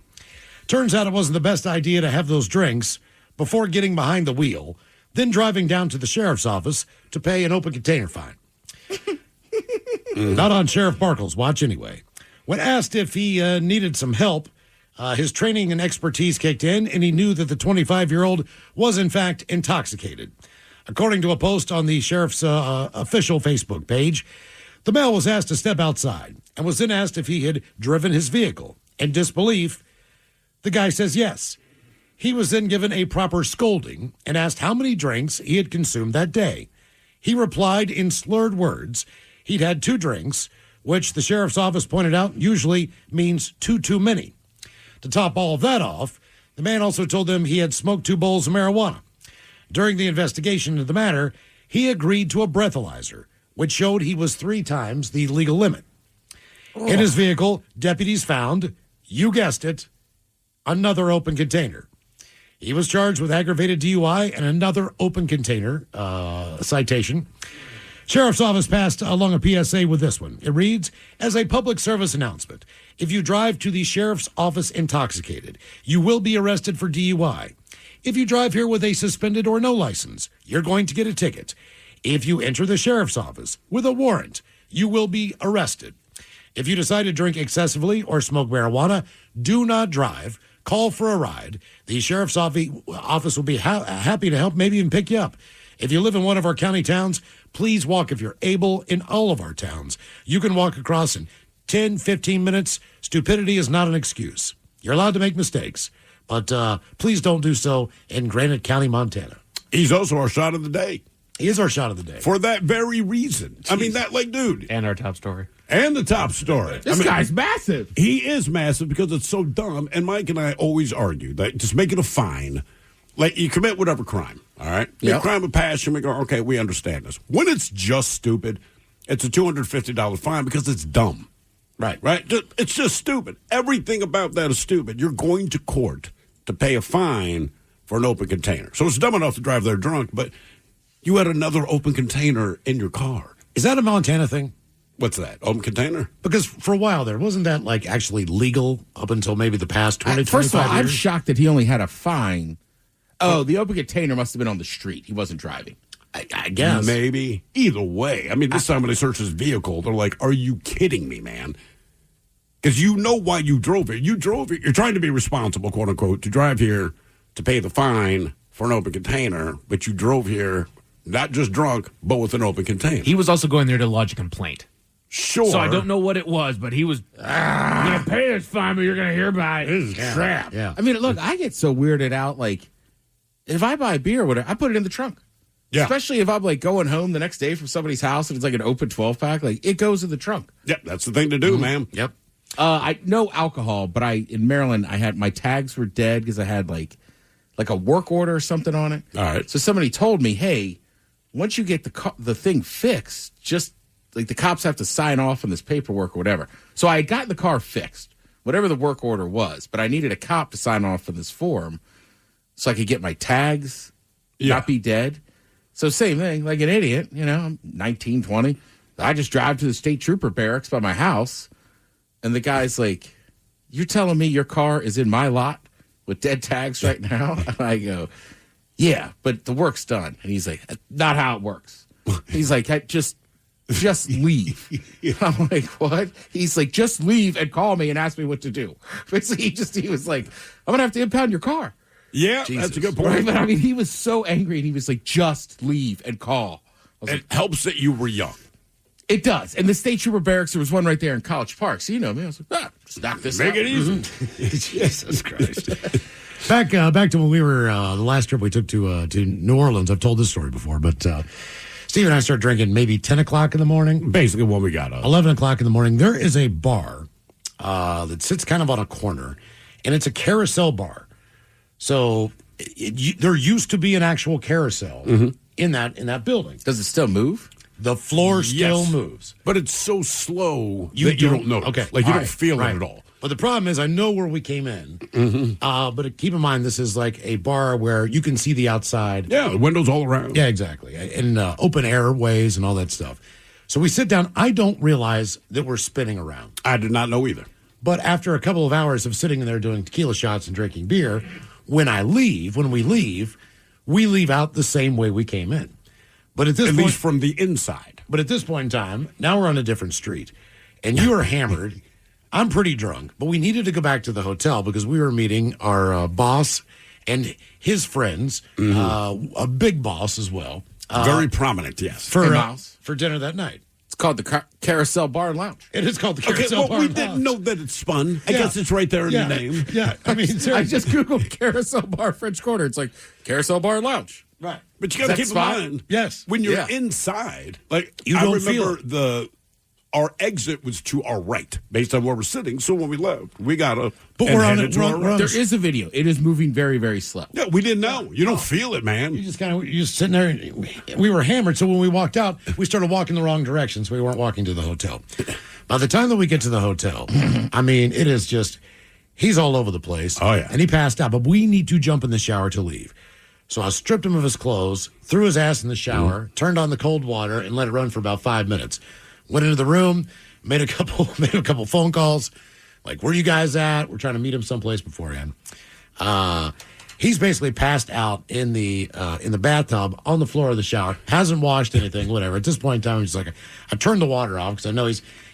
Turns out it wasn't the best idea to have those drinks before getting behind the wheel, then driving down to the Sheriff's Office to pay an open container fine. Not on Sheriff Barkle's watch, anyway. When asked if he needed some help, his training and expertise kicked in, and he knew that the 25-year-old was, in fact, intoxicated. According to a post on the sheriff's official Facebook page, the male was asked to step outside and was then asked if he had driven his vehicle. In disbelief, the guy says yes. He was then given a proper scolding and asked how many drinks he had consumed that day. He replied in slurred words he'd had 2 drinks, which the sheriff's office pointed out usually means too many. To top all of that off, the man also told them he had smoked 2 bowls of marijuana. During the investigation into the matter, he agreed to a breathalyzer, which showed he was 3 times the legal limit. In his vehicle, deputies found, you guessed it, another open container. He was charged with aggravated DUI and another open container citation. Sheriff's Office passed along a PSA with this one. It reads, as a public service announcement, if you drive to the Sheriff's Office intoxicated, you will be arrested for DUI. If you drive here with a suspended or no license, you're going to get a ticket. If you enter the Sheriff's Office with a warrant, you will be arrested. If you decide to drink excessively or smoke marijuana, do not drive. Call for a ride. The Sheriff's Office will be happy to help, maybe even pick you up. If you live in one of our county towns, please walk if you're able in all of our towns. You can walk across in 10, 15 minutes. Stupidity is not an excuse. You're allowed to make mistakes, but please don't do so in Granite County, Montana. He's also our shot of the day. He is our shot of the day. For that very reason. Jeez. I mean, that, like, dude. And our top story. And the top story. This guy's massive. He is massive because it's so dumb. And Mike and I always argue that just make it a fine. Like, you commit whatever crime, all right? Yep. A crime of passion, we go, okay, we understand this. When it's just stupid, it's a $250 fine because it's dumb. Right. It's just stupid. Everything about that is stupid. You're going to court to pay a fine for an open container. So it's dumb enough to drive there drunk, but you had another open container in your car. Is that a Montana thing? What's that? Open container? Because for a while there, wasn't that like actually legal up until maybe the past 20, First of all, 25 years? I'm shocked that he only had a fine. Oh, the open container must have been on the street. He wasn't driving. I guess. Maybe. Either way. I mean, this time when they search his vehicle, they're like, are you kidding me, man? Because you know why you drove it. You drove it. You're trying to be responsible, quote unquote, to drive here to pay the fine for an open container, but you drove here not just drunk, but with an open container. He was also going there to lodge a complaint. Sure. So I don't know what it was, but he was, I'm going to pay this fine, but you're going to hear about it. This is crap. Yeah. I mean, look, I get so weirded out. Like, if I buy beer or whatever, I put it in the trunk. Yeah. Especially if I'm like going home the next day from somebody's house and it's like an open 12-pack. Like, it goes in the trunk. Yep, that's the thing to do, man. Yep. I no alcohol, but in Maryland, I had my tags were dead because I had like a work order or something on it. All right. So somebody told me, hey, once you get the thing fixed, just like the cops have to sign off on this paperwork or whatever. So I had gotten the car fixed, whatever the work order was, but I needed a cop to sign off on this form so I could get my tags, not be dead. So same thing, like an idiot, I'm 19, 20. I just drive to the state trooper barracks by my house, and the guy's like, you're telling me your car is in my lot with dead tags right now? And I go, yeah, but the work's done. And he's like, not how it works. He's like, just leave. I'm like, what? He's like, just leave and call me and ask me what to do. Basically, he was like, I'm going to have to impound your car. Yeah, Jesus. That's a good point. Right? But I mean, he was so angry, and he was like, just leave and call. It helps that you were young. It does. And the state trooper barracks, there was one right there in College Park. So, me, I was like, just knock this out. Make it easy. Jesus Christ. Back to when we were, the last trip we took to New Orleans. I've told this story before, but Steve and I started drinking maybe 10 o'clock in the morning. Basically when we got up. 11 o'clock in the morning. There is a bar that sits kind of on a corner, and it's a carousel bar. So there used to be an actual carousel in that building. Does it still move? The floor still moves. But it's so slow that you don't notice. Okay. Like, you All don't feel it at all. But the problem is, I know where we came in. But keep in mind, this is like a bar where you can see the outside. Yeah, the windows all around. Yeah, exactly. And open airways and all that stuff. So we sit down. I don't realize that we're spinning around. I did not know either. But after a couple of hours of sitting there doing tequila shots and drinking beer, when we leave out the same way we came in. But at this At point, least from the inside. But at this point in time, now we're on a different street. And you are hammered. I'm pretty drunk. But we needed to go back to the hotel because we were meeting our boss and his friends, a big boss as well. Very prominent, yes. For dinner that night. It's called the Carousel Bar and Lounge. It is called the Carousel Bar we and didn't Lounge. know that it's spun. I guess it's right there in the name. Yeah, I mean, I just Googled Carousel Bar French Quarter. It's like Carousel Bar and Lounge. Right. But you got to keep in mind, yes, when you're inside, like you I don't remember our exit was to our right based on where we're sitting. So when we left, we got to. But we're on it. There is a video. It is moving very, very slow. Yeah, we didn't know. You don't feel it, man. You just sitting there. And we were hammered. So when we walked out, we started walking the wrong direction. So we weren't walking to the hotel. By the time that we get to the hotel, I mean, it is just, he's all over the place. Oh, yeah. And he passed out. But we need to jump in the shower to leave. So I stripped him of his clothes, threw his ass in the shower, turned on the cold water, and let it run for about 5 minutes. Went into the room, made a couple phone calls, like, where you guys at? We're trying to meet him someplace beforehand. He's basically passed out in the bathtub on the floor of the shower, hasn't washed anything, whatever. At this point in time, he's like, I turned the water off because I know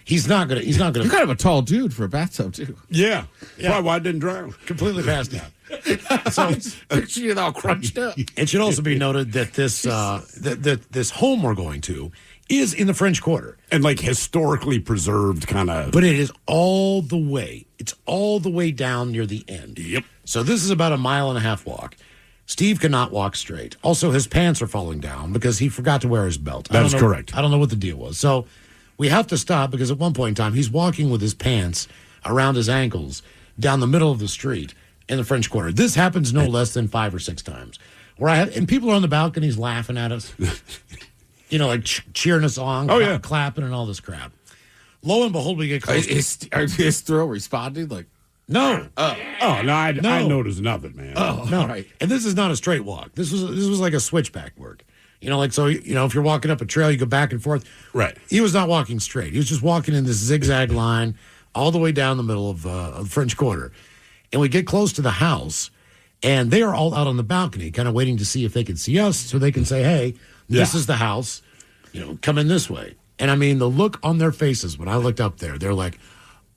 he's not gonna. You're kind of a tall dude for a bathtub too. Yeah. Probably why I didn't drown. Completely passed out. So picture you all crunched up. It should also be noted that this this home we're going to is in the French Quarter. And like historically preserved kind of. But it is all the way. It's all the way down near the end. Yep. So this is about a 1.5 mile walk. Steve cannot walk straight. Also, his pants are falling down because he forgot to wear his belt. That's correct. I don't know what the deal was. So we have to stop because at one point in time, he's walking with his pants around his ankles down the middle of the street in the French Quarter. This happens no less than 5 or 6 times. And people are on the balconies laughing at us. You know, like cheering us on, clapping and all this crap. Lo and behold, we get close. Is Thrill responding? Like, no. I noticed nothing, man. No. Right. And this is not a straight walk. This was like a switchback work. You know, like, so, you know, if you're walking up a trail, you go back and forth. Right. He was not walking straight. He was just walking in this zigzag line all the way down the middle of the French Quarter. And we get close to the house, and they are all out on the balcony, kind of waiting to see if they can see us so they can say, hey, this is the house, you know, come in this way. And I mean, the look on their faces when I looked up there, they're like,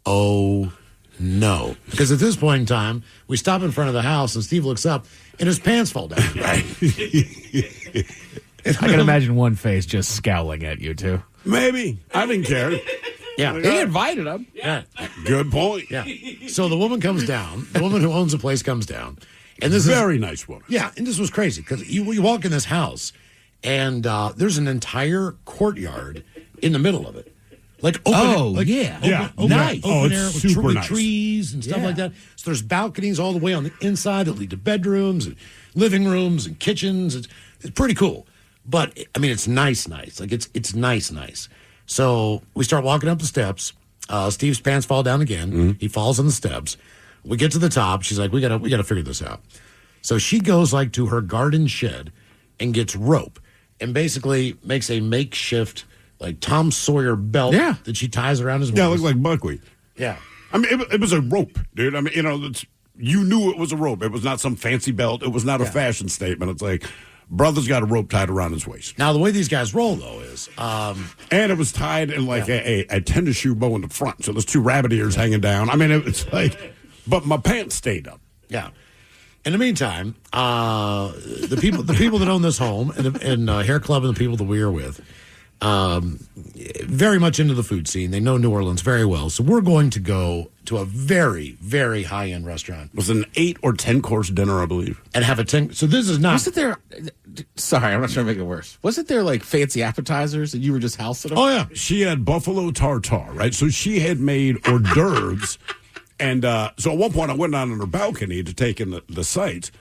oh, no. Because at this point in time, we stop in front of the house, and Steve looks up, and his pants fall down. Right. I can imagine one face just scowling at you, too. Maybe. I didn't care. Yeah. He invited him. Yeah. Good point. Yeah. So the woman comes down. The woman who owns the place comes down. And this Very nice woman. Yeah, and this was crazy because you walk in this house, and there's an entire courtyard in the middle of it. Like open, Nice. Open It's air with super nice. trees and stuff like that. So there's balconies all the way on the inside that lead to bedrooms and living rooms and kitchens. It's pretty cool. But I mean, it's nice. Like it's nice. So we start walking up the steps. Steve's pants fall down again. Mm-hmm. He falls on the steps. We get to the top. She's like, we gotta figure this out. So she goes like to her garden shed and gets rope and basically makes a makeshift like Tom Sawyer belt that she ties around his waist. Yeah, it looked like buckwheat. Yeah. I mean, it was a rope, dude. I mean, you know, you knew it was a rope. It was not some fancy belt. It was not a fashion statement. It's like, brother's got a rope tied around his waist. Now, the way these guys roll, though, is... and it was tied in like a tennis shoe bow in the front. So there's 2 rabbit ears hanging down. I mean, it's like... But my pants stayed up. Yeah. In the meantime, the people that own this home and Hair Club and the people that we are with, very much into the food scene. They know New Orleans very well. So we're going to go to a very, very high-end restaurant. It was an 8 or 10 course dinner, I believe. And have a 10... So this is not... Wasn't there... Sorry, I'm not trying to make it worse. Wasn't there like fancy appetizers and you were just housing them? Oh, yeah. She had buffalo tartare, right? So she had made hors d'oeuvres. And so at one point, I went out on her balcony to take in the sights,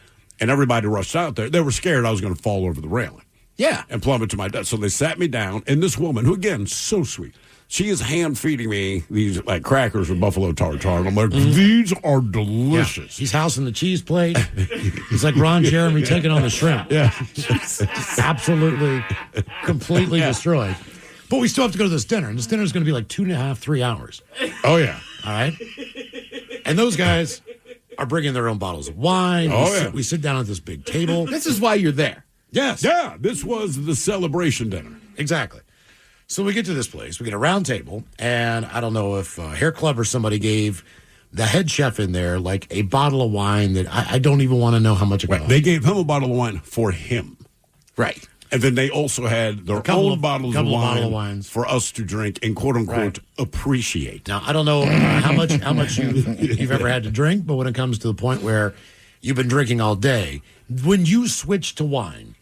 and everybody rushed out there. They were scared I was going to fall over the railing. Yeah. And plumb it to my desk. So they sat me down, and this woman, who, again, so sweet, she is hand-feeding me these, like, crackers with buffalo tartare. And I'm like, these are delicious. Yeah. He's housing the cheese plate. He's like Ron Jeremy taking on the shrimp. Yeah. Absolutely, completely destroyed. But we still have to go to this dinner, and this dinner is going to be like 2.5, 3 hours. Oh, yeah. All right? And those guys are bringing their own bottles of wine. We sit down at this big table. This is why you're there. Yes. Yeah, this was the celebration dinner. Exactly. So we get to this place. We get a round table, and I don't know if Hair Club or somebody gave the head chef in there like a bottle of wine that I don't even want to know how much it cost. They gave him a bottle of wine for him. Right. And then they also had their own bottles of wine for us to drink and quote unquote appreciate. Now I don't know how much you've ever had to drink, but when it comes to the point where you've been drinking all day, when you switch to wine,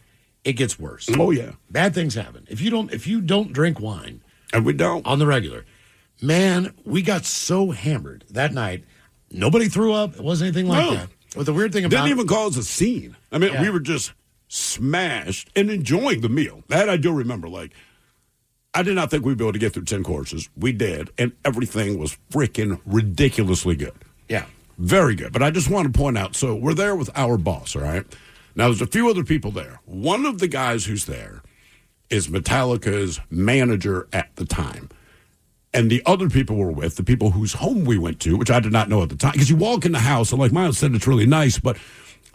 it gets worse. Oh yeah, bad things happen. If you don't drink wine, and we don't on the regular, man, we got so hammered that night. Nobody threw up. It wasn't anything like that. But the weird thing about didn't even cause a scene. I mean, we were just smashed and enjoying the meal. That I do remember. Like, I did not think we'd be able to get through 10 courses. We did, and everything was freaking ridiculously good. Yeah. Very good. But I just want to point out, so we're there with our boss, all right? Now, there's a few other people there. One of the guys who's there is Metallica's manager at the time. And the other people we're with, the people whose home we went to, which I did not know at the time. Because you walk in the house, and like Miles said, it's really nice, but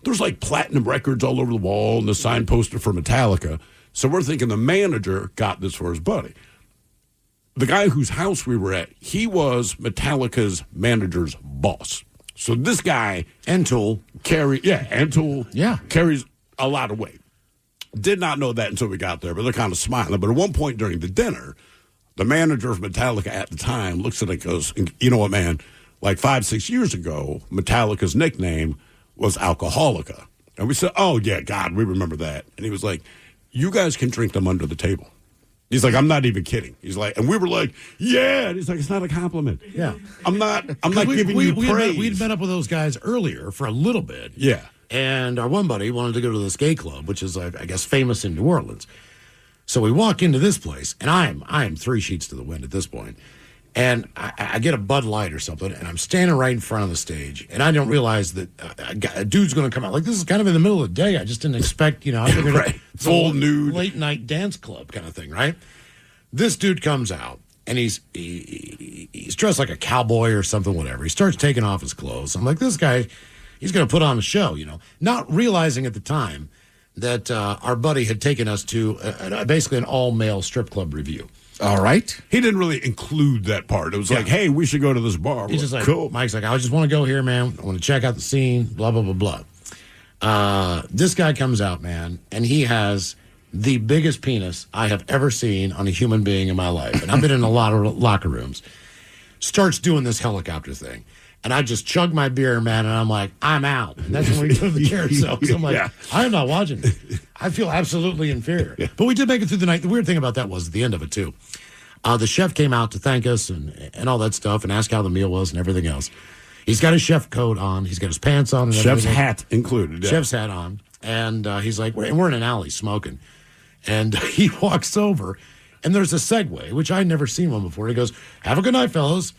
there's like platinum records all over the wall and the sign poster for Metallica. So we're thinking the manager got this for his buddy. The guy whose house we were at, he was Metallica's manager's boss. So this guy and Tool carries a lot of weight. Did not know that until we got there, but they're kind of smiling. But at one point during the dinner, the manager of Metallica at the time looks at it and goes, you know what, man, like 5-6 years ago, Metallica's nickname was Alcoholica. And we said, oh, yeah, God, we remember that. And he was like, you guys can drink them under the table. He's like, I'm not even kidding. He's like, and we were like, yeah. And he's like, it's not a compliment. Yeah. I'm not giving you praise. We'd met up with those guys earlier for a little bit. Yeah. And our one buddy wanted to go to the skate club, which is, I guess, famous in New Orleans. So we walk into this place, and I am 3 sheets to the wind at this point. And I get a Bud Light or something, and I'm standing right in front of the stage, and I don't realize that a dude's going to come out. Like, this is kind of in the middle of the day. I just didn't expect, I figured full nude, late night dance club kind of thing, right? This dude comes out, and he's dressed like a cowboy or something, whatever. He starts taking off his clothes. I'm like, this guy, he's going to put on a show, not realizing at the time that our buddy had taken us to basically an all-male strip club review. All right. He didn't really include that part. It was like, hey, we should go to this bar. He's just like, cool. Mike's like, I just want to go here, man. I want to check out the scene, blah, blah, blah, blah. This guy comes out, man, and he has the biggest penis I have ever seen on a human being in my life. And I've been in a lot of locker rooms. Starts doing this helicopter thing. And I just chug my beer, man, and I'm like, I'm out. And that's when we go to the carousel. So I'm like, I'm not watching this. I feel absolutely inferior. Yeah. But we did make it through the night. The weird thing about that was at the end of it, too. The chef came out to thank us and all that stuff and ask how the meal was and everything else. He's got his chef coat on. He's got his pants on. And chef's hat included. Yeah. Chef's hat on. And he's like, we're in an alley smoking. And he walks over, and there's a Segway, which I'd never seen one before. He goes, have a good night, fellas.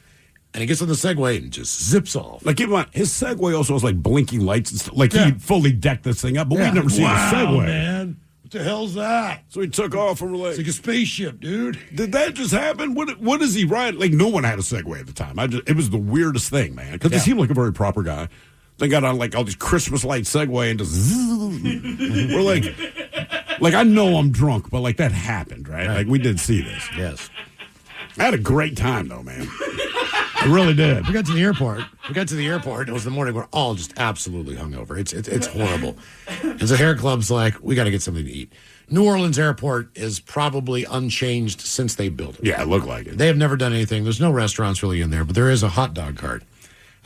And he gets on the Segway and just zips off. Like, keep in mind, his Segway also has, like, blinking lights and stuff. Like, he fully decked this thing up, but we'd never seen a Segway. Man. What the hell's that? So he took off and we're like, it's like a spaceship, dude. Did that just happen? What is he riding? Like, no one had a Segway at the time. It was the weirdest thing, man. Because he seemed like a very proper guy. They got on, like, all these Christmas light Segway and just we're like, I know I'm drunk, but, like, that happened, right? Like, we did see this. Yes. I had a great time, though, man. I really did. We got to the airport. It was the morning. We're all just absolutely hungover. It's horrible. And so Hair Club's like, we got to get something to eat. New Orleans Airport is probably unchanged since they built it. Yeah, it looked like it. They have never done anything. There's no restaurants really in there, but there is a hot dog cart.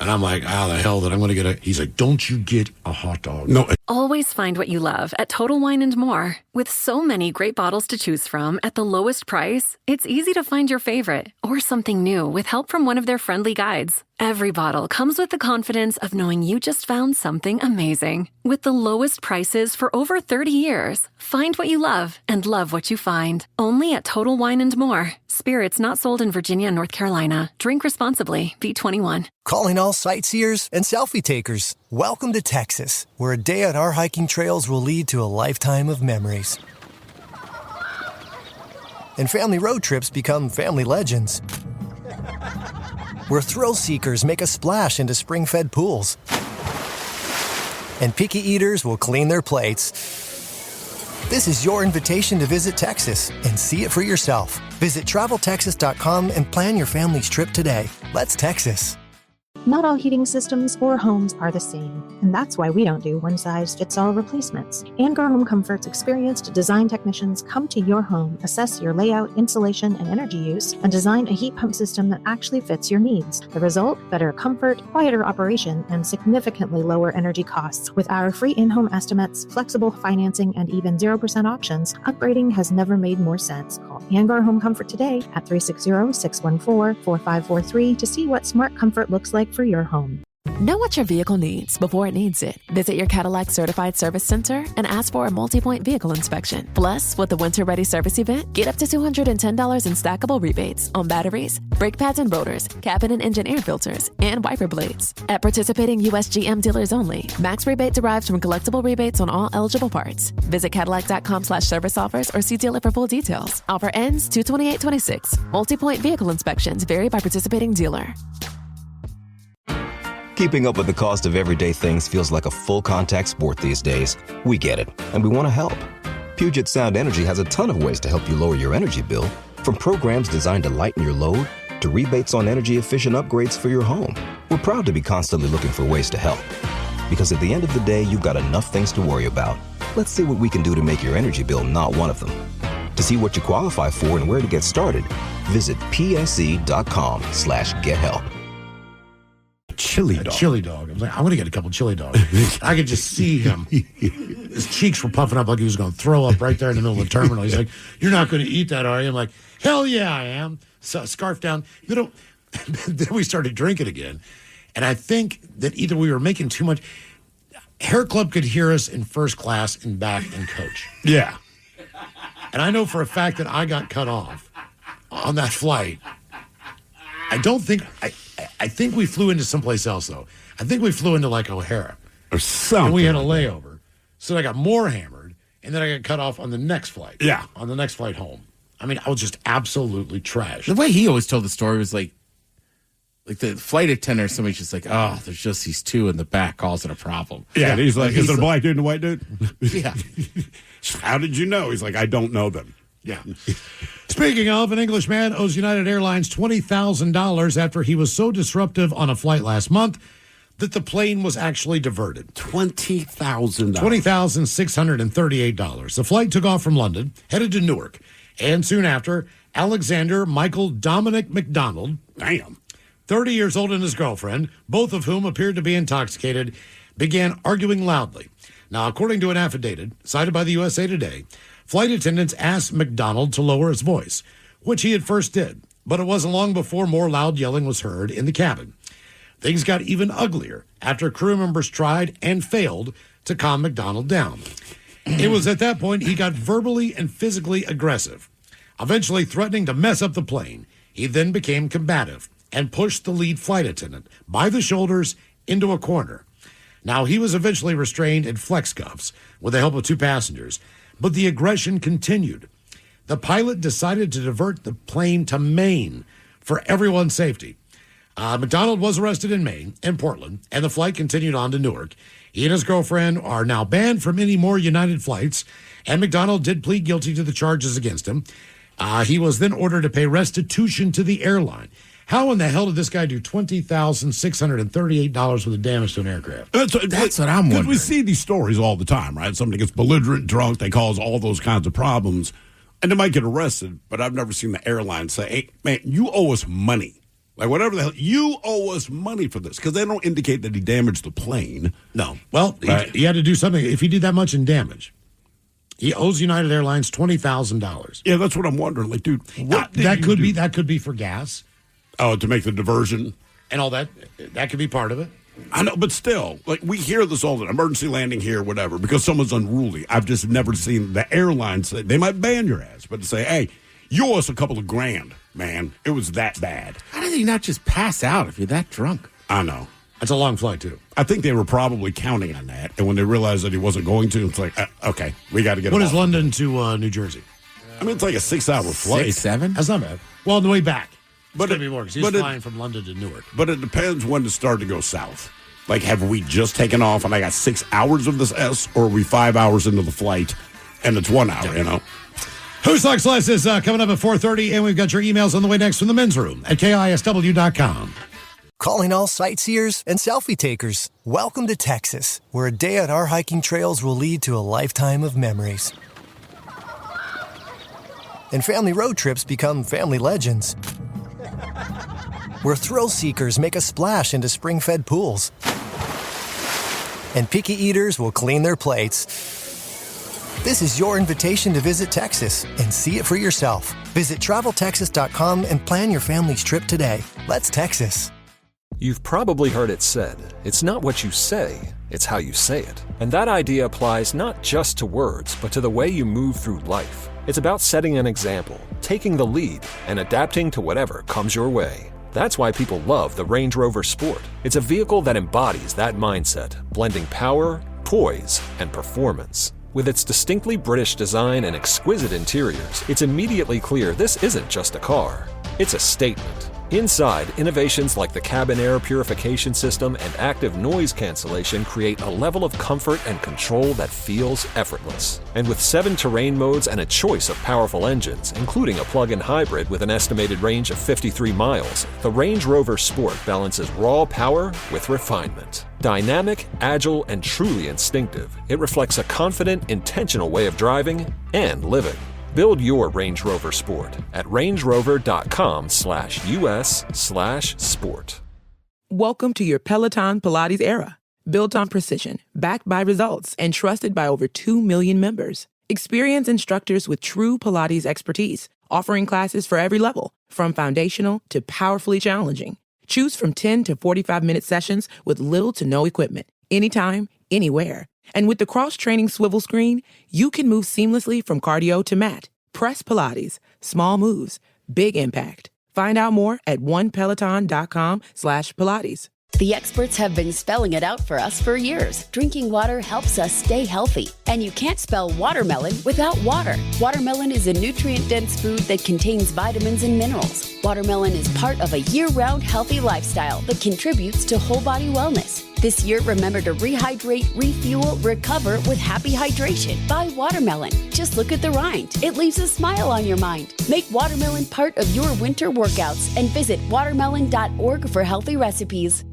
And I'm like, how the hell did I'm going to get a... He's like, don't you get a hot dog. No. always find what you love at Total Wine & More. With so many great bottles to choose from at the lowest price, it's easy to find your favorite or something new with help from one of their friendly guides. Every bottle comes with the confidence of knowing you just found something amazing. With the lowest prices for over 30 years, find what you love and love what you find. Only at Total Wine & More. Spirits not sold in Virginia and North Carolina. Drink responsibly. B21. Calling all sightseers and selfie takers. Welcome to Texas, where a day on our hiking trails will lead to a lifetime of memories. And family road trips become family legends. Where thrill seekers make a splash into spring-fed pools. And picky eaters will clean their plates. This is your invitation to visit Texas and see it for yourself. Visit TravelTexas.com and plan your family's trip today. Let's Texas. Not all heating systems or homes are the same, and that's why we don't do one-size-fits-all replacements. Angar Home Comfort's experienced design technicians come to your home, assess your layout, insulation, and energy use, and design a heat pump system that actually fits your needs. The result? Better comfort, quieter operation, and significantly lower energy costs. With our free in-home estimates, flexible financing, and even 0% options, upgrading has never made more sense. Call Angar Home Comfort today at 360-614-4543 to see what smart comfort looks like for your home. Know what your vehicle needs before it needs it. Visit your Cadillac Certified Service Center and ask for a multi-point vehicle inspection. Plus, with the Winter Ready Service Event, get up to $210 in stackable rebates on batteries, brake pads and rotors, cabin and engine air filters, and wiper blades. At participating U.S. GM dealers only, max rebate derives from collectible rebates on all eligible parts. Visit Cadillac.com/service offers or see dealer for full details. Offer ends 2/28/26. Multi-point vehicle inspections vary by participating dealer. Keeping up with the cost of everyday things feels like a full-contact sport these days. We get it, and we want to help. Puget Sound Energy has a ton of ways to help you lower your energy bill, from programs designed to lighten your load to rebates on energy-efficient upgrades for your home. We're proud to be constantly looking for ways to help. Because at the end of the day, you've got enough things to worry about. Let's see what we can do to make your energy bill not one of them. To see what you qualify for and where to get started, visit psc.com/gethelp. Chili dog. Chili dog. I was like, I'm going to get a couple chili dogs. I could just see him. His cheeks were puffing up like he was going to throw up right there in the middle of the terminal. He's like, "You're not going to eat that, are you?" I'm like, "Hell yeah, I am." So scarf down. Then we started drinking again. And I think that either we were making too much. Hair Club could hear us in first class and back and coach. Yeah. And I know for a fact that I got cut off on that flight. I think we flew into someplace else, though. I think we flew into, like, O'Hara. Or something. And we had a layover. So I got more hammered, and then I got cut off on the next flight. Yeah. On the next flight home. I mean, I was just absolutely trashed. The way he always told the story was like the flight attendant or somebody's just like, "Oh, there's just these two in the back causing a problem." Yeah, and he's like, "Is it a black dude and a white dude?" Yeah. How did you know? He's like, "I don't know them." Yeah. Speaking of, an English man owes United Airlines $20,000 after he was so disruptive on a flight last month that the plane was actually diverted. $20,000. $20,638. The flight took off from London, headed to Newark, and soon after, Alexander Michael Dominic McDonald, 30 years old, and his girlfriend, both of whom appeared to be intoxicated, began arguing loudly. Now, according to an affidavit cited by the USA Today, flight attendants asked McDonald to lower his voice, which he at first did, but it wasn't long before more loud yelling was heard in the cabin. Things got even uglier after crew members tried and failed to calm McDonald down. It was at that point he got verbally and physically aggressive, eventually threatening to mess up the plane. He then became combative and pushed the lead flight attendant by the shoulders into a corner. Now, he was eventually restrained in flex cuffs with the help of two passengers, but the aggression continued. The pilot decided to divert the plane to Maine for everyone's safety. McDonald was arrested in Maine, in Portland, and the flight continued on to Newark. He and his girlfriend are now banned from any more United flights, and McDonald did plead guilty to the charges against him. He was then ordered to pay restitution to the airline. How in the hell did this guy do $20,638 worth of damage to an aircraft? That's what I'm wondering. Because we see these stories all the time, right? Somebody gets belligerent, drunk, they cause all those kinds of problems, and they might get arrested, but I've never seen the airline say, "Hey, man, you owe us money. Like, whatever the hell. You owe us money for this because they don't indicate that he damaged the plane. No. Well, Right. he had to do something. If he did that much in damage, he owes United Airlines $20,000. Yeah, that's what I'm wondering. Like, dude, what did that you could do? be that could be for gas. Oh, to make the diversion and all that. That could be part of it. I know, but still, like, we hear this all the time. Emergency landing here, whatever, because someone's unruly. I've just never seen the airline say, they might ban your ass, but to say, hey, you owe us a couple of grand, man. It was that bad. How did he not just pass out if you're that drunk? I know. That's a long flight, too. I think they were probably counting on that. And when they realized that he wasn't going to, it's like, okay, we got to get What him is off. London to New Jersey? I mean, it's like a 6-hour flight. 6, 7? That's not bad. Well, on the way back. But It's going to be more because he's flying from London to Newark. But it depends when to start to go south. Like, have we just taken off and I got 6 hours of this S, or are we 5 hours into the flight and it's 1 hour, you know? Who Sucks Less is coming up at 4:30, and we've got your emails on the way next from the men's room at KISW.com. Calling all sightseers and selfie takers. Welcome to Texas, where a day on our hiking trails will lead to a lifetime of memories. And family road trips become family legends. Where thrill seekers make a splash into spring-fed pools. And picky eaters will clean their plates. This is your invitation to visit Texas and see it for yourself. Visit TravelTexas.com and plan your family's trip today. Let's Texas. You've probably heard it said, it's not what you say, it's how you say it. And that idea applies not just to words, but to the way you move through life. It's about setting an example, taking the lead, and adapting to whatever comes your way. That's why people love the Range Rover Sport. It's a vehicle that embodies that mindset, blending power, poise, and performance. With its distinctly British design and exquisite interiors, it's immediately clear this isn't just a car. It's a statement. Inside, innovations like the cabin air purification system and active noise cancellation create a level of comfort and control that feels effortless. And with 7 terrain modes and a choice of powerful engines, including a plug-in hybrid with an estimated range of 53 miles, the Range Rover Sport balances raw power with refinement. Dynamic, agile, and truly instinctive, it reflects a confident, intentional way of driving and living. Build your Range Rover Sport at rangerover.com/US/sport. Welcome to your Peloton Pilates era. Built on precision, backed by results, and trusted by over 2 million members. Experience instructors with true Pilates expertise, offering classes for every level, from foundational to powerfully challenging. Choose from 10 to 45-minute sessions with little to no equipment, anytime, anywhere. And with the cross-training swivel screen, you can move seamlessly from cardio to mat. Press Pilates. Small moves, big impact. Find out more at onepeloton.com/Pilates. The experts have been spelling it out for us for years. Drinking water helps us stay healthy. And you can't spell watermelon without water. Watermelon is a nutrient-dense food that contains vitamins and minerals. Watermelon is part of a year-round healthy lifestyle that contributes to whole body wellness. This year, remember to rehydrate, refuel, recover with happy hydration. Buy watermelon. Just look at the rind. It leaves a smile on your mind. Make watermelon part of your winter workouts and visit watermelon.org for healthy recipes.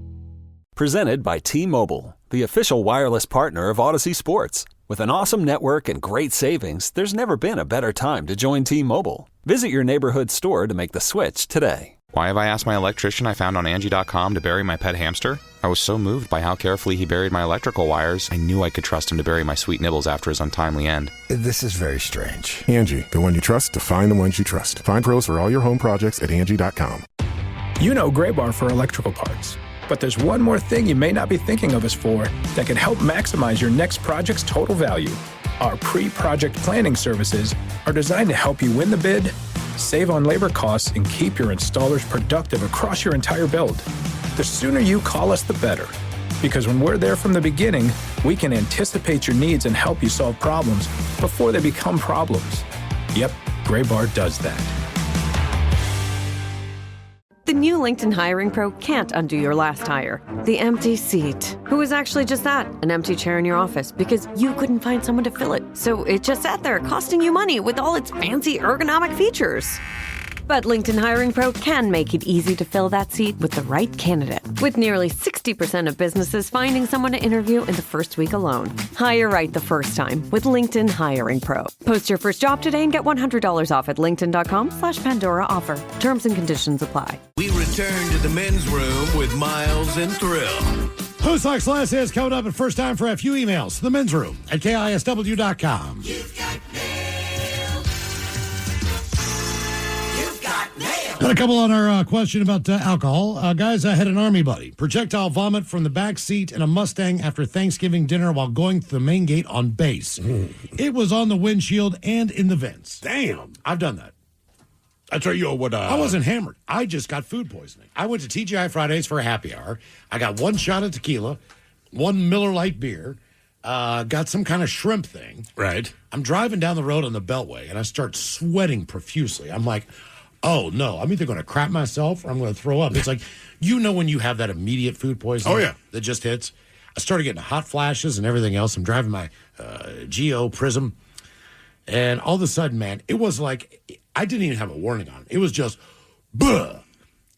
Presented by T-Mobile, the official wireless partner of Odyssey Sports. With an awesome network and great savings, there's never been a better time to join T-Mobile. Visit your neighborhood store to make the switch today. Why have I asked my electrician I found on Angie.com to bury my pet hamster? I was so moved by how carefully he buried my electrical wires, I knew I could trust him to bury my sweet nibbles after his untimely end. This is very strange. Angie, the one you trust to find the ones you trust. Find pros for all your home projects at Angie.com. You know Gray Bar for electrical parts. But there's one more thing you may not be thinking of us for that can help maximize your next project's total value. Our pre-project planning services are designed to help you win the bid, save on labor costs, and keep your installers productive across your entire build. The sooner you call us, the better. Because when we're there from the beginning, we can anticipate your needs and help you solve problems before they become problems. Yep, Gray Bar does that. The new LinkedIn Hiring Pro can't undo your last hire. The empty seat. Who is actually just that? An empty chair in your office because you couldn't find someone to fill it. So it just sat there costing you money with all its fancy ergonomic features. But LinkedIn Hiring Pro can make it easy to fill that seat with the right candidate. With nearly 60% of businesses finding someone to interview in the first week alone. Hire right the first time with LinkedIn Hiring Pro. Post your first job today and get $100 off at linkedin.com/Pandora offer. Terms and conditions apply. We return return to the men's room with Miles and Thrill. Who Sucks Less is coming up, and first time for a few emails to the men's room at KISW.com. Got a couple on our question about alcohol. Guys, I had an Army buddy. Projectile vomit from the back seat in a Mustang after Thanksgiving dinner while going through the main gate on base. It was on the windshield and in the vents. Damn. I've done that. That's right. You know what? I wasn't hammered. I just got food poisoning. I went to TGI Fridays for a happy hour. I got one shot of tequila, one Miller Lite beer, got some kind of shrimp thing. Right. I'm driving down the road on the Beltway, and I start sweating profusely. I'm like, oh, no, I'm either going to crap myself or I'm going to throw up. It's like, you know when you have that immediate food poisoning that just hits? I started getting hot flashes and everything else. I'm driving my Geo Prism, and all of a sudden, man, it was like I didn't even have a warning on it. It was just, buh.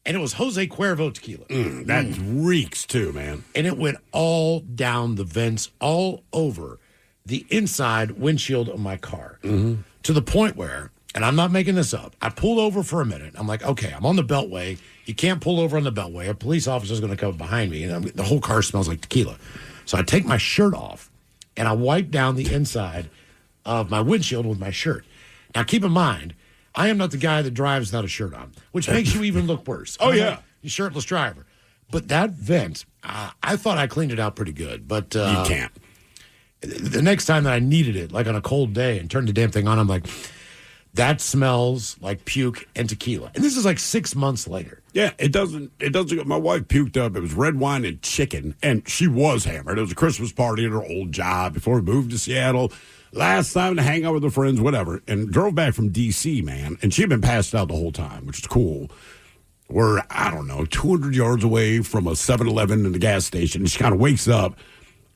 And it was Jose Cuervo tequila. That reeks too, man. And it went all down the vents, all over the inside windshield of my car, to the point where, and I'm not making this up, I pulled over for a minute. I'm like, okay, I'm on the Beltway. You can't pull over on the Beltway. A police officer's going to come behind me, and the whole car smells like tequila. So I take my shirt off, and I wipe down the inside of my windshield with my shirt. Now, keep in mind, I am not the guy that drives without a shirt on, which makes you even look worse. Oh, yeah. You shirtless driver. But that vent, I thought I cleaned it out pretty good. But you can't. The next time that I needed it, like on a cold day, and turned the damn thing on, I'm like, that smells like puke and tequila. And this is like 6 months later. Yeah, it doesn't. My wife puked up. It was red wine and chicken, and she was hammered. It was a Christmas party at her old job before we moved to Seattle. Last time to hang out with her friends, whatever, and drove back from D.C., man. And she'd been passed out the whole time, which is cool. We're, 200 yards away from a 7-Eleven and the gas station. And she kind of wakes up.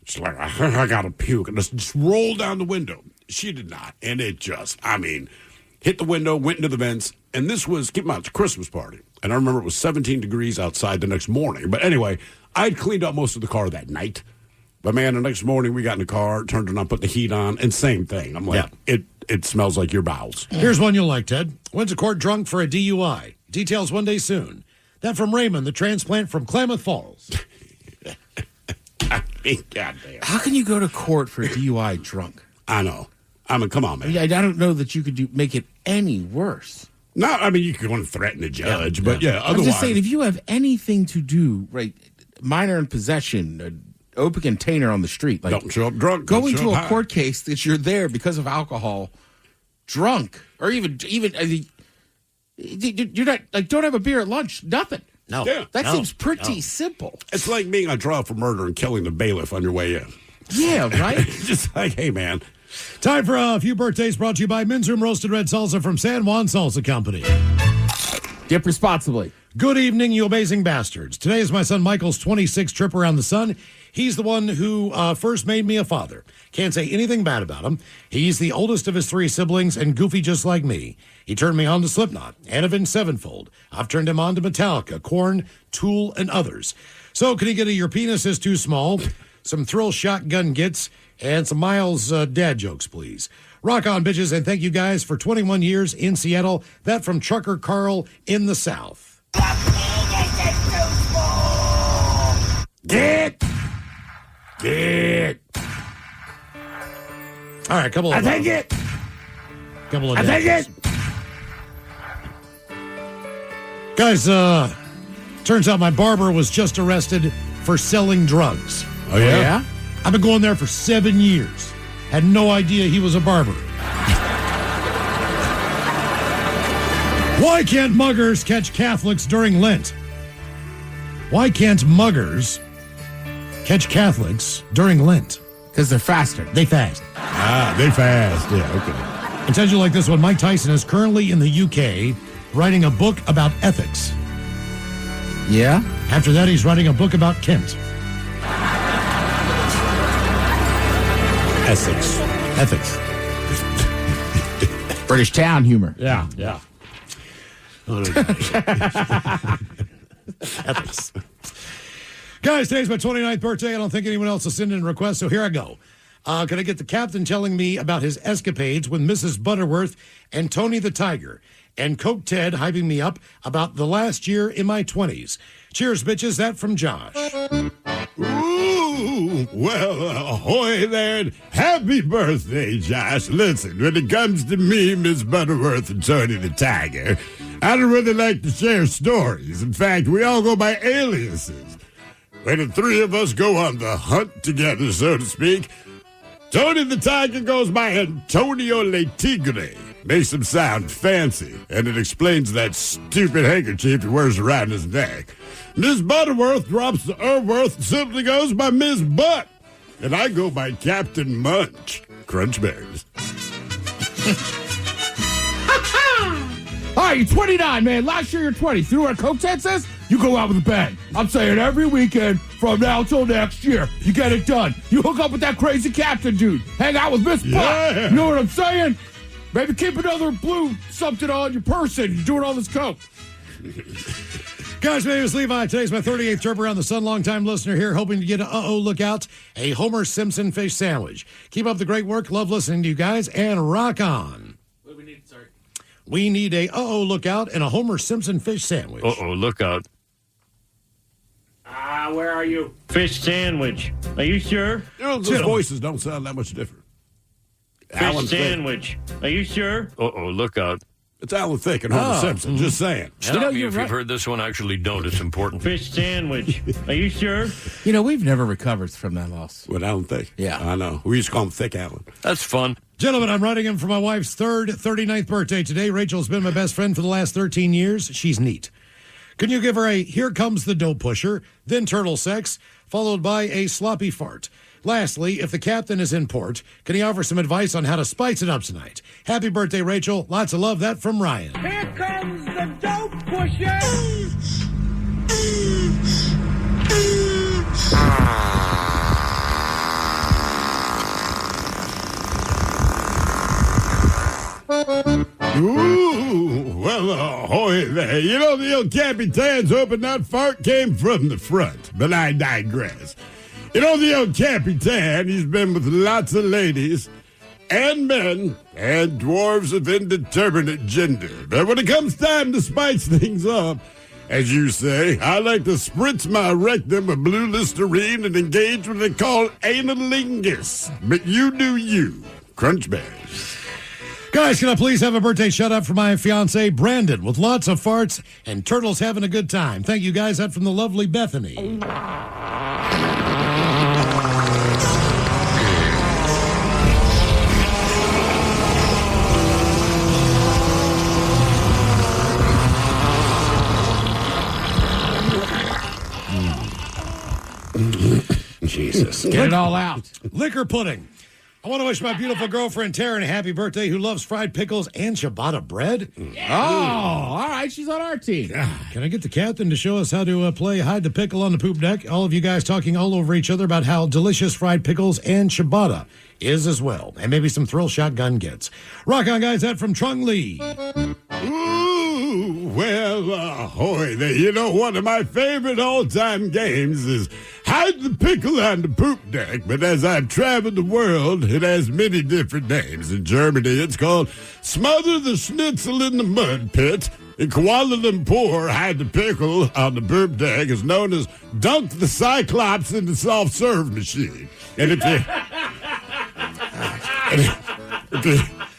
She's like, I got to puke. And just rolled down the window. She did not. And it just, hit the window, went into the vents. And this was, keep in mind, it's a Christmas party. And I remember it was 17 degrees outside the next morning. But anyway, I'd cleaned up most of the car that night. But, man, the next morning we got in the car, turned it on, put the heat on, and same thing. I'm like, it smells like your bowels. Here's one you'll like, Ted. Went to court drunk for a DUI. Details one day soon. That from Raymond, the transplant from Klamath Falls. Goddamn. How can you go to court for a DUI drunk? I know. Come on, man. I don't know that you could make it any worse. No, you could go and threaten the judge, but otherwise. I'm just saying, if you have anything to do, right, minor in possession, open container on the street. Like, don't show up drunk. Go into a court case that you're there because of alcohol, drunk, or even you're not like don't have a beer at lunch. Nothing. No, that seems pretty simple. It's like being on trial for murder and killing the bailiff on your way in. Yeah, right. Just like, hey, man. Time for a few birthdays brought to you by Men's Room Roasted Red Salsa from San Juan Salsa Company. Dip responsibly. Good evening, you amazing bastards. Today is my son Michael's 26th trip around the sun. He's the one who first made me a father. Can't say anything bad about him. He's the oldest of his 3 siblings and goofy just like me. He turned me on to Slipknot and Avenged Sevenfold. I've turned him on to Metallica, Korn, Tool, and others. So can he get a Your Penis Is Too Small, some Thrill Shotgun Gits, and some Miles dad jokes, please. Rock on, bitches, and thank you guys for 21 years in Seattle. That from Trucker Carl in the South. Get. All right, couple of. I take it. Couple of. I take it. Guys, turns out my barber was just arrested for selling drugs. Oh yeah? I've been going there for 7 years. Had no idea he was a barber. Why can't muggers catch Catholics during Lent? Why can't muggers catch Catholics during Lent? Because they're faster. They fast. They fast. Yeah, okay. It tells you like this one. Mike Tyson is currently in the UK writing a book about ethics. Yeah? After that, he's writing a book about Kent. Ethics. British town humor. Yeah. Ethics. Guys, today's my 29th birthday. I don't think anyone else has sent in requests, so here I go. Can I get the captain telling me about his escapades with Mrs. Butterworth and Tony the Tiger? And Coke Ted hyping me up about the last year in my 20s. Cheers, bitches. That from Josh. Ooh, well, ahoy there, and happy birthday, Josh. Listen, when it comes to me, Miss Butterworth, and Tony the Tiger, I don't really like to share stories. In fact, we all go by aliases. When the three of us go on the hunt together, so to speak, Tony the Tiger goes by Antonio Le Tigre. Makes him sound fancy, and it explains that stupid handkerchief he wears around his neck. Miss Butterworth drops the Irworth and simply goes by Miss Butt. And I go by Captain Munch. Crunchberries. All right, you're 29, man. Last year you're 20. See what a Coke Ted says? You go out with a bang. I'm saying every weekend from now till next year, you get it done. You hook up with that crazy captain dude. Hang out with Miss Butt. You know what I'm saying? Maybe keep another blue something on your person. You're doing all this Coke. Guys, my name is Levi. Today's my 38th trip around the sun. Long-time listener here, hoping to get an look out, a Homer Simpson fish sandwich. Keep up the great work. Love listening to you guys, and rock on. What do we need, sir? We need a look out and a Homer Simpson fish sandwich. Look out. Where are you? Fish sandwich. Are you sure? You know, those voices don't sound that much different. Fish sandwich. Are you sure? Look out. It's Alan Thicke and Homer Simpson. Just saying. Stop me if you've heard this one. Actually, don't. It's important. Fish sandwich. Are you sure? You know, we've never recovered from that loss. With Alan Thicke? Yeah. I know. We used to call him Thick Alan. That's fun. Gentlemen, I'm writing in for my wife's 39th birthday today. Rachel's been my best friend for the last 13 years. She's neat. Can you give her a Here Comes the Dope Pusher, then Turtle Sex, followed by a sloppy fart? Lastly, if the captain is in port, can he offer some advice on how to spice it up tonight? Happy birthday, Rachel. Lots of love. That from Ryan. Here comes the dope pusher. Ooh, well, ahoy there. You know, the old Capitan's hoping that fart came from the front, but I digress. You know, the old Capitan, he's been with lots of ladies and men and dwarves of indeterminate gender. But when it comes time to spice things up, as you say, I like to spritz my rectum with blue Listerine and engage what they call analingus. But you do you. Crunchberries. Guys, can I please have a birthday shout-out for my fiance, Brandon, with lots of farts and turtles having a good time. Thank you, guys. That from the lovely Bethany. Jesus. Get it all out. Liquor pudding. I want to wish my beautiful girlfriend, Taryn, a happy birthday, who loves fried pickles and ciabatta bread. Yeah. Oh, all right. She's on our team. Can I get the captain to show us how to play hide the pickle on the poop deck? All of you guys talking all over each other about how delicious fried pickles and ciabatta is as well. And maybe some thrill shotgun gets. Rock on, guys. That from Trung Lee. Ooh, well, ahoy there. You know, one of my favorite all-time games is hide the pickle on the poop deck. But as I've traveled the world, it has many different names. In Germany, it's called smother the schnitzel in the mud pit. In Kuala Lumpur, hide the pickle on the poop deck is known as dunk the Cyclops in the self-serve machine. And if you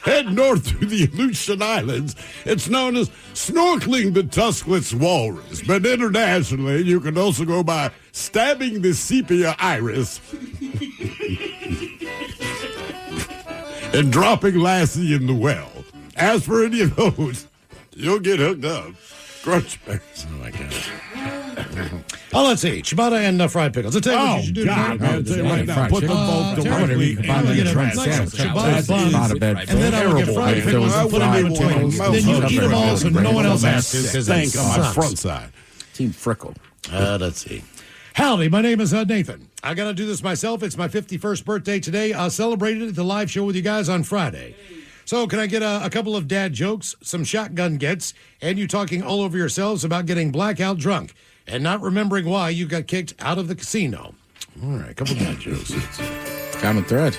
head north through the Aleutian Islands, it's known as snorkeling the tuskless walrus. But internationally, you can also go by stabbing the sepia iris and dropping Lassie in the well. As for any of those, you'll get hooked up. Crunchberries. Oh, my God. Let's see. Ciabatta and fried pickles. I'll tell you what you should do. God, I'll tell you right now. Put them both directly in ciabatta bread. And then I will get fried pickles and put them in between. Then you eat them all so no one else has to. Because thank on my front side. Team Frickle. Let's see. Howdy, my name is Nathan. I got to do this myself. It's my 51st birthday today. I celebrated at the live show with you guys on Friday. So can I get a couple of dad jokes, some shotgun gets, and you talking all over yourselves about getting blackout drunk and not remembering why you got kicked out of the casino? All right, a couple of dad jokes. Common thread.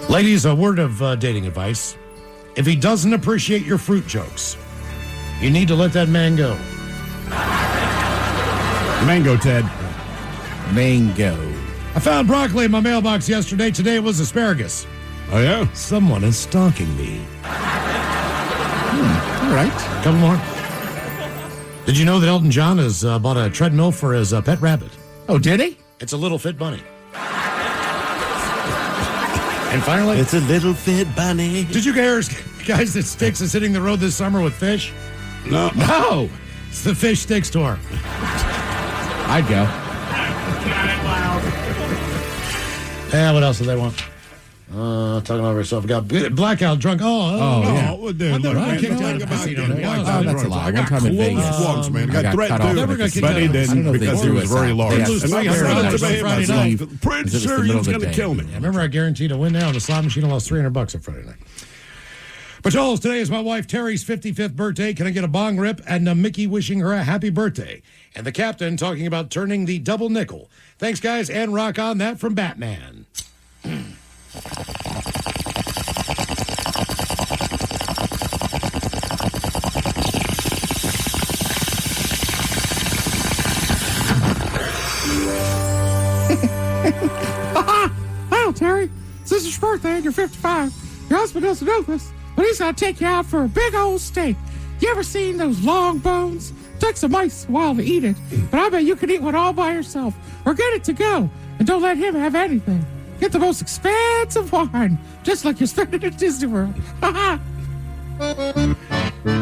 Ladies, a word of dating advice. If he doesn't appreciate your fruit jokes, you need to let that man go. Mango, Ted. Mango. I found broccoli in my mailbox yesterday. Today it was asparagus. Oh, yeah? Someone is stalking me. All right. Couple more. Did you know that Elton John has bought a treadmill for his pet rabbit? Oh, did he? It's a little fit bunny. And finally, it's a little fit bunny. Did you guys that Sticks is hitting the road this summer with fish? No. No. It's the fish stick store. I'd go. Yeah, what else do they want? Talking over yourself. Got blackout drunk. Yeah. Well, dude, I never look, got man, kicked look out of about casino. getting Yeah, blacked out that's a drunk. lie. I got One time in close Vegas, once, man. I got got threatened cut off. to, Never got kicked but he out. I don't didn't know if they because he threw was us very out. large. They And asked I us got to threatened stay to there behave Friday myself. night. Pretty It was sure the he middle was of going the to day. kill me. I remember I guaranteed to win now on the slot machine. I lost $300 on Friday night. But Joel, today is my wife Terry's 55th birthday. Can I get a bong rip and Mickey wishing her a happy birthday? And the captain talking about turning the double nickel. Thanks, guys, and rock on that from Batman. Well, Terry, this is your birthday and you're 55. Your husband doesn't know this, but he's going to take you out for a big old steak. You ever seen those long bones? Takes a mice a while to eat it, but I bet you can eat one all by yourself or get it to go. And don't let him have anything. Get the most expensive wine, just like you're spending at Disney World.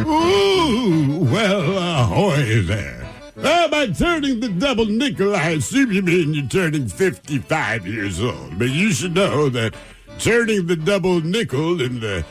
Ooh, well, ahoy there. By turning the double nickel, I assume you mean you're turning 55 years old. But you should know that turning the double nickel in the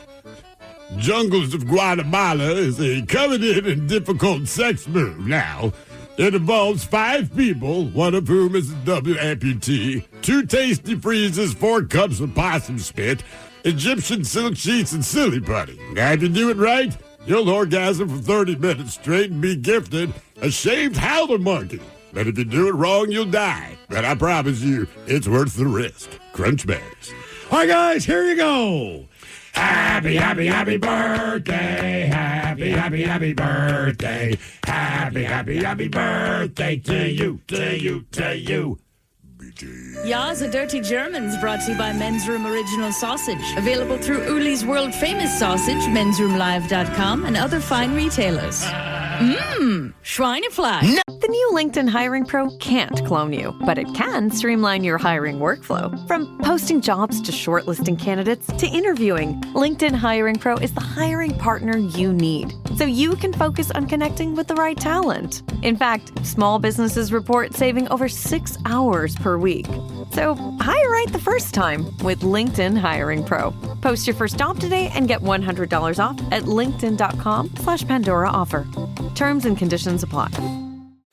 jungles of Guatemala is a coveted and difficult sex move. Now, it involves 5 people, one of whom is a double amputee, 2 tasty freezes, 4 cups of possum spit, Egyptian silk sheets, and silly putty. Now, if you do it right, you'll orgasm for 30 minutes straight and be gifted a shaved howler monkey. But if you do it wrong, you'll die. But I promise you, it's worth the risk. Crunch berries. All right, guys, here you go. Happy, happy, happy birthday. Happy, happy, happy birthday. Happy, happy, happy birthday to you, to you, to you. Ya's a Dirty Germans brought to you by Men's Room Original Sausage. Available through Uli's World Famous Sausage, mensroomlive.com, and other fine retailers. Schweinefleisch. The new LinkedIn Hiring Pro can't clone you, but it can streamline your hiring workflow. From posting jobs to shortlisting candidates to interviewing, LinkedIn Hiring Pro is the hiring partner you need, so you can focus on connecting with the right talent. In fact, small businesses report saving over 6 hours per week. So hire right the first time with LinkedIn Hiring Pro. Post your first job today and get $100 off at linkedin.com/Pandora offer. Terms and conditions apply.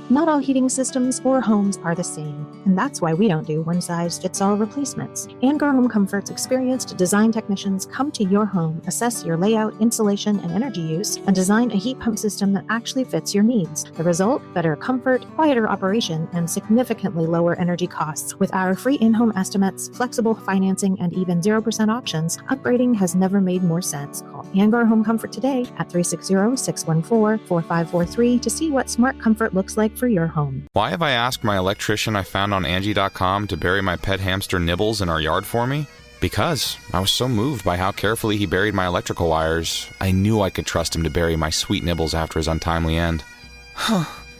Not all heating systems or homes are the same, and that's why we don't do one-size-fits-all replacements. Angar Home Comfort's experienced design technicians come to your home, assess your layout, insulation, and energy use, and design a heat pump system that actually fits your needs. The result? Better comfort, quieter operation, and significantly lower energy costs. With our free in-home estimates, flexible financing, and even 0% options, upgrading has never made more sense. Call Angar Home Comfort today at 360-614-4543 to see what smart comfort looks like for your home. Why have I asked my electrician I found on Angie.com to bury my pet hamster Nibbles in our yard for me? Because I was so moved by how carefully he buried my electrical wires, I knew I could trust him to bury my sweet Nibbles after his untimely end.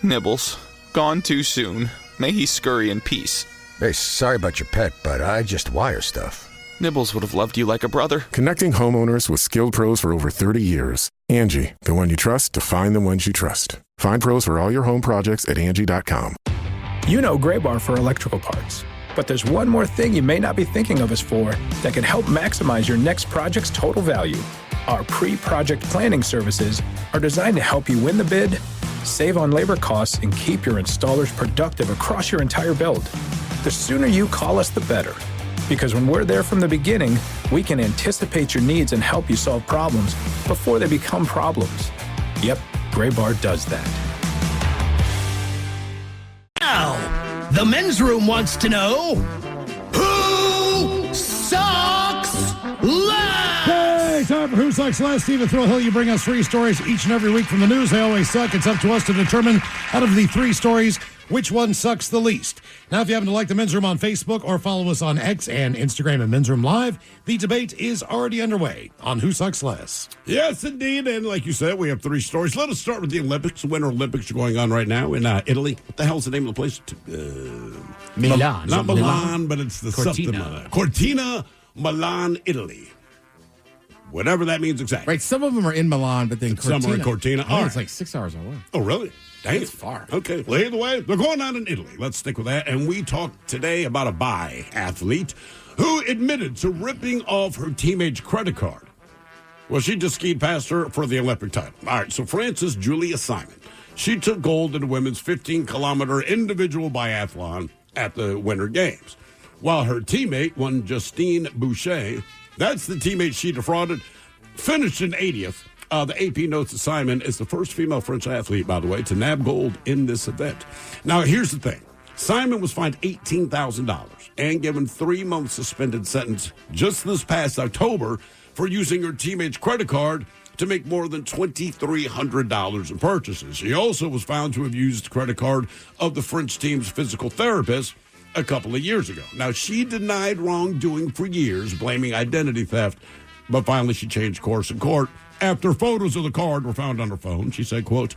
Nibbles, gone too soon. May he scurry in peace. Hey, sorry about your pet, but I just wire stuff. Nibbles would have loved you like a brother. Connecting homeowners with skilled pros for over 30 years. Angie, the one you trust to find the ones you trust. Find pros for all your home projects at Angie.com. You know Gray Bar for electrical parts, but there's one more thing you may not be thinking of us for that can help maximize your next project's total value. Our pre-project planning services are designed to help you win the bid, save on labor costs, and keep your installers productive across your entire build. The sooner you call us, the better. Because when we're there from the beginning, we can anticipate your needs and help you solve problems before they become problems. Yep, Gray Bar does that. Now, The men's room wants to know, who sucks less? Hey, time for Who Sucks Less. Stephen Thrill-Hill, you bring us 3 stories each and every week from the news. They always suck. It's up to us to determine, out of the 3 stories, which one sucks the least. Now, if you happen to like the Men's Room on Facebook or follow us on X and Instagram at Men's Room Live, the debate is already underway on Who Sucks Less. Yes, indeed. And like you said, we have 3 stories. Let us start with the Olympics. The Winter Olympics are going on right now in Italy. What the hell's the name of the place? Milan. Not Milan, but it's the Cortina. something. Cortina, Milan, Italy. Whatever that means exactly. Right, some of them are in Milan, but then Cortina. Some are in Cortina. I think it's like 6 hours away. Oh, really? Dang, it's far. Okay. Well, either way, they're going on in Italy. Let's stick with that. And we talked today about a biathlete who admitted to ripping off her teammate's credit card. Well, she just skied past her for the Olympic title. All right, so Frances Julia Simon. She took gold in the women's 15-kilometer individual biathlon at the Winter Games, while her teammate, one Justine Boucher, that's the teammate she defrauded, finished in 80th. The AP notes that Simon is the first female French athlete, by the way, to nab gold in this event. Now, here's the thing. Simon was fined $18,000 and given 3-month suspended sentence just this past October for using her teammate's credit card to make more than $2,300 in purchases. She also was found to have used the credit card of the French team's physical therapist a couple of years ago. Now, she denied wrongdoing for years, blaming identity theft, but finally she changed course in court. After photos of the card were found on her phone, she said, quote,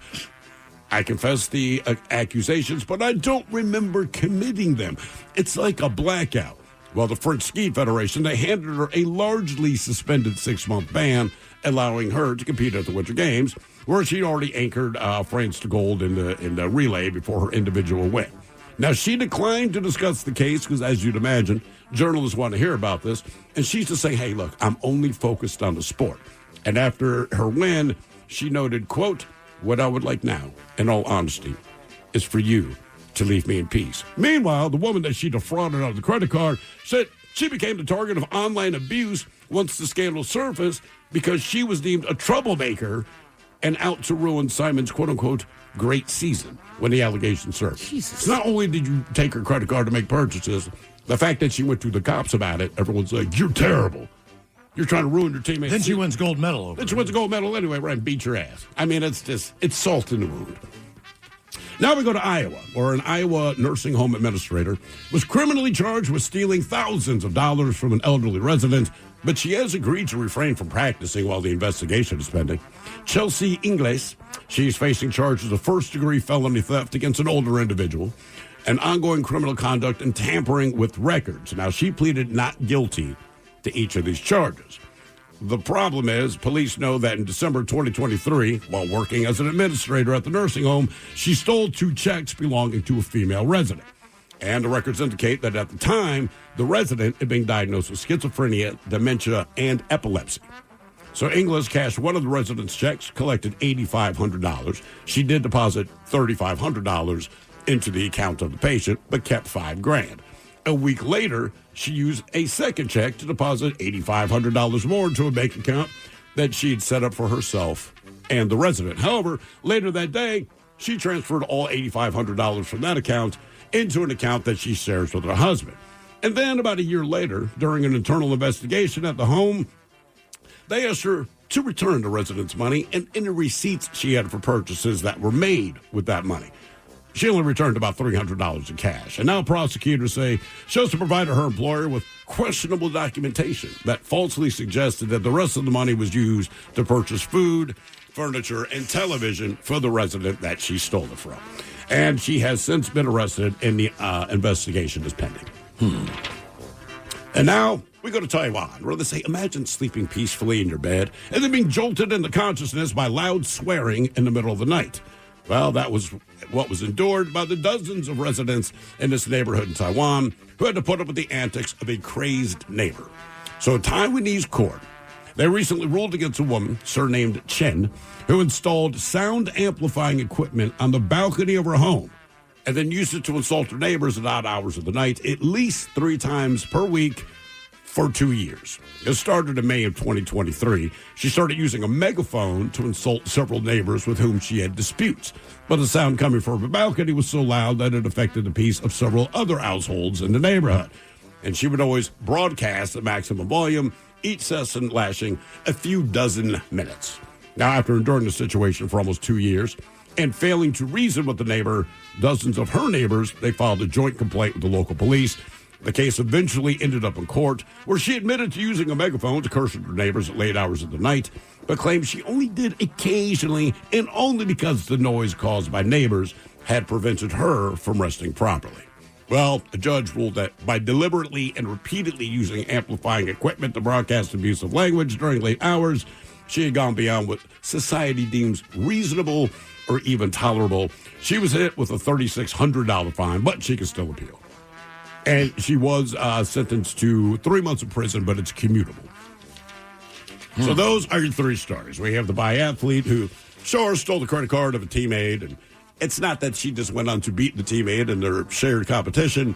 I confess the accusations, but I don't remember committing them. It's like a blackout. Well, the French Ski Federation, they handed her a largely suspended 6-month ban, allowing her to compete at the Winter Games, where she'd already anchored France to gold in the relay before her individual win. Now, she declined to discuss the case because, as you'd imagine, journalists want to hear about this. And she's to say, hey, look, I'm only focused on the sport. And after her win, she noted, quote, what I would like now, in all honesty, is for you to leave me in peace. Meanwhile, the woman that she defrauded out of the credit card said she became the target of online abuse once the scandal surfaced because she was deemed a troublemaker and out to ruin Simon's quote-unquote great season when the allegation surfaced. Jesus. So not only did you take her credit card to make purchases, the fact that she went to the cops about it, everyone's like, you're terrible. You're trying to ruin your teammates. Then she wins gold medal over. Then she wins a gold medal anyway, right? And beat your ass. I mean, it's salt in the wound. Now we go to Iowa, where an Iowa nursing home administrator was criminally charged with stealing thousands of dollars from an elderly resident, but she has agreed to refrain from practicing while the investigation is pending. Chelsea Ingles, she's facing charges of first-degree felony theft against an older individual, and ongoing criminal conduct and tampering with records. Now, she pleaded not guilty to each of these charges. The problem is, police know that in December 2023, while working as an administrator at the nursing home, she stole 2 checks belonging to a female resident. And the records indicate that at the time, the resident had been diagnosed with schizophrenia, dementia, and epilepsy. So Inglis cashed one of the resident's checks, collected $8,500. She did deposit $3,500 into the account of the patient, but kept $5,000. A week later, she used a second check to deposit $8,500 more into a bank account that she'd set up for herself and the resident. However, later that day, she transferred all $8,500 from that account into an account that she shares with her husband. And then about a year later, during an internal investigation at the home, they asked her to return the resident's money and any receipts she had for purchases that were made with that money. She only returned about $300 in cash. And now prosecutors say she also provided her employer with questionable documentation that falsely suggested that the rest of the money was used to purchase food, furniture, and television for the resident that she stole it from. And she has since been arrested and the investigation is pending. And now we go to Taiwan, where they say, imagine sleeping peacefully in your bed and then being jolted into consciousness by loud swearing in the middle of the night. Well, that was what was endured by the dozens of residents in this neighborhood in Taiwan who had to put up with the antics of a crazed neighbor. So a Taiwanese court, they recently ruled against a woman, surnamed Chen, who installed sound amplifying equipment on the balcony of her home and then used it to insult her neighbors at odd hours of the night, at least 3 times per week for 2 years. It started in May of 2023. She started using a megaphone to insult several neighbors with whom she had disputes. But the sound coming from her balcony was so loud that it affected the peace of several other households in the neighborhood. And she would always broadcast at maximum volume, each session lasting a few dozen minutes. Now, after enduring the situation for almost 2 years and failing to reason with the neighbor, dozens of her neighbors, they filed a joint complaint with the local police. The case eventually ended up in court, where she admitted to using a megaphone to curse at her neighbors at late hours of the night, but claimed she only did occasionally and only because the noise caused by neighbors had prevented her from resting properly. Well, a judge ruled that by deliberately and repeatedly using amplifying equipment to broadcast abusive language during late hours, she had gone beyond what society deems reasonable or even tolerable. She was hit with a $3,600 fine, but she can still appeal. And she was sentenced to 3 months in prison, but it's commutable. So those are your three stories. We have the biathlete who, sure, stole the credit card of a teammate. And it's not that she just went on to beat the teammate in their shared competition.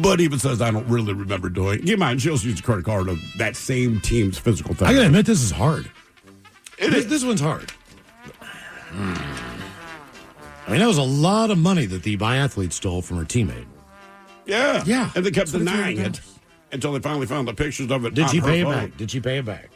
But even says, I don't really remember doing it. Keep in mind, she also used the credit card of that same team's physical therapy. I gotta admit, this is hard. This one's hard. I mean, that was a lot of money that the biathlete stole from her teammate. Yeah. Yeah. And they kept denying it until they finally found the pictures of it. Did on she her pay it phone. back? Did she pay it back?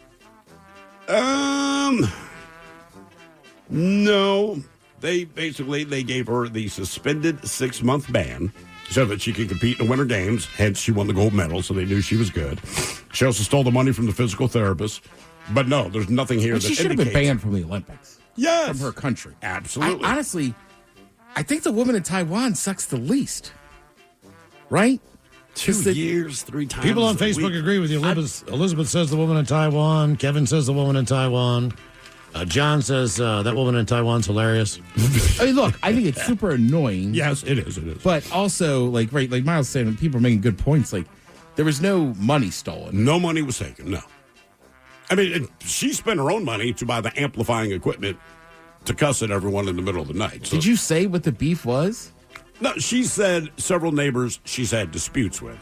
No. They gave her the suspended 6-month ban so that she could compete in the Winter Games. Hence, she won the gold medal, so they knew she was good. She also stole the money from the physical therapist. But no, there's nothing here And that she should have been indicates- banned from the Olympics. Yes. From her country. Absolutely. Honestly, I think the woman in Taiwan sucks the least. Right? 2 years, 3 times. People on a Facebook week. agree with you. Elizabeth says the woman in Taiwan. Kevin says the woman in Taiwan. John says that woman in Taiwan's hilarious. I mean, look, I think it's super annoying. Yes, it is. It is. But also, like Miles saying, people are making good points. Like, there was no money stolen. No money was taken, no. I mean, she spent her own money to buy the amplifying equipment to cuss at everyone in the middle of the night. So, Did you say what the beef was? No, she said several neighbors she's had disputes with.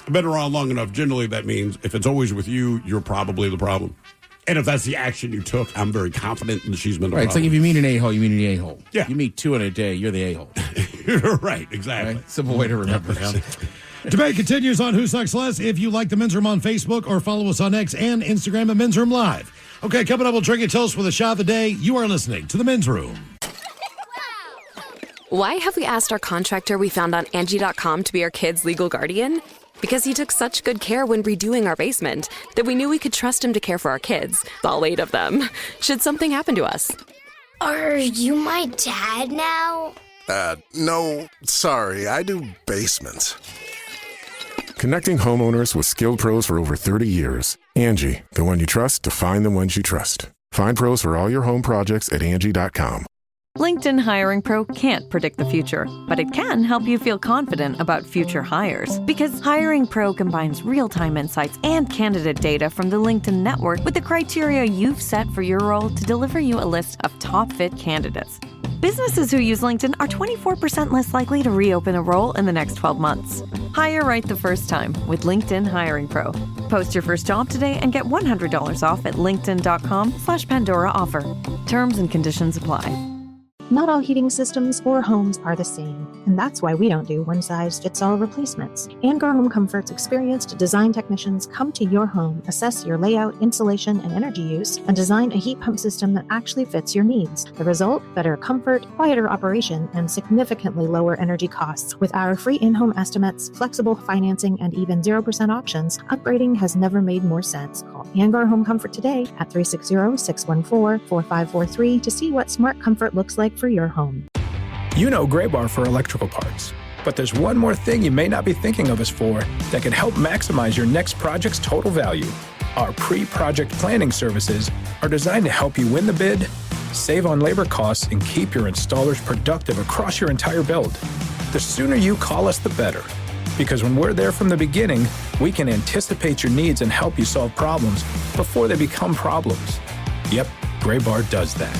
I've been around long enough. Generally, that means if it's always with you, you're probably the problem. And if that's the action you took, I'm very confident that she's been the Right, it's like problem. if you meet an a-hole, you meet an a-hole. Yeah. You meet 2 in a day, you're the a-hole. Right, exactly. Right? Simple way to remember it. Debate continues on Who Sucks Less. If you like the Men's Room on Facebook or follow us on X and Instagram at Men's Room Live. Okay, coming up, we'll drink a toast with a shot of the day. You are listening to the Men's Room. Why have we asked our contractor we found on Angie.com to be our kids' legal guardian? Because he took such good care when redoing our basement that we knew we could trust him to care for our kids, all 8 of them, should something happen to us. Are you my dad now? No, sorry, I do basements. Connecting homeowners with skilled pros for over 30 years. Angie, the one you trust to find the ones you trust. Find pros for all your home projects at Angie.com. LinkedIn Hiring Pro can't predict the future, but it can help you feel confident about future hires. Because Hiring Pro combines real-time insights and candidate data from the LinkedIn network with the criteria you've set for your role to deliver you a list of top-fit candidates. Businesses who use LinkedIn are 24% less likely to reopen a role in the next 12 months. Hire right the first time with LinkedIn Hiring Pro. Post your first job today and get $100 off at linkedin.com/Pandora offer. Terms and conditions apply. Not all heating systems or homes are the same, and that's why we don't do one-size-fits-all replacements. Angar Home Comfort's experienced design technicians come to your home, assess your layout, insulation, and energy use, and design a heat pump system that actually fits your needs. The result? Better comfort, quieter operation, and significantly lower energy costs. With our free in-home estimates, flexible financing, and even 0% options, upgrading has never made more sense. Call Angar Home Comfort today at 360-614-4543 to see what smart comfort looks like for your home. You know Gray Bar for electrical parts, but there's one more thing you may not be thinking of us for that can help maximize your next project's total value. Our pre-project planning services are designed to help you win the bid, save on labor costs, and keep your installers productive across your entire build. The sooner you call us, the better. Because when we're there from the beginning, we can anticipate your needs and help you solve problems before they become problems. Yep, Gray Bar does that.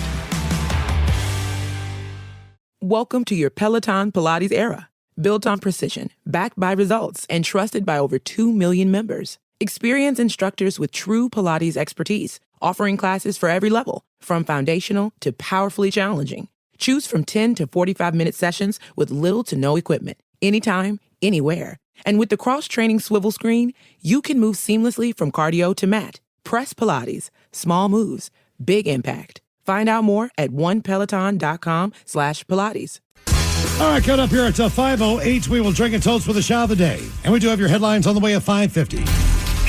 Welcome to your Peloton Pilates era. Built on precision, backed by results, and trusted by over 2 million members. Experience instructors with true Pilates expertise, offering classes for every level, from foundational to powerfully challenging. Choose from 10 to 45-minute sessions with little to no equipment, anytime, anywhere. And with the cross-training swivel screen, you can move seamlessly from cardio to mat. Press Pilates. Small moves, big impact. Find out more at onepeloton.com/Pilates. All right, coming up here at 5:08, we will drink and toast for the shot of the day. And we do have your headlines on the way at 5:50.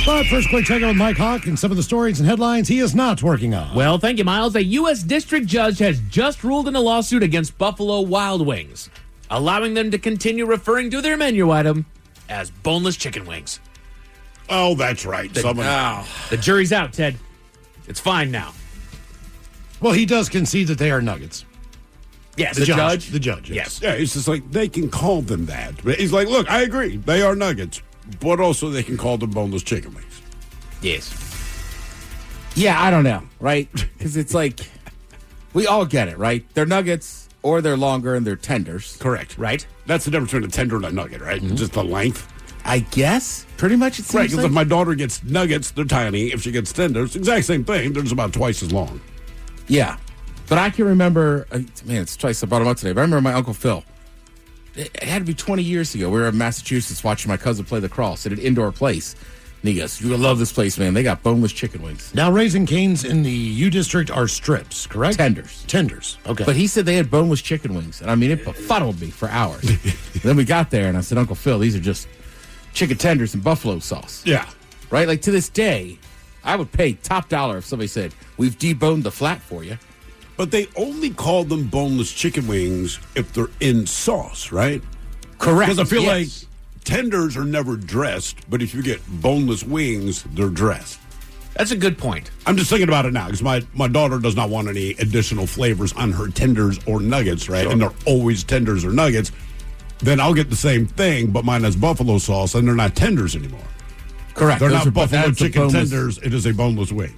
But first, quick check-in with Mike Hawk and some of the stories and headlines he is not working on. Well, thank you, Miles. A U.S. district judge has just ruled in a lawsuit against Buffalo Wild Wings, allowing them to continue referring to their menu item as boneless chicken wings. Oh, that's right. The jury's out, Ted. It's fine now. Well, he does concede that they are nuggets. Yes, the judge? The judge, yes. Yeah, it's just like they can call them that. But he's like, look, I agree. They are nuggets. But also they can call them boneless chicken wings. Yes. Yeah, I don't know, right? Because it's like, we all get it, right? They're nuggets or they're longer and they're tenders. Correct. Right? That's the difference between a tender and a nugget, right? Mm-hmm. Just the length. I guess. Pretty much it seems Right, because like. if my daughter gets nuggets, they're tiny. If she gets tenders, exact same thing. They're just about twice as long. Yeah. But I can remember, man, it's twice I brought him up today, but I remember my Uncle Phil. It had to be 20 years ago. We were in Massachusetts watching my cousin play lacrosse at an indoor place. And he goes, you're going to love this place, man. They got boneless chicken wings. Now, Raising Cane's in the U District are strips, correct? Tenders. Tenders, okay. But he said they had boneless chicken wings. And I mean, it befuddled me for hours. Then we got there and I said, Uncle Phil, these are just chicken tenders and buffalo sauce. Yeah. Right? Like to this day, I would pay top dollar if somebody said, we've deboned the flat for you. But they only call them boneless chicken wings if they're in sauce, right? Correct. Because I feel yes. like tenders are never dressed, but if you get boneless wings, they're dressed. That's a good point. I'm just thinking about it now because my daughter does not want any additional flavors on her tenders or nuggets, right? Sure. And they're always tenders or nuggets. Then I'll get the same thing, but mine has buffalo sauce, and they're not tenders anymore. Correct. They're Those not buffalo chicken boneless. tenders. It is a boneless wing.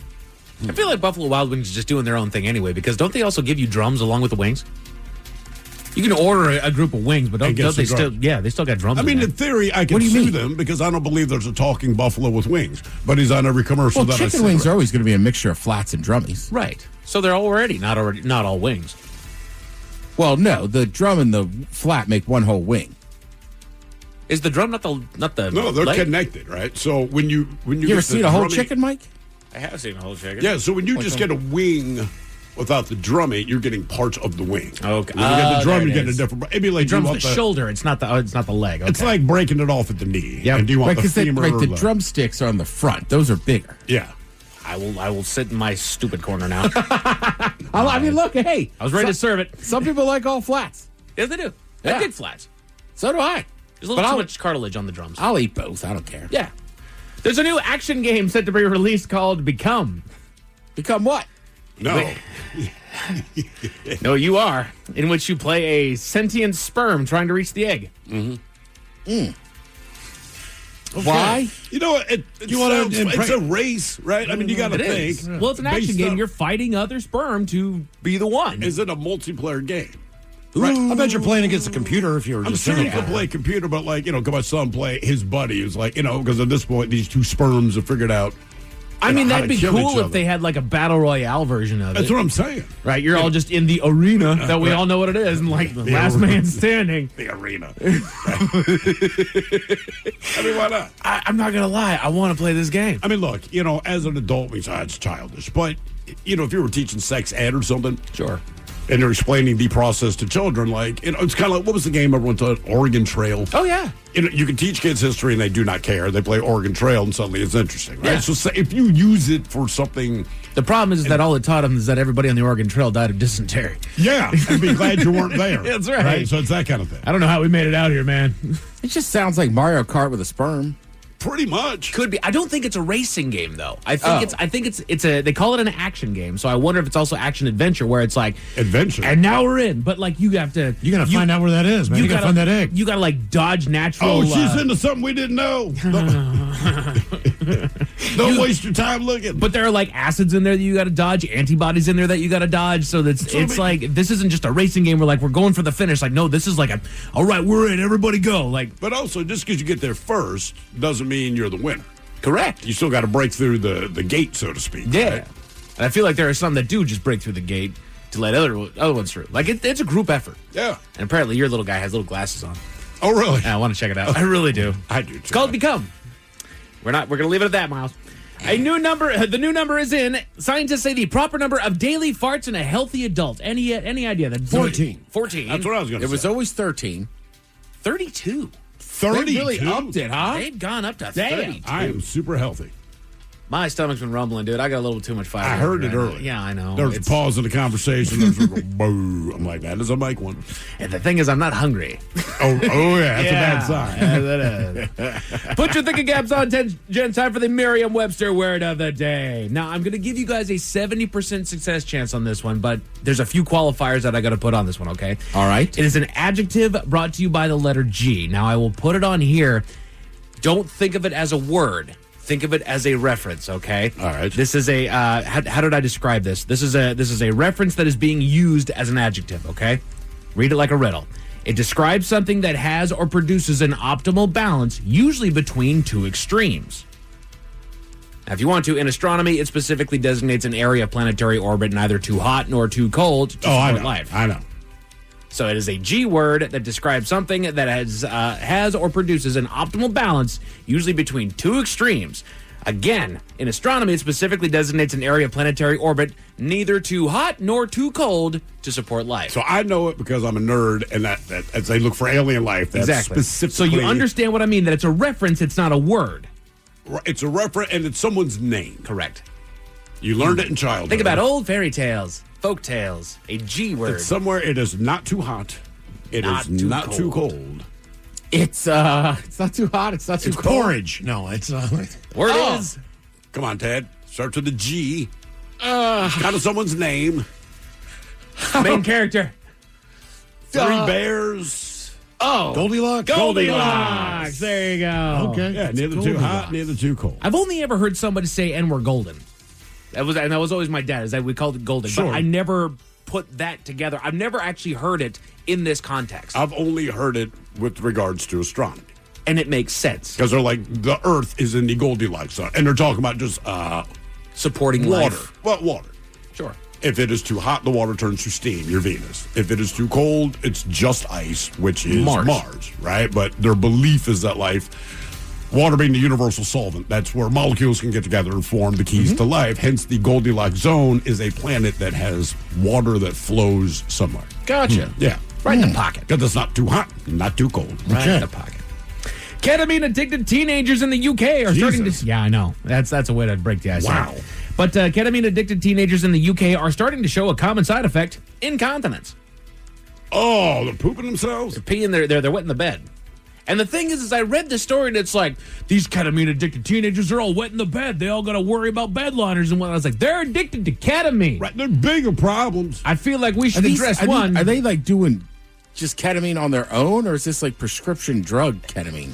I feel like Buffalo Wild Wings is just doing their own thing anyway, because don't they also give you drums along with the wings? You can order a group of wings, but don't they still? Yeah, they still got drums. I mean, in theory, I can sue them because I don't believe there's a talking buffalo with wings. But he's on every commercial that I see. Chicken wings are always going to be a mixture of flats and drummies, right? So they're not all wings. Well, no, the drum and the flat make one whole wing. Is the drum not the? No, they're leg? connected, right? So when you ever seen a whole chicken, Mike? I have seen a whole chicken. Yeah, so when you just get a wing without the drum, you're getting parts of the wing. Okay, when you get the drum, you're getting a different. Maybe like the drum's the shoulder. It's not the leg. Okay. It's like breaking it off at the knee. Yeah, do you want the femur? The drumsticks are on the front; those are bigger. Yeah. I will sit in my stupid corner now. I mean, look, hey, I was ready to serve it. Some people like all flats. Yes, they do. Yeah. I dig flats. So do I. There's a little too much cartilage on the drums. I'll eat both. I don't care. Yeah. There's a new action game set to be released called Become. Become what? No. No, you are. In which you play a sentient sperm trying to reach the egg. Mm-hmm. Okay. Why? You know, it's a race, right? I mean, you got to think. Well, it's an action game. You're fighting other sperm to be the one. Is it a multiplayer game? Right. I bet you're playing against a computer if you were just I'm sure you could play computer, but could my son play his buddy who's because at this point, these two sperms have figured out. I mean, that'd be cool if they had like a battle royale version of it. That's what I'm saying. Right? You're all just in the arena that we all know what it is, and the last man standing. The arena. I mean, why not? I'm not going to lie. I want to play this game. I mean, look, as an adult, it's childish. But, if you were teaching sex ed or something. Sure. And they're explaining the process to children, it's kind of like, what was the game everyone thought? Oregon Trail. Oh, yeah. You can teach kids history and they do not care. They play Oregon Trail and suddenly it's interesting, right? Yeah. So if you use it for something... The problem is that all it taught them is that everybody on the Oregon Trail died of dysentery. Yeah, and be glad you weren't there. That's right. So it's that kind of thing. I don't know how we made it out here, man. It just sounds like Mario Kart with a sperm. Pretty much. Could be. I don't think it's a racing game though. I think it's a they call it an action game. So I wonder if it's also action adventure where it's like adventure. And now we're in, but you have to find out where that is, man. You gotta find that egg. You gotta dodge natural. Oh, she's into something we didn't know. Don't waste your time looking. But there are like acids in there that you got to dodge, antibodies in there that you got to dodge. So it's like this isn't just a racing game where like we're going for the finish. Like no, this is like all right, we're in, everybody go. Like, but also just because you get there first doesn't mean you're the winner. Correct. You still got to break through the gate, so to speak. Yeah. Right? And I feel like there are some that do just break through the gate to let other ones through. Like it's a group effort. Yeah. And apparently your little guy has little glasses on. Oh really? Yeah, I want to check it out. I really do. I do too. It's called Become. We're gonna leave it at that, Miles. The new number is in. Scientists say the proper number of daily farts in a healthy adult. Any idea that 14. 14. That's what I was gonna say. It was always 13. 32. 32? They really upped it, huh? They've gone up to Damn. 32. I am super healthy. My stomach's been rumbling, dude. I got a little too much fire. I heard it earlier. Yeah, I know. There was a pause in the conversation. There was a boo. I'm like, that is a mic one. And the thing is, I'm not hungry. Oh yeah, that's a bad sign. Yeah, that is. Put your thinking caps on, Jen. Time for the Merriam-Webster word of the day. Now, I'm going to give you guys a 70% success chance on this one, but there's a few qualifiers that I got to put on this one, okay? All right. It is an adjective brought to you by the letter G. Now, I will put it on here. Don't think of it as a word. Think of it as a reference, okay? All right. This is a how did I describe this? This is a reference that is being used as an adjective, okay? Read it like a riddle. It describes something that has or produces an optimal balance, usually between two extremes. Now, if you want to, in astronomy, it specifically designates an area of planetary orbit neither too hot nor too cold to support life. I know. So it is a G word that describes something that has or produces an optimal balance, usually between two extremes. Again, in astronomy, it specifically designates an area of planetary orbit neither too hot nor too cold to support life. So I know it because I'm a nerd, and that as they look for alien life, that's exactly. specifically. So you understand what I mean, that it's a reference, it's not a word. It's a reference, and it's someone's name. Correct. You learned it in childhood. Think about old fairy tales, folk tales, a G word. It's somewhere it is not too hot. It is not too cold. It's not too hot. It's not too It's cold. porridge. No, it's Word is. Come on, Ted. Starts with a G. Kind of someone's name. Main character. Three bears. Oh. Goldilocks. Goldilocks. There you go. Okay. Yeah, neither too hot, neither too cold. I've only ever heard somebody say, and we're golden. That was always my dad. Is that we called it golden, Sure. but I never put that together. I've never actually heard it in this context, I've only heard it with regards to astronomy. and it makes sense. Because they're like, the Earth is in the Goldilocks zone. And they're talking about just Supporting water. life. Well, water. Sure. If it is too hot, the water turns to steam, you're Venus. If it is too cold, it's just ice, which is Mars, right? But their belief is that water being the universal solvent, that's where molecules can get together and form the keys to life. Hence, the Goldilocks zone is a planet that has water that flows somewhere. Gotcha. Yeah. Right in the pocket. Because it's not too hot, not too cold. Right in the pocket. Ketamine addicted teenagers in the UK are starting to. Yeah, I know. That's a way to break the ice. Wow. But ketamine addicted teenagers in the UK are starting to show a common side effect: incontinence. Oh, they're pooping themselves? They're peeing. They're wet in the bed. And the thing is I read the story and it's like these ketamine addicted teenagers are all wet in the bed. They all got to worry about bed liners and what. I was like, they're addicted to ketamine. Right, they're bigger problems. I feel like we should address one. Are they like doing just ketamine on their own, or is this like prescription drug ketamine?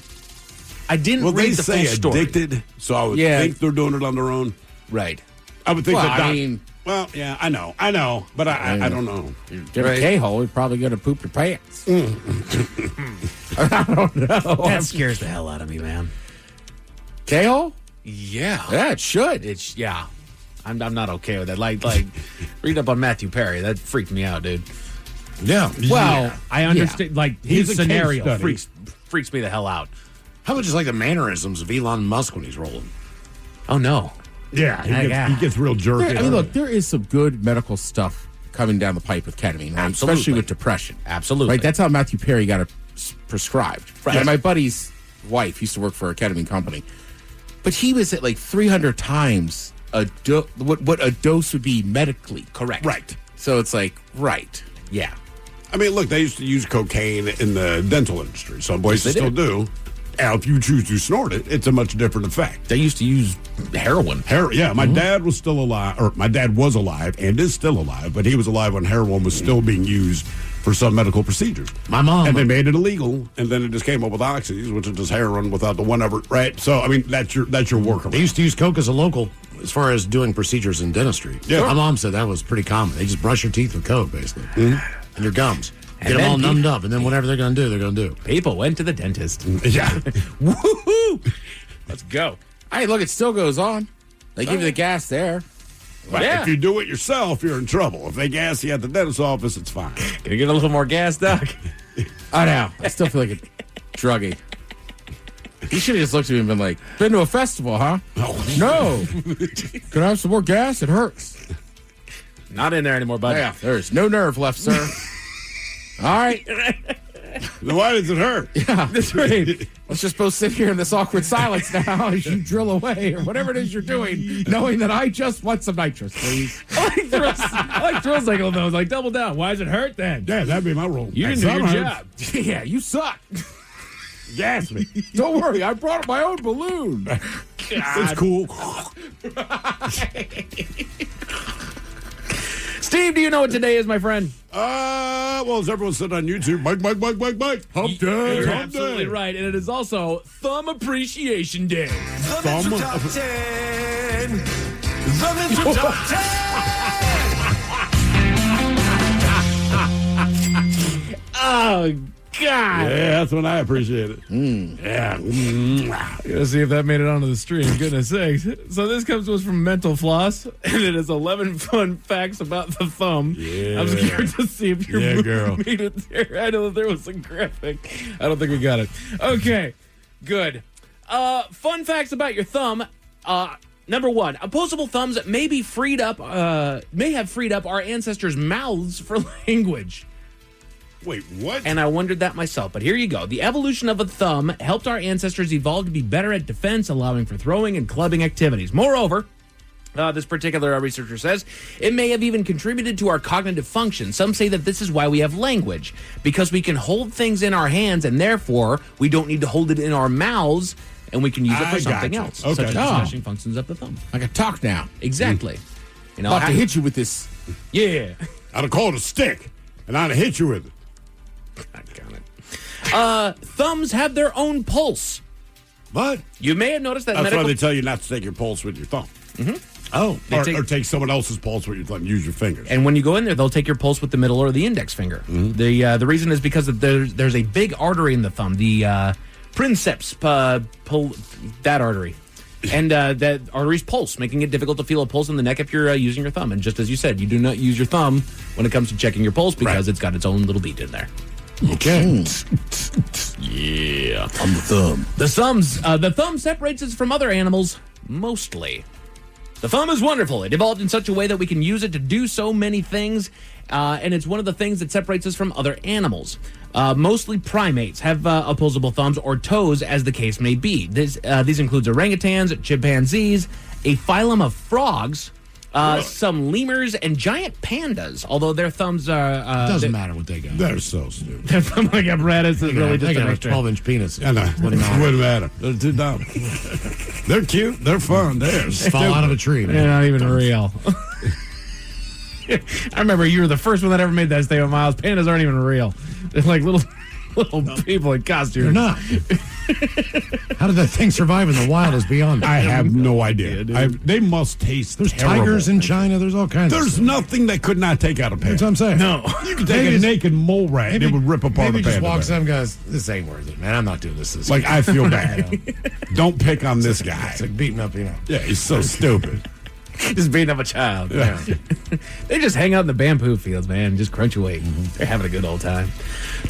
I didn't Well, read they the say full story. addicted, so I would think they're doing it on their own. Right. I would think Well, that. I mean- well, yeah, I know, but I don't know. Get a K-hole, you're probably going to poop your pants. I don't know. That scares the hell out of me, man. K-hole? Yeah. Yeah, it should. It's I'm not okay with that. Like read up on Matthew Perry. That freaked me out, dude. Yeah. Well, I understand. Like He's his a case scenario study. freaks me the hell out. How about just like the mannerisms of Elon Musk when he's rolling? Oh no. Yeah, he gets real jerky. I mean, look, there is some good medical stuff coming down the pipe with ketamine, right? Absolutely. Especially with depression. Absolutely. Right? That's how Matthew Perry got it prescribed. Right. And my buddy's wife used to work for a ketamine company. But he was at like 300 times what a dose would be medically. Correct. Right. So it's like, right. Yeah. I mean, look, they used to use cocaine in the dental industry. Some places still do. Now, if you choose to snort it, it's a much different effect. They used to use heroin. Yeah, my dad was still alive, or my dad was alive and is still alive, but he was alive when heroin was still being used for some medical procedures. My mom. And they made it illegal, and then it just came up with oxys, which is just heroin without the whatever, right? So, I mean, that's your workaround. They used to use coke as a local as far as doing procedures in dentistry. Yeah. My mom said that was pretty common. They just brush your teeth with coke, basically. And your gums. And Get them then all numbed up, and then whatever they're going to do, they're going to do. People went to the dentist. Yeah. Woohoo! Let's go. Hey, look, it still goes on. They give you the gas there. But Yeah. if you do it yourself, you're in trouble. If they gas you at the dentist's office, it's fine. Gonna get a little more gas, Doc? I know. I still feel like a druggie. He should have just looked at me and been like, been to a festival, huh? No. Can I have some more gas? It hurts. Not in there anymore, bud. Yeah, there's no nerve left, sir. All right. Then why does it hurt? Yeah, that's right. Let's just both sit here in this awkward silence now as you drill away or whatever it is you're doing, knowing that I just want some nitrous, please. I like thrills like those. Like, double down. Why does it hurt then? Yeah, that'd be my role. You didn't do your job. Yeah, you suck. Gas me. Don't worry, I brought my own balloon. It's cool. Steve, do you know what today is, my friend? Well, as everyone said on YouTube, Mike. Hump day. You're Hump absolutely day. right. And it is also Thumb Appreciation Day. Thumb. Top 10. The Mental Top 10. Oh, God. Yeah, that's when I appreciate it. Yeah. Gotta see if that made it onto the stream. Goodness sakes. So this comes to us from Mental Floss, and it is 11 fun facts about the thumb. Yeah. I'm scared to see if your Yeah, movie girl. made it there. I know that there was a graphic. I don't think we got it. Okay, good. Fun facts about your thumb. Number one, opposable thumbs may have freed up our ancestors' mouths for language. Wait, what? And I wondered that myself, but here you go. The evolution of a thumb helped our ancestors evolve to be better at defense, allowing for throwing and clubbing activities. Moreover, this particular researcher says, it may have even contributed to our cognitive function. Some say that this is why we have language, because we can hold things in our hands, and therefore we don't need to hold it in our mouths, and we can use it for something gotcha. else, Okay. such as smashing functions of the thumb. I can talk now. Exactly. You know, About to hit you with this. Yeah. I'd have called it a stick, and I'd have hit you with it. Thumbs have their own pulse. What? You may have noticed that That's medical... why they tell you not to take your pulse with your thumb. Oh. Or take someone else's pulse with your thumb. Use your fingers. And when you go in there, they'll take your pulse with the middle or the index finger. The reason is because there's a big artery in the thumb, the princeps, that artery. And that artery's pulse, making it difficult to feel a pulse in the neck if you're using your thumb. And just as you said, you do not use your thumb when it comes to checking your pulse because it's got its own little beat in there. Okay. Yeah, on the thumb. The thumb separates us from other animals, mostly. The thumb is wonderful. It evolved in such a way that we can use it to do so many things, and it's one of the things that separates us from other animals. Mostly primates have opposable thumbs or toes, as the case may be. These includes orangutans, chimpanzees, a phylum of frogs, some lemurs, and giant pandas, although their thumbs are... Doesn't matter what they got. They're so stupid. Their thumb like apparatus is really just They got a a 12-inch penis. I know. Wouldn't matter. They're too dumb. They're cute. They're fun. They're Fall out of a tree, man. They're not even real. I remember you were the first one that ever made that statement, Miles. Pandas aren't even real. They're like little people in costumes. They're not. How did that thing survive in the wild is beyond me. I have no idea. They must taste There's terrible. tigers in China. There's all kinds of There's stuff. nothing that could not take out a panda. That's what I'm saying. No. You could take a naked mole rat and it would rip apart a Maybe panda. just walks bear. in and goes, this ain't worth it, man. I'm not doing this. Like, I feel bad. Don't pick on this guy. It's like beating up, Yeah, he's so stupid. Just beating up a child. Yeah. They just hang out in the bamboo fields, man. Just crunch away. They're having a good old time.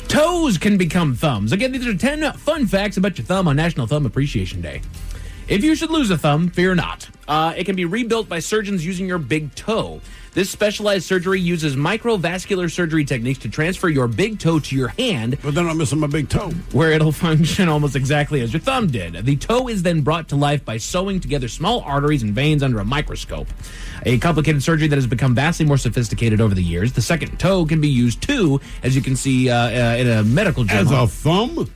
Toes can become thumbs. Again, these are 10 fun facts about your thumb on National Thumb Appreciation Day. If you should lose a thumb, fear not. It can be rebuilt by surgeons using your big toe. This specialized surgery uses microvascular surgery techniques to transfer your big toe to your hand. But then I'm missing my big toe. Where it'll function almost exactly as your thumb did. The toe is then brought to life by sewing together small arteries and veins under a microscope. A complicated surgery that has become vastly more sophisticated over the years. The second toe can be used too, as you can see in a medical journal. As a thumb?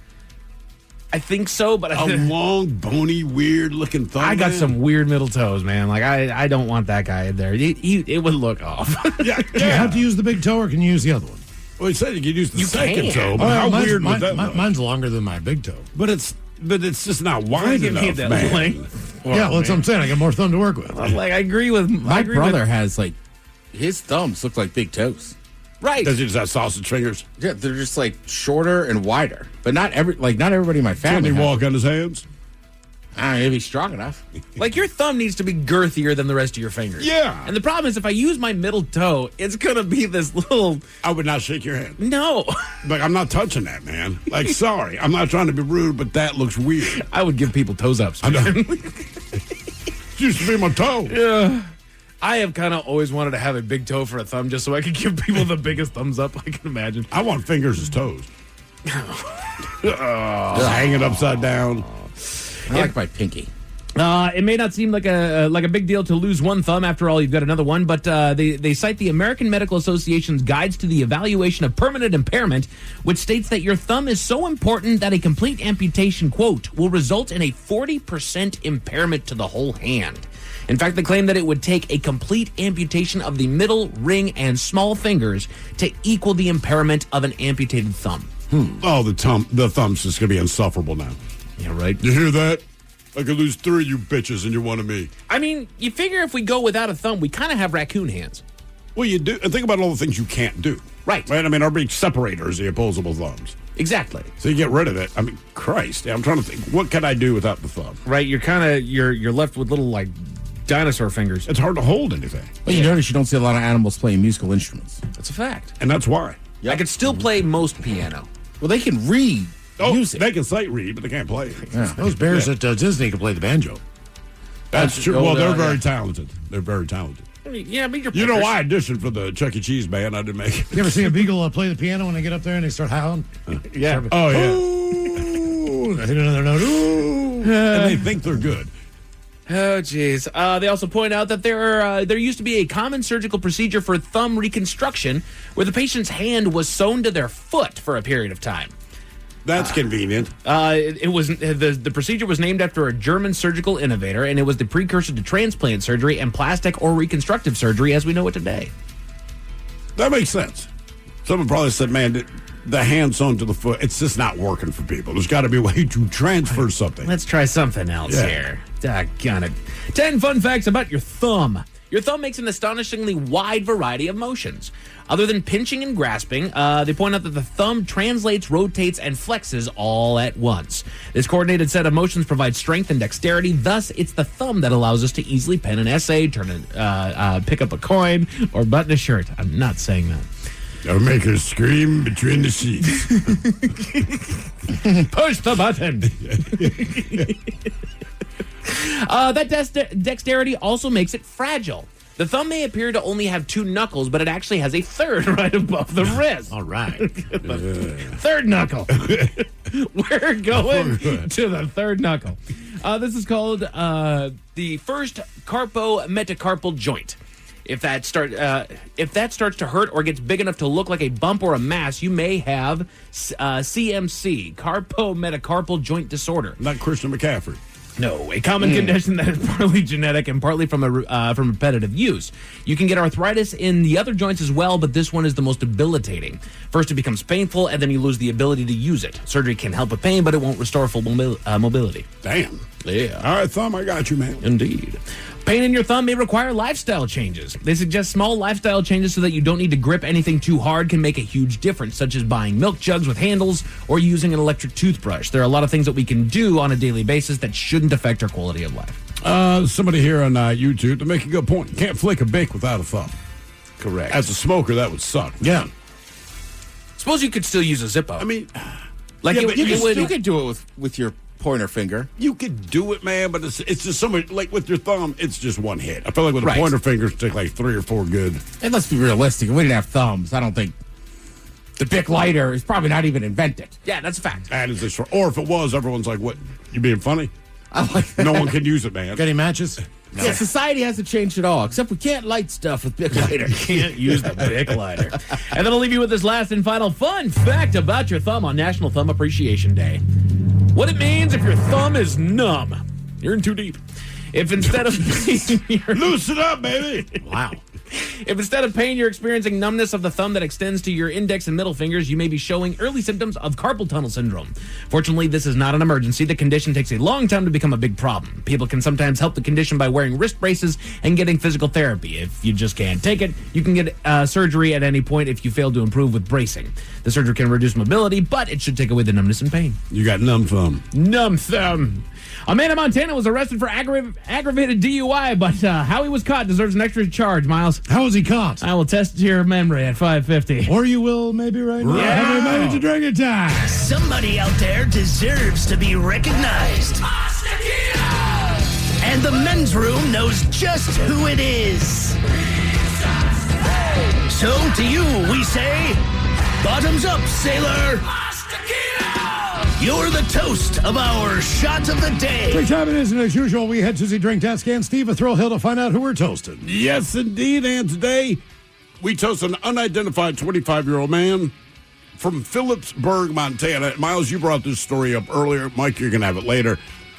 I think so, but a long, bony, weird-looking thumb. I got man? some weird middle toes, man. Like I don't want that guy in there. It would look off. Do you have to use the big toe, or can you use the other one? Well, he said you could use the You second can. toe, but how weird would that look? Mine's longer than my big toe. But it's just not wide Give me enough, that man. length. Yeah, well, that's what I'm saying. I got more thumb to work with. Like, I agree with My brother has, like, his thumbs look like big toes. Right. Does he just have sausage fingers? Yeah, they're just, like, shorter and wider. But not everybody in my Can family he has walk it. on his hands? I don't know, if he's strong enough. Like, your thumb needs to be girthier than the rest of your fingers. Yeah. And the problem is, if I use my middle toe, it's going to be this little... I would not shake your hand. No. Like, I'm not touching that, man. Like, sorry. I'm not trying to be rude, but that looks weird. I would give people toes ups. I know. It used to be my toe. Yeah. I have kind of always wanted to have a big toe for a thumb just so I could give people the biggest thumbs up I can imagine. I want fingers as toes. Hanging upside down. I like my pinky. It may not seem like a big deal to lose one thumb. After all, you've got another one. But they cite the American Medical Association's Guides to the Evaluation of Permanent Impairment, which states that your thumb is so important that a complete amputation, quote, will result in a 40% impairment to the whole hand. In fact, they claim that it would take a complete amputation of the middle, ring, and small fingers to equal the impairment of an amputated thumb. Oh, the thumb's just going to be insufferable now. Yeah, right. You hear that? I could lose 3 of you bitches and you're one of me. I mean, you figure if we go without a thumb, we kind of have raccoon hands. Well, you do. And think about all the things you can't do. Right. I mean, our big separator is the opposable thumbs. Exactly. So you get rid of it. I mean, Christ. I'm trying to think. What can I do without the thumb? Right. You're left with little, like, dinosaur fingers. It's hard to hold anything. Well, you notice you don't see a lot of animals playing musical instruments. That's a fact. And that's why. I could still play most piano. Well, they can read music. They can sight read, but they can't play it. Yeah. Those bears at Disney can play the banjo. That's true. Well, they're very talented. They're very talented. Yeah, but You know, I auditioned for the Chuck E. Cheese band. I didn't make it. You ever see a beagle play the piano when they get up there and they start howling? Yeah. Oh, yeah. Ooh, hit another note. Ooh. And they think they're good. Oh, jeez. They also point out that there used to be a common surgical procedure for thumb reconstruction where the patient's hand was sewn to their foot for a period of time. That's convenient. It was the procedure was named after a German surgical innovator, and it was the precursor to transplant surgery and plastic or reconstructive surgery as we know it today. That makes sense. Someone probably said, man, the hand sewn to the foot, it's just not working for people. There's got to be a way to transfer something. Let's try something else here. Doggone it. 10 fun facts about your thumb. Your thumb makes an astonishingly wide variety of motions. Other than pinching and grasping, they point out that the thumb translates, rotates, and flexes all at once. This coordinated set of motions provides strength and dexterity. Thus, it's the thumb that allows us to easily pen an essay, pick up a coin, or button a shirt. I'm not saying that. Or make her scream between the sheets. Push the button. That dexterity also makes it fragile. The thumb may appear to only have 2 knuckles, but it actually has a third right above the wrist. All right. Third knuckle. We're going to the third knuckle. This is called the first carpo-metacarpal joint. If that starts to hurt or gets big enough to look like a bump or a mass, you may have CMC, carpo-metacarpal joint disorder. Not Christian McCaffrey. No, a common condition that is partly genetic and partly from repetitive use. You can get arthritis in the other joints as well, but this one is the most debilitating. First, it becomes painful, and then you lose the ability to use it. Surgery can help with pain, but it won't restore full mobility. Damn. Yeah. All right, thumb, I got you, man. Indeed. Pain in your thumb may require lifestyle changes. They suggest small lifestyle changes so that you don't need to grip anything too hard can make a huge difference, such as buying milk jugs with handles or using an electric toothbrush. There are a lot of things that we can do on a daily basis that shouldn't affect our quality of life. Somebody here on YouTube to make a good point. You can't flick a bic without a thumb. Correct. As a smoker, that would suck. Yeah. Suppose you could still use a Zippo. I mean, like yeah, you could do it with your pointer finger. You could do it, man, but it's just so much, like with your thumb, it's just one hit. I feel like with Right. a pointer finger, it take like 3 or 4 good. And let's be realistic. We didn't have thumbs. I don't think the Bic lighter is probably not even invented. Yeah, that's a fact. That is a or if it was, everyone's like, what, you being funny? I like that. No one can use it, man. Got any matches? No. Yeah, society hasn't changed at all, except we can't light stuff with Bic lighter. Can't use the Bic lighter. And then I'll leave you with this last and final fun fact about your thumb on National Thumb Appreciation Day. What it means if your thumb is numb. You're in too deep. If instead of loosen up, baby. Wow. If instead of pain you're experiencing numbness of the thumb that extends to your index and middle fingers, you may be showing early symptoms of carpal tunnel syndrome. Fortunately, this is not an emergency. The condition takes a long time to become a big problem. People can sometimes help the condition by wearing wrist braces and getting physical therapy. If you just can't take it, you can get surgery at any point if you fail to improve with bracing. The surgery can reduce mobility, but it should take away the numbness and pain. You got numb thumb. Numb thumb. A man in Montana was arrested for aggravated DUI, but how he was caught deserves an extra charge, Miles. How was he caught? I will test your memory at 5:50. Or you will maybe right now. Yeah. Have we made it to drinking time? Somebody out there deserves to be recognized. And the men's room knows just who it is. So to you, we say, bottoms up, sailor. You're the toast of our shot of the day. Drink time it is, and as usual, we head to the drink desk and Steve a thrill hill to find out who we're toasting. Yes, indeed. And today, we toast an unidentified 25-year-old man from Phillipsburg, Montana. Miles, you brought this story up earlier. Mike, you're going to have it later.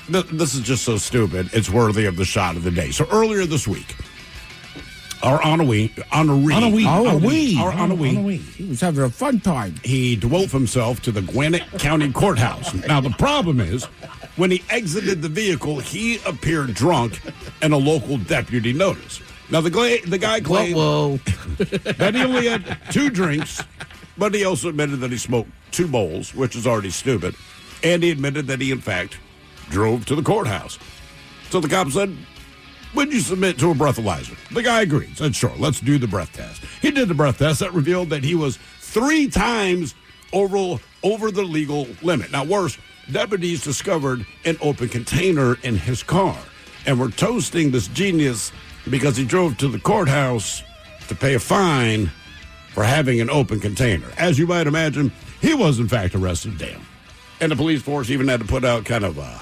This is just so stupid. It's worthy of the shot of the day. So earlier this week, our honoree. He was having a fun time. He drove himself to the Gwinnett County Courthouse. Now, the problem is, when he exited the vehicle, he appeared drunk, and a local deputy noticed. Now, the guy claimed that he only had 2 drinks, but he also admitted that he smoked 2 bowls, which is already stupid, and he admitted that he, in fact, drove to the courthouse. So the cop said, would you submit to a breathalyzer? The guy agreed. Said, sure, let's do the breath test. He did the breath test. That revealed that he was 3 times over the legal limit. Now, worse, deputies discovered an open container in his car. And we're toasting this genius because he drove to the courthouse to pay a fine for having an open container. As you might imagine, he was, in fact, arrested. Damn. And the police force even had to put out kind of a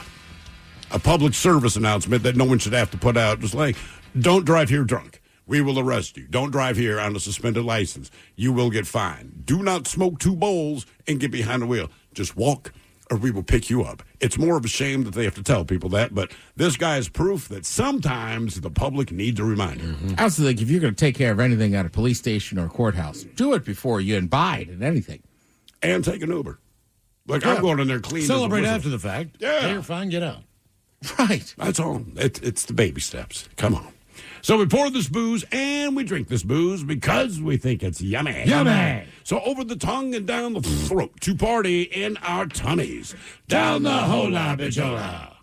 public service announcement that no one should have to put out, just like, don't drive here drunk. We will arrest you. Don't drive here on a suspended license. You will get fined. Do not smoke 2 bowls and get behind the wheel. Just walk or we will pick you up. It's more of a shame that they have to tell people that, but this guy is proof that sometimes the public needs a reminder. I also think if you're going to take care of anything at a police station or a courthouse, do it before you imbibe in anything. And take an Uber. Like, I'm going in there clean. Celebrate after the fact. Yeah. Hey, you're fine, get out. Right. That's all. It's the baby steps. Come on. So we pour this booze and we drink this booze because we think it's yummy. Yummy. So over the tongue and down the throat to party in our tummies. Down the hola bijola.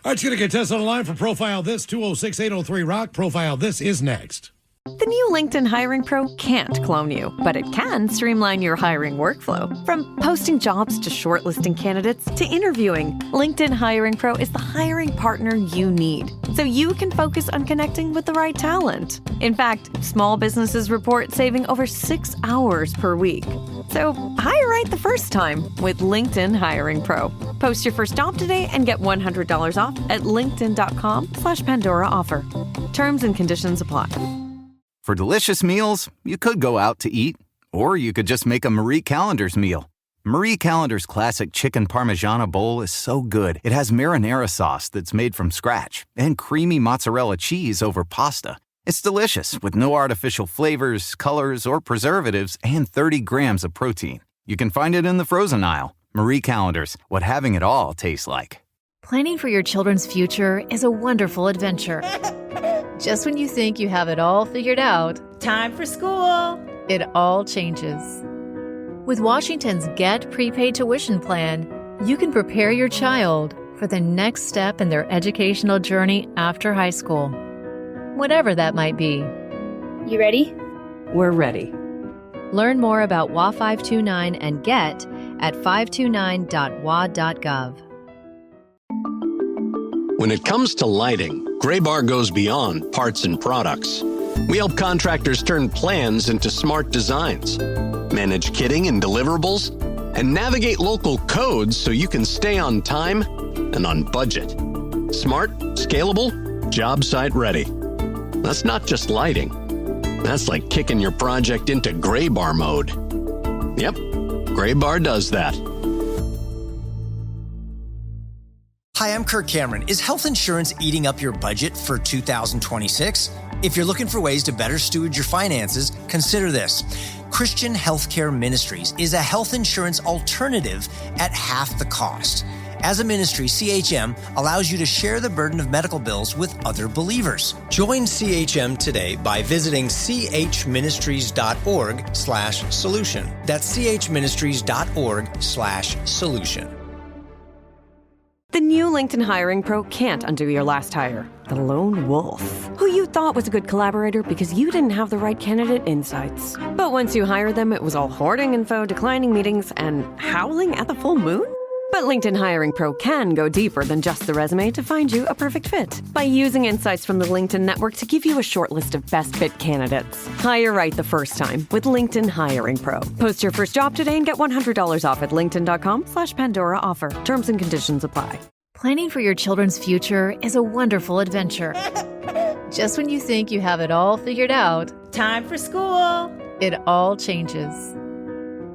All right, it's going to get tested online for Profile This, 206-803-ROCK. Profile This is next. The new LinkedIn Hiring Pro can't clone you, but it can streamline your hiring workflow. From posting jobs to shortlisting candidates to interviewing, LinkedIn Hiring Pro is the hiring partner you need, so you can focus on connecting with the right talent. In fact, small businesses report saving over 6 hours per week. So hire right the first time with LinkedIn Hiring Pro. Post your first job today and get $100 off at linkedin.com/Pandora offer. Terms and conditions apply. For delicious meals, you could go out to eat, or you could just make a Marie Callender's meal. Marie Callender's classic chicken parmigiana bowl is so good, it has marinara sauce that's made from scratch and creamy mozzarella cheese over pasta. It's delicious with no artificial flavors, colors, or preservatives, and 30 grams of protein. You can find it in the frozen aisle. Marie Callender's, what having it all tastes like. Planning for your children's future is a wonderful adventure. Just when you think you have it all figured out, time for school, it all changes. With Washington's Get Prepaid Tuition Plan, you can prepare your child for the next step in their educational journey after high school, whatever that might be. You ready? We're ready. Learn more about WA 529 and Get at 529.wa.gov. When it comes to lighting, Graybar goes beyond parts and products. We help contractors turn plans into smart designs, manage kitting and deliverables, and navigate local codes so you can stay on time and on budget. Smart, scalable, job site ready. That's not just lighting. That's like kicking your project into Graybar mode. Yep, Graybar does that. Hi, I'm Kirk Cameron. Is health insurance eating up your budget for 2026? If you're looking for ways to better steward your finances, consider this. Christian Healthcare Ministries is a health insurance alternative at half the cost. As a ministry, CHM allows you to share the burden of medical bills with other believers. Join CHM today by visiting chministries.org/solution. That's chministries.org/solution. The new LinkedIn Hiring Pro can't undo your last hire. The lone wolf, who you thought was a good collaborator because you didn't have the right candidate insights. But once you hired them, it was all hoarding info, declining meetings, and howling at the full moon? But LinkedIn Hiring Pro can go deeper than just the resume to find you a perfect fit. By using insights from the LinkedIn network to give you a short list of best fit candidates. Hire right the first time with LinkedIn Hiring Pro. Post your first job today and get $100 off at linkedin.com/Pandora offer. Terms and conditions apply. Planning for your children's future is a wonderful adventure. Just when you think you have it all figured out, time for school, it all changes.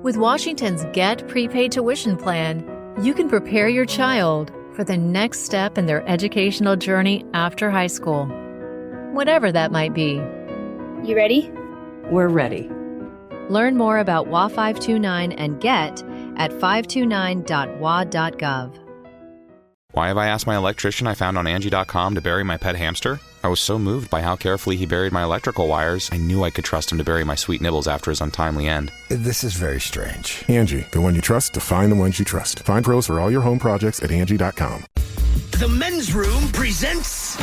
With Washington's Get Prepaid Tuition Plan, you can prepare your child for the next step in their educational journey after high school, whatever that might be. You ready? We're ready. Learn more about WA 529 and GET at 529.wa.gov. Why have I asked my electrician I found on Angie.com to bury my pet hamster? I was so moved by how carefully he buried my electrical wires, I knew I could trust him to bury my sweet nibbles after his untimely end. This is very strange. Angie, the one you trust to find the ones you trust. Find pros for all your home projects at Angie.com. The men's room presents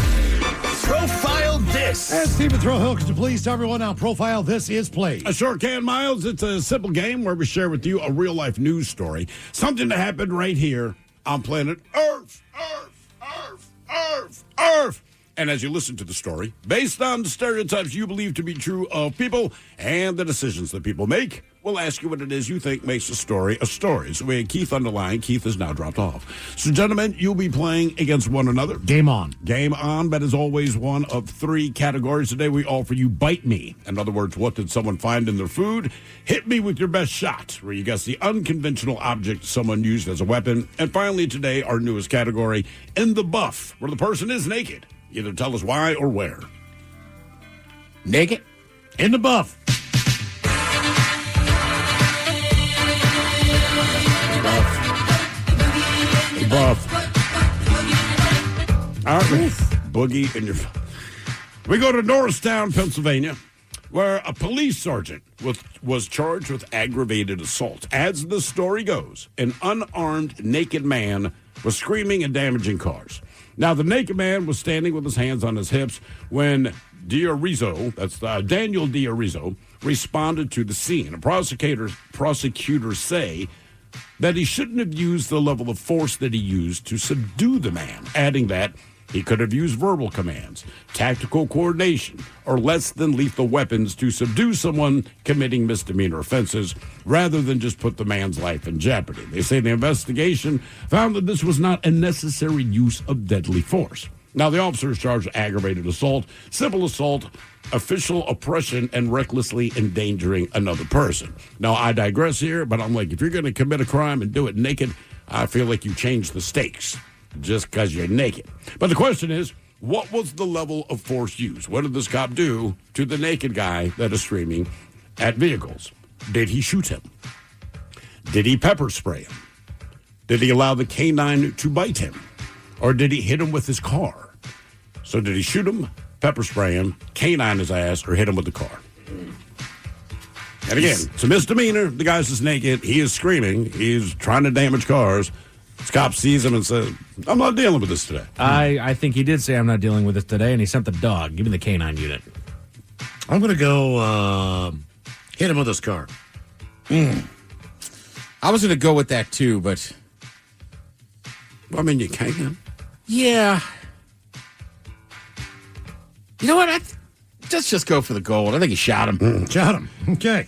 Profile This. And Stephen Throwhill, could you please tell everyone how Profile This is played? I sure can, Miles. It's a simple game where we share with you a real-life news story. Something that happened right here on planet Earth. Earth. And as you listen to the story, based on the stereotypes you believe to be true of people and the decisions that people make, we'll ask you what it is you think makes a story a story. So we had Keith on the line. Keith is now dropped off. So, gentlemen, you'll be playing against one another. Game on. Game on. That is always one of three categories. Today we offer you Bite Me. In other words, what did someone find in their food? Hit Me with your best shot, where you guess the unconventional object someone used as a weapon. And finally today, our newest category, In the Buff, where the person is naked. Either tell us why or where. Naked? In the buff. Buff. All right. Boogie in your... We go to Norristown, Pennsylvania, where a police sergeant was charged with aggravated assault. As the story goes, an unarmed naked man was screaming and damaging cars. Now, the naked man was standing with his hands on his hips when Diorizzo, that's Daniel Diorizzo, responded to the scene. Prosecutors say that he shouldn't have used the level of force that he used to subdue the man, adding that he could have used verbal commands, tactical coordination, or less than lethal weapons to subdue someone committing misdemeanor offenses rather than just put the man's life in jeopardy. They say the investigation found that this was not a necessary use of deadly force. Now, the officer is charged with aggravated assault, simple assault, official oppression, and recklessly endangering another person. Now, I digress here, but I'm like, if you're going to commit a crime and do it naked, I feel like you change the stakes just because you're naked. But the question is, what was the level of force used? What did this cop do to the naked guy that is screaming at vehicles? Did he shoot him? Did he pepper spray him? Did he allow the canine to bite him? Or did he hit him with his car? So did he shoot him, pepper spray him, canine his ass, or hit him with the car? And again, it's a misdemeanor. The guy's just naked. He is screaming. He's trying to damage cars. This cop sees him and says, I'm not dealing with this today. I think he did say I'm not dealing with this today, and he sent the dog. Give me the canine unit. I'm going to go hit him with his car. I was going to go with that too, but... Well, I mean, you can. Yeah. You know what? Let's just go for the gold. I think he shot him. Shot him. Okay.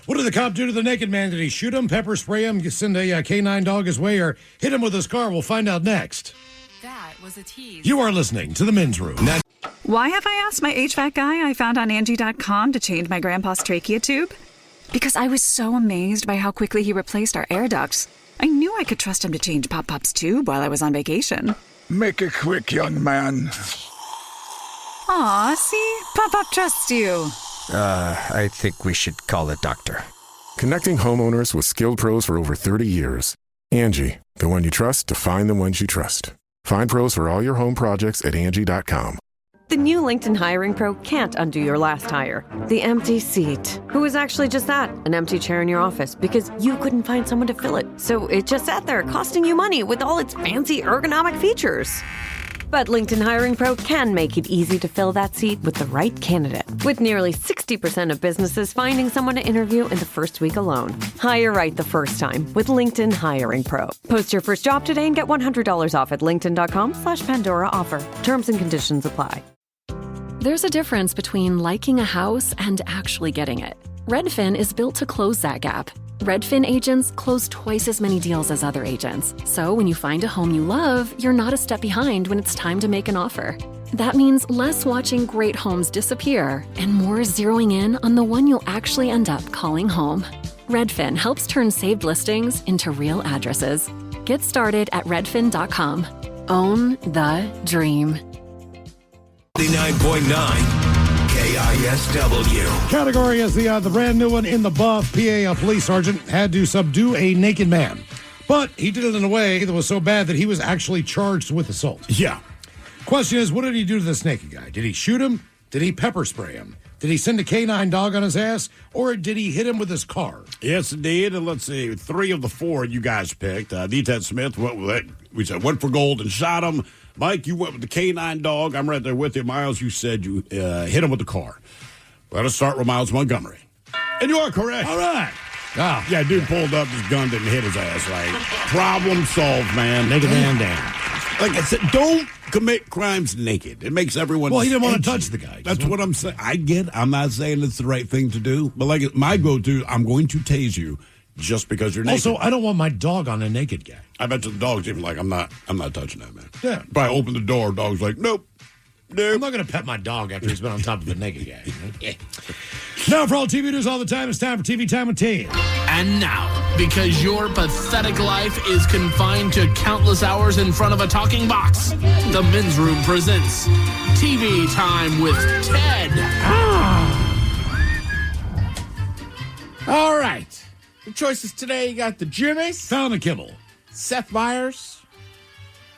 What did the cop do to the naked man? Did he shoot him, pepper spray him, send a canine dog his way, or hit him with his car? We'll find out next. That was a tease. You are listening to The Men's Room. Why have I asked my HVAC guy I found on Angie.com to change my grandpa's trachea tube? Because I was so amazed by how quickly he replaced our air ducts. I knew I could trust him to change Pop-Pop's tube while I was on vacation. Make it quick, young man. Aw, see? Pop-Pop trusts you. I think we should call a doctor. Connecting homeowners with skilled pros for over 30 years. Angie, the one you trust to find the ones you trust. Find pros for all your home projects at Angie.com. The new LinkedIn Hiring Pro can't undo your last hire. The empty seat. Who is actually just that? An empty chair in your office because you couldn't find someone to fill it. So it just sat there costing you money with all its fancy ergonomic features. But LinkedIn Hiring Pro can make it easy to fill that seat with the right candidate. With nearly 60% of businesses finding someone to interview in the first week alone. Hire right the first time with LinkedIn Hiring Pro. Post your first job today and get $100 off at linkedin.com/Pandora offer. Terms and conditions apply. There's a difference between liking a house and actually getting it. Redfin is built to close that gap. Redfin agents close twice as many deals as other agents. So when you find a home you love, you're not a step behind when it's time to make an offer. That means less watching great homes disappear and more zeroing in on the one you'll actually end up calling home. Redfin helps turn saved listings into real addresses. Get started at redfin.com. Own the dream. 89.9 KISW. Category is the brand new one in the buff. PA police sergeant had to subdue a naked man. But he did it in a way that was so bad that he was actually charged with assault. Yeah. Question is, what did he do to this naked guy? Did he shoot him? Did he pepper spray him? Did he send a canine dog on his ass? Or did he hit him with his car? Yes, indeed. And let's see, 3 of the 4 you guys picked. D-Ted Smith, we said went for gold and shot him. Mike, you went with the canine dog. I'm right there with you. Miles, you said you hit him with the car. Let us start with Miles Montgomery. And you are correct. All right. Oh. Yeah, dude pulled up, his gun didn't hit his ass. Like, problem solved, man. Naked man down. Like I said, don't commit crimes naked. It makes everyone Well, he didn't want edgy. to touch the guy. That's what I'm saying. I get it. I'm not saying it's the right thing to do. But like my go-to, I'm going to tase you just because you're naked. Also, I don't want my dog on a naked guy. I bet you the dog's even like, I'm not touching that, man. Yeah. Probably open the door, dog's like, nope. I'm not going to pet my dog after he's been on top of a naked guy. You know? Now, for all TV news all the time, it's time for TV Time with T. And now, because your pathetic life is confined to countless hours in front of a talking box, the Men's Room presents TV Time with Ted. All right. The choices today, you got the Jimmys. Fallon and Kimmel. Seth Meyers.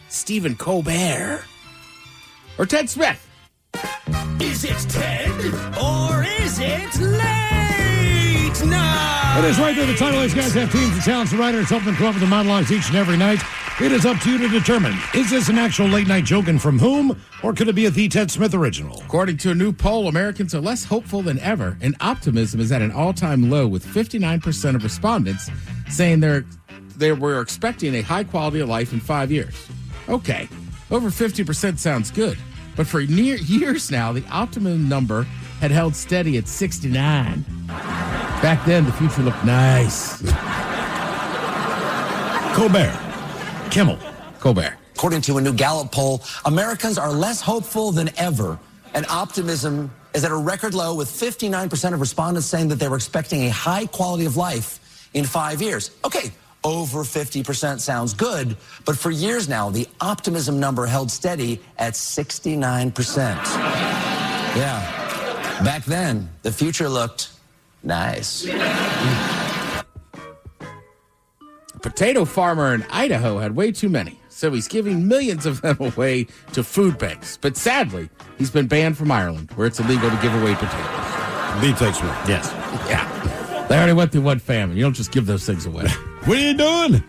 Stephen Colbert. Or Ted Smith. Is it Ted or is it late night? It is right there. The title is, guys have teams of talents and writers help them come up with the monologues each and every night. It is up to you to determine, is this an actual late night joke and from whom, or could it be a The Ted Smith original? According to a new poll, Americans are less hopeful than ever, and optimism is at an all-time low, with 59% of respondents saying they were expecting a high quality of life in 5 years. Okay, over 50% sounds good, but for years now, the optimum number had held steady at 69. Back then, the future looked nice. Colbert. Kimmel. Colbert. According to a new Gallup poll, Americans are less hopeful than ever, and optimism is at a record low, with 59% of respondents saying that they were expecting a high quality of life in 5 years. Okay, over 50% sounds good, but for years now, the optimism number held steady at 69%. Yeah, back then, the future looked nice. Potato farmer in Idaho had way too many, so he's giving millions of them away to food banks. But sadly, he's been banned from Ireland, where it's illegal to give away potatoes. D-Ted Smith. Yes. Yeah. They already went through one famine. You don't just give those things away. What are you doing?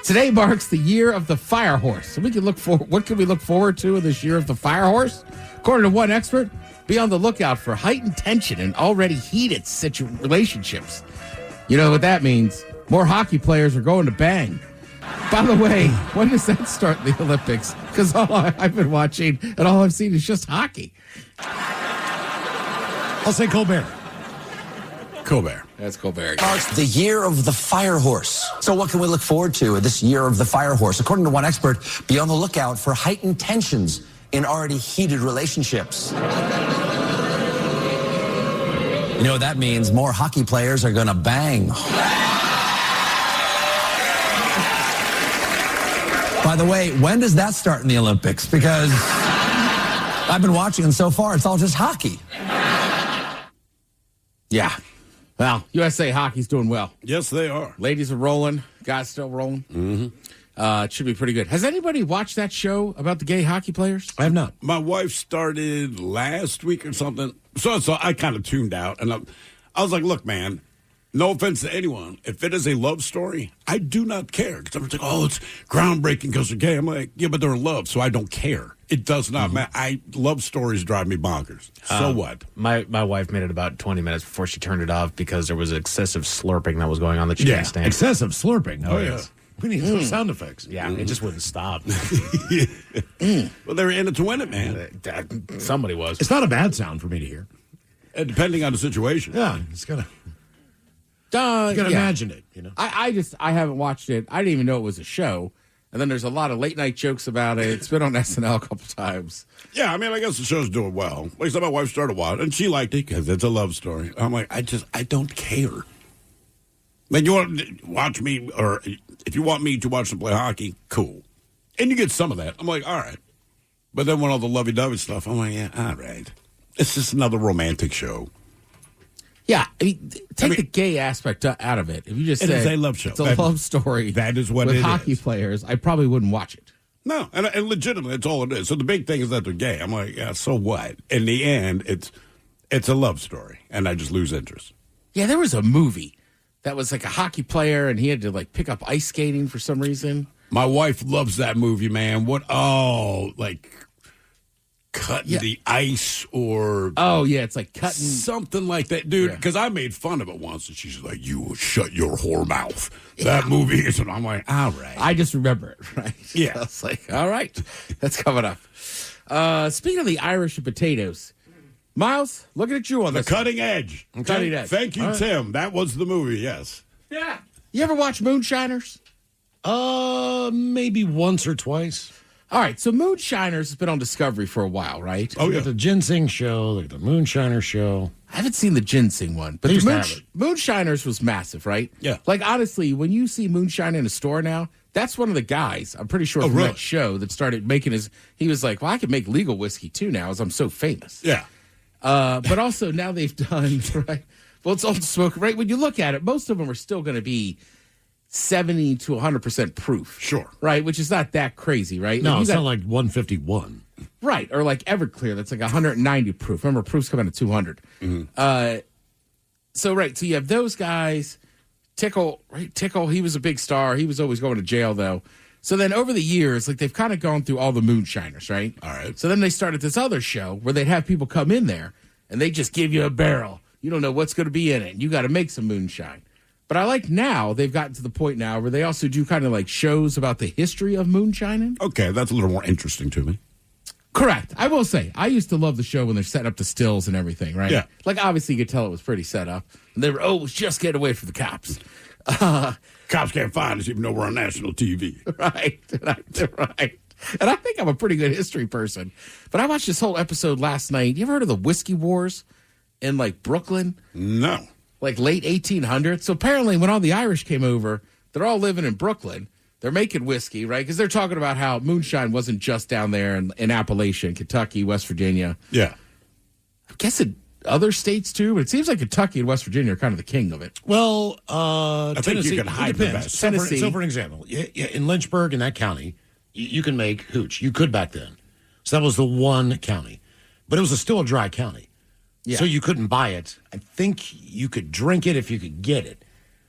Today marks the year of the fire horse. So we can look for what can we look forward to in this year of the fire horse? According to one expert, be on the lookout for heightened tension in already heated relationships. You know what that means? More hockey players are going to bang. By the way, when does that start in the Olympics? Because all I've been watching and all I've seen is just hockey. I'll say Colbert. Colbert. That's Colbert. Marks the year of the fire horse. So what can we look forward to this year of the fire horse? According to one expert, be on the lookout for heightened tensions in already heated relationships. You know what that means? More hockey players are going to bang. By the way, when does that start in the Olympics? Because I've been watching, and so far it's all just hockey. Yeah. Well, USA hockey's doing well. Yes, they are. Ladies are rolling. Guys still rolling. Mm-hmm. It should be pretty good. Has anybody watched that show about the gay hockey players? I have not. My wife started last week or something, so I kind of tuned out, and I was like, "Look, man, no offense to anyone, if it is a love story, I do not care." Because everyone's like, "Oh, it's groundbreaking because they're gay." I'm like, "Yeah, but they're in love, so I don't care. It does not matter. Love stories drive me bonkers. So what?" My wife made it about 20 minutes before she turned it off because there was excessive slurping that was going on that she couldn't stand. Excessive slurping. Oh, yeah. We need some sound effects. Yeah, it just wouldn't stop. Well, they were in it to win it, man. Somebody was. It's not a bad sound for me to hear. Depending on the situation. Yeah, it's gotta. You gotta imagine it. You know. I haven't watched it. I didn't even know it was a show. And then there's a lot of late night jokes about it. It's been on SNL a couple times. Yeah, I mean, I guess the show's doing well. Like I said, my wife started watching, and she liked it because it's a love story. I'm like, I don't care. Like, you want to watch me, or if you want me to watch them play hockey, cool. And you get some of that. I'm like, all right. But then when all the lovey-dovey stuff, I'm like, yeah, all right. It's just another romantic show. Yeah, I mean, take the gay aspect out of it. If you just It say is a love show. It's a love story. That is what with it is. hockey players, I probably wouldn't watch it. No, and legitimately, that's all it is. So the big thing is that they're gay. I'm like, yeah, so what? In the end, it's a love story, and I just lose interest. Yeah, there was a movie that was like a hockey player, and he had to like pick up ice skating for some reason. My wife loves that movie, man. Like cutting the ice or... Oh, yeah, it's like cutting... Something like that, dude. Because I made fun of it once, and she's like, "You will shut your whore mouth." That movie is... And I'm like, all right. I just remember it, right? Yeah. I was like, all right, that's coming up. Speaking of the Irish and potatoes, Miles, looking at you on The this. Cutting Edge. Okay? Cutting Edge. Thank you, All right. Tim. That was the movie, yes. Yeah. You ever watch Moonshiners? Maybe once or twice. All right, so Moonshiners has been on Discovery for a while, right? Oh, yeah. The Ginseng show, the Moonshiner show. I haven't seen the Ginseng one, but They the used to have it. Moonshiners was massive, right? Yeah. Like, honestly, when you see Moonshine in a store now, that's one of the guys, I'm pretty sure, from that show that started making he was like, well, I can make legal whiskey too now as I'm so famous. Yeah. But also now they've done, right? Well, it's all smoke, right? When you look at it, most of them are still going to be 70 to 100% proof. Sure. Right? Which is not that crazy, right? No, Like, it's not like 151. Right, or like Everclear, that's like 190 proof. Remember, proof's coming at 200. Mm-hmm. So you have those guys. Tickle, right? Tickle, he was a big star. He was always going to jail, though. So then over the years, like they've kind of gone through all the Moonshiners, right? All right. So then they started this other show where they'd have people come in there and they just give you a barrel. You don't know what's going to be in it. You got to make some moonshine. But I like now they've gotten to the point now where they also do kind of like shows about the history of moonshining. Okay, that's a little more interesting to me. Correct. I will say, I used to love the show when they're setting up the stills and everything, right? Yeah. Like, obviously, you could tell it was pretty set up. And they were, let's just get away from the cops. Cops can't find us even though we're on national TV. Right. Right. And I think I'm a pretty good history person. But I watched this whole episode last night. You ever heard of the Whiskey Wars in, like, Brooklyn? No. Like, late 1800s? So apparently, when all the Irish came over, they're all living in Brooklyn. They're making whiskey, right? Because they're talking about how moonshine wasn't just down there in Appalachia, Kentucky, West Virginia. Yeah. I guess in other states, too. But it seems like Kentucky and West Virginia are kind of the king of it. Well, I think Tennessee, you can hide it the depends. best. So for an example, in Lynchburg, in that county, you can make hooch. You could back then. So that was the one county. But it was still a dry county. Yeah. So you couldn't buy it. I think you could drink it if you could get it.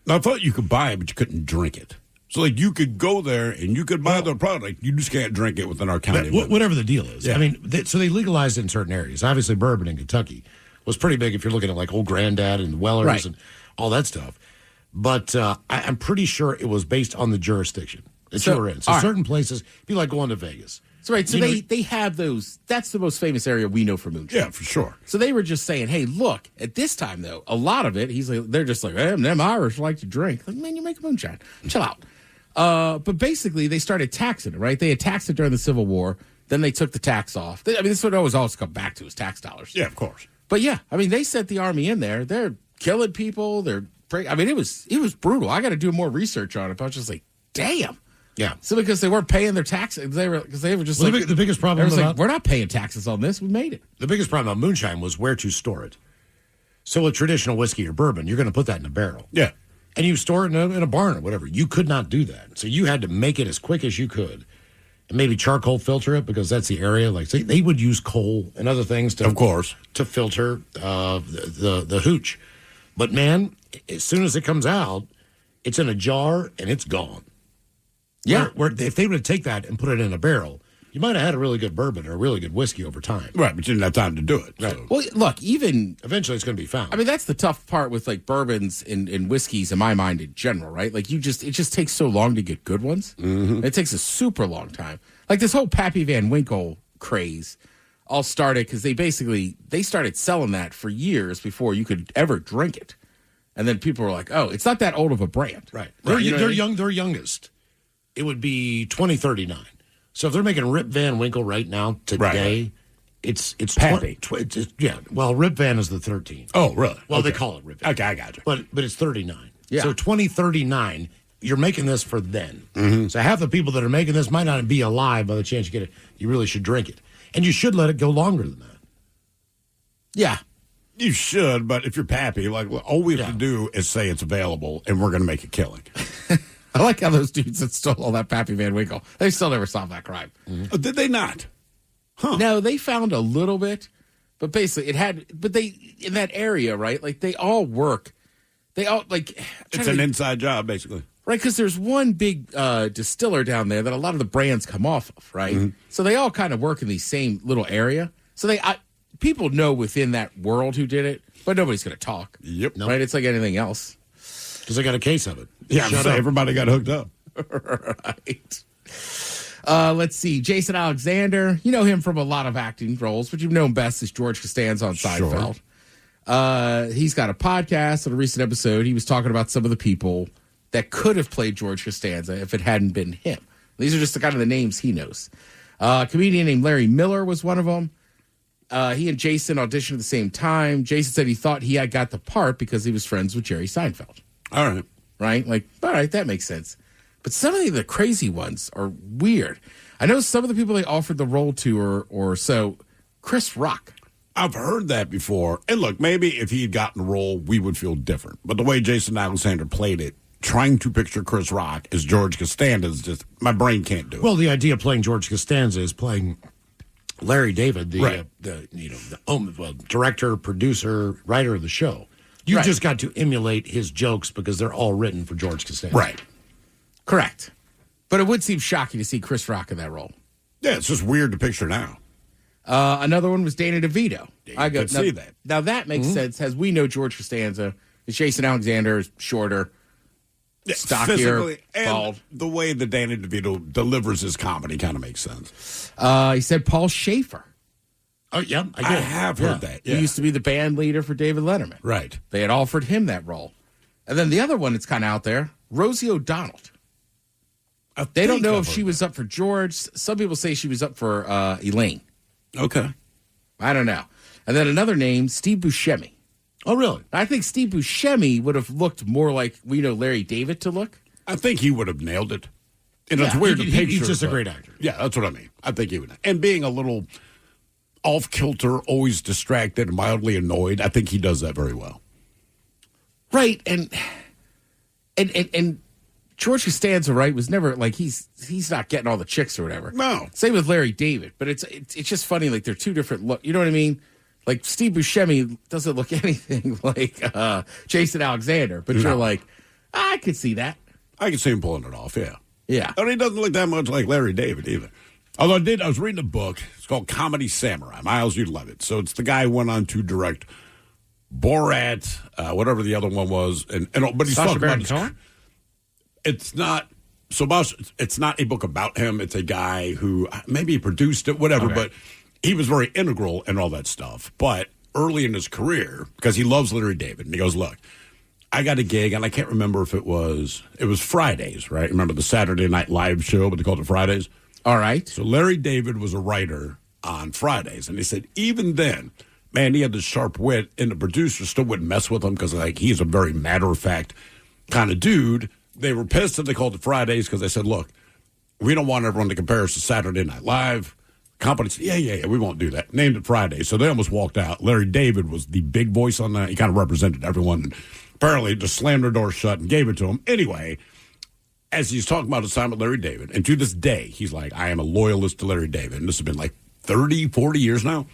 I thought you could buy it, but you couldn't drink it. So, like, you could go there and you could buy the product. You just can't drink it within our county. Whatever the deal is. Yeah. I mean, so they legalized it in certain areas. Obviously, bourbon in Kentucky was pretty big if you're looking at, like, Old Granddad and the Wellers Right. and all that stuff. But I'm pretty sure it was based on the jurisdiction that you were in. So all right. certain places, it'd be like going to Vegas. So, right, so You know- they have those. That's the most famous area we know for moonshine. Yeah, for sure. So they were just saying, hey, look, at this time, though, a lot of it, they're just like, them Irish like to drink. Like, man, you make moonshine. Chill out. But basically, they started taxing it, right? They had taxed it during the Civil War. Then they took the tax off. This is what it always come back to is tax dollars. Yeah, of course. But yeah, I mean, they sent the army in there. They're killing people. It was brutal. I got to do more research on it. But I was just like, damn. Yeah. So because they weren't paying their taxes, they were just Well, like the biggest problem was like, about we're not paying taxes on this. We made it. the biggest problem about moonshine was where to store it. So with traditional whiskey or bourbon, you're going to put that in a barrel. Yeah. And you store it in a barn or whatever. You could not do that. So you had to make it as quick as you could. And maybe charcoal filter it because that's the area. Like they would use coal and other things to, of course, to filter the hooch. But man, as soon as it comes out, it's in a jar and it's gone. Yeah. Where if they were to take that and put it in a barrel, you might have had a really good bourbon or a really good whiskey over time. Right, but you didn't have time to do it. Right. So. Well, look, even eventually it's going to be found. I mean, that's the tough part with like bourbons and whiskeys in my mind in general, right? Like it just takes so long to get good ones. Mm-hmm. It takes a super long time. Like this whole Pappy Van Winkle craze all started because they started selling that for years before you could ever drink it. And then people were like, oh, it's not that old of a brand. Right. You know what I mean? Young. Their youngest, it would be 2039. So if they're making Rip Van Winkle right now today, it's Pappy. Yeah. Well, Rip Van is the 13. Oh, really? Well, Okay. they call it Rip Van. Okay, I got you. But it's 39. Yeah. So 2039, you're making this for then. So half the people that are making this might not be alive by the chance you get it. You really should drink it, and you should let it go longer than that. Yeah. You should, but if you're Pappy, like all we have to do is say it's available, and we're going to make a killing. I like how those dudes that stole all that Pappy Van Winkle, they still never solved that crime. Oh, did they not? Huh. No, they found a little bit, but basically they, in that area, right? Like they all work. They all like. It's an inside job, basically. Right, because there's one big distiller down there that a lot of the brands come off of, right? Mm-hmm. So they all kind of work in the same little area. So people know within that world who did it, but nobody's going to talk. Yep. Right? It's like anything else. Because I got a case of it. Yeah, Shut so up. everybody got hooked up. Right. Let's see. Jason Alexander. You know him from a lot of acting roles, but you've known best as George Costanza on Seinfeld. He's got a podcast. In a recent episode, he was talking about some of the people that could have played George Costanza if it hadn't been him. These are just the kind of the names he knows. A comedian named Larry Miller was one of them. He and Jason auditioned at the same time. Jason said he thought he had got the part because he was friends with Jerry Seinfeld. All right. Right? Like, all right, that makes sense. But some of the crazy ones are weird. I know some of the people they offered the role to or so. Chris Rock. I've heard that before. And look, maybe if he had gotten the role, we would feel different. But the way Jason Alexander played it, trying to picture Chris Rock as George Costanza is just, my brain can't do it. Well, the idea of playing George Costanza is playing Larry David, the director, producer, writer of the show. You just got to emulate his jokes because they're all written for George Costanza. Right. Correct. But it would seem shocking to see Chris Rock in that role. Yeah, it's just weird to picture now. Another one was Danny DeVito. I could see that. Now that makes sense, as we know George Costanza. Jason Alexander is shorter, stockier, physically, and bald. the way that Danny DeVito delivers his comedy kind of makes sense. He said Paul Schaefer. Oh, yeah. I have heard that. Yeah. He used to be the band leader for David Letterman. Right. They had offered him that role. And then the other one that's kind of out there, Rosie O'Donnell. They don't know if she was up for George. Some people say she was up for Elaine. Okay. I don't know. And then another name, Steve Buscemi. Oh, really? I think Steve Buscemi would have looked more like we know Larry David to look. I think he would have nailed it. And it's weird to picture. He's just a great actor. Yeah, that's what I mean. I think he would. And being a little off kilter, always distracted, mildly annoyed, I think he does that very well. Right. And George Costanza, right, was never like he's not getting all the chicks or whatever. No. Same with Larry David, but it's just funny. Like they're two different look. You know what I mean? Like Steve Buscemi doesn't look anything like Jason Alexander, but you're like, I could see that. I can see him pulling it off. Yeah. Yeah. And he doesn't look that much like Larry David either. Although I was reading a book. It's called Comedy Samurai. Miles, you'd love it. So it's the guy who went on to direct Borat, whatever the other one was, but he's Sacha talking Baron about Cohen? It's not. So it's not a book about him. It's a guy who maybe he produced it, whatever. Okay. But he was very integral in all that stuff. But early in his career, because he loves Larry David, and he goes, "Look, I got a gig, and I can't remember if it was Fridays, right? Remember the Saturday Night Live show, but they called it Fridays." All right. So Larry David was a writer on Fridays, and he said even then, man, he had this sharp wit, and the producers still wouldn't mess with him because like he's a very matter of fact kind of dude. They were pissed that they called it Fridays because they said, look, we don't want everyone to compare us to Saturday Night Live. Company said, yeah, we won't do that. Named it Friday. So they almost walked out. Larry David was the big voice on that. He kind of represented everyone. And apparently just slammed their door shut and gave it to him. Anyway, as he's talking about his time with Larry David, and to this day, he's like, I am a loyalist to Larry David. And this has been like 30, 40 years now.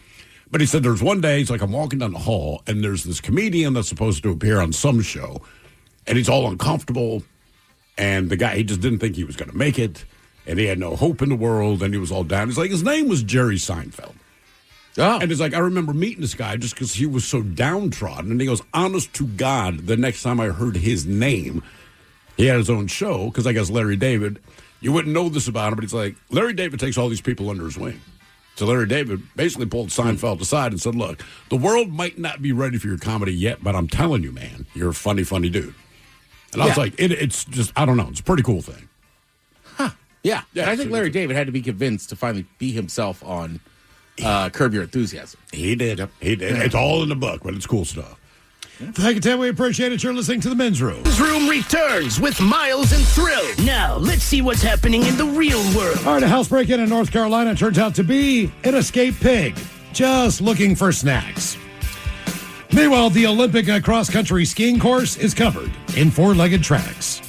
But he said there's one day, he's like, I'm walking down the hall, and there's this comedian that's supposed to appear on some show, and he's all uncomfortable, and the guy, he just didn't think he was going to make it, and he had no hope in the world, and he was all down. He's like, his name was Jerry Seinfeld. Oh. And it's like, I remember meeting this guy just because he was so downtrodden, and he goes, honest to God, the next time I heard his name, he had his own show, because I guess Larry David, you wouldn't know this about him, but he's like, Larry David takes all these people under his wing. So Larry David basically pulled Seinfeld aside and said, look, the world might not be ready for your comedy yet, but I'm telling you, man, you're a funny, funny dude. And I was like, it's just, I don't know, it's a pretty cool thing. Yeah. I think Larry David had to be convinced to finally be himself on Curb Your Enthusiasm. He did. He did. It's all in the book, but it's cool stuff. Thank you, Tim. We appreciate it. You're listening to The Men's Room. Men's Room returns with Miles and Thrill. Now, let's see what's happening in the real world. All right, a house break-in in North Carolina turns out to be an escaped pig, just looking for snacks. Meanwhile, the Olympic cross-country skiing course is covered in four-legged tracks.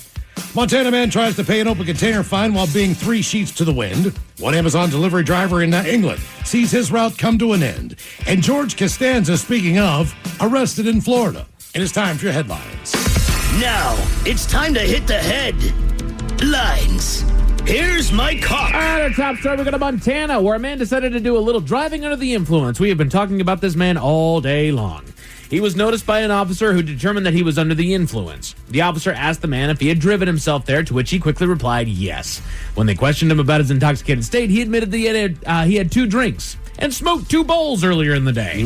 Montana man tries to pay an open container fine while being 3 sheets to the wind. One Amazon delivery driver in England sees his route come to an end. And George Costanza, speaking of, arrested in Florida. And it's time for your headlines. Now, it's time to hit the headlines. Here's my cop. All right, our top story, we go to Montana, where a man decided to do a little driving under the influence. We have been talking about this man all day long. He was noticed by an officer who determined that he was under the influence. The officer asked the man if he had driven himself there, to which he quickly replied yes. When they questioned him about his intoxicated state, he admitted that he had 2 drinks and smoked 2 bowls earlier in the day.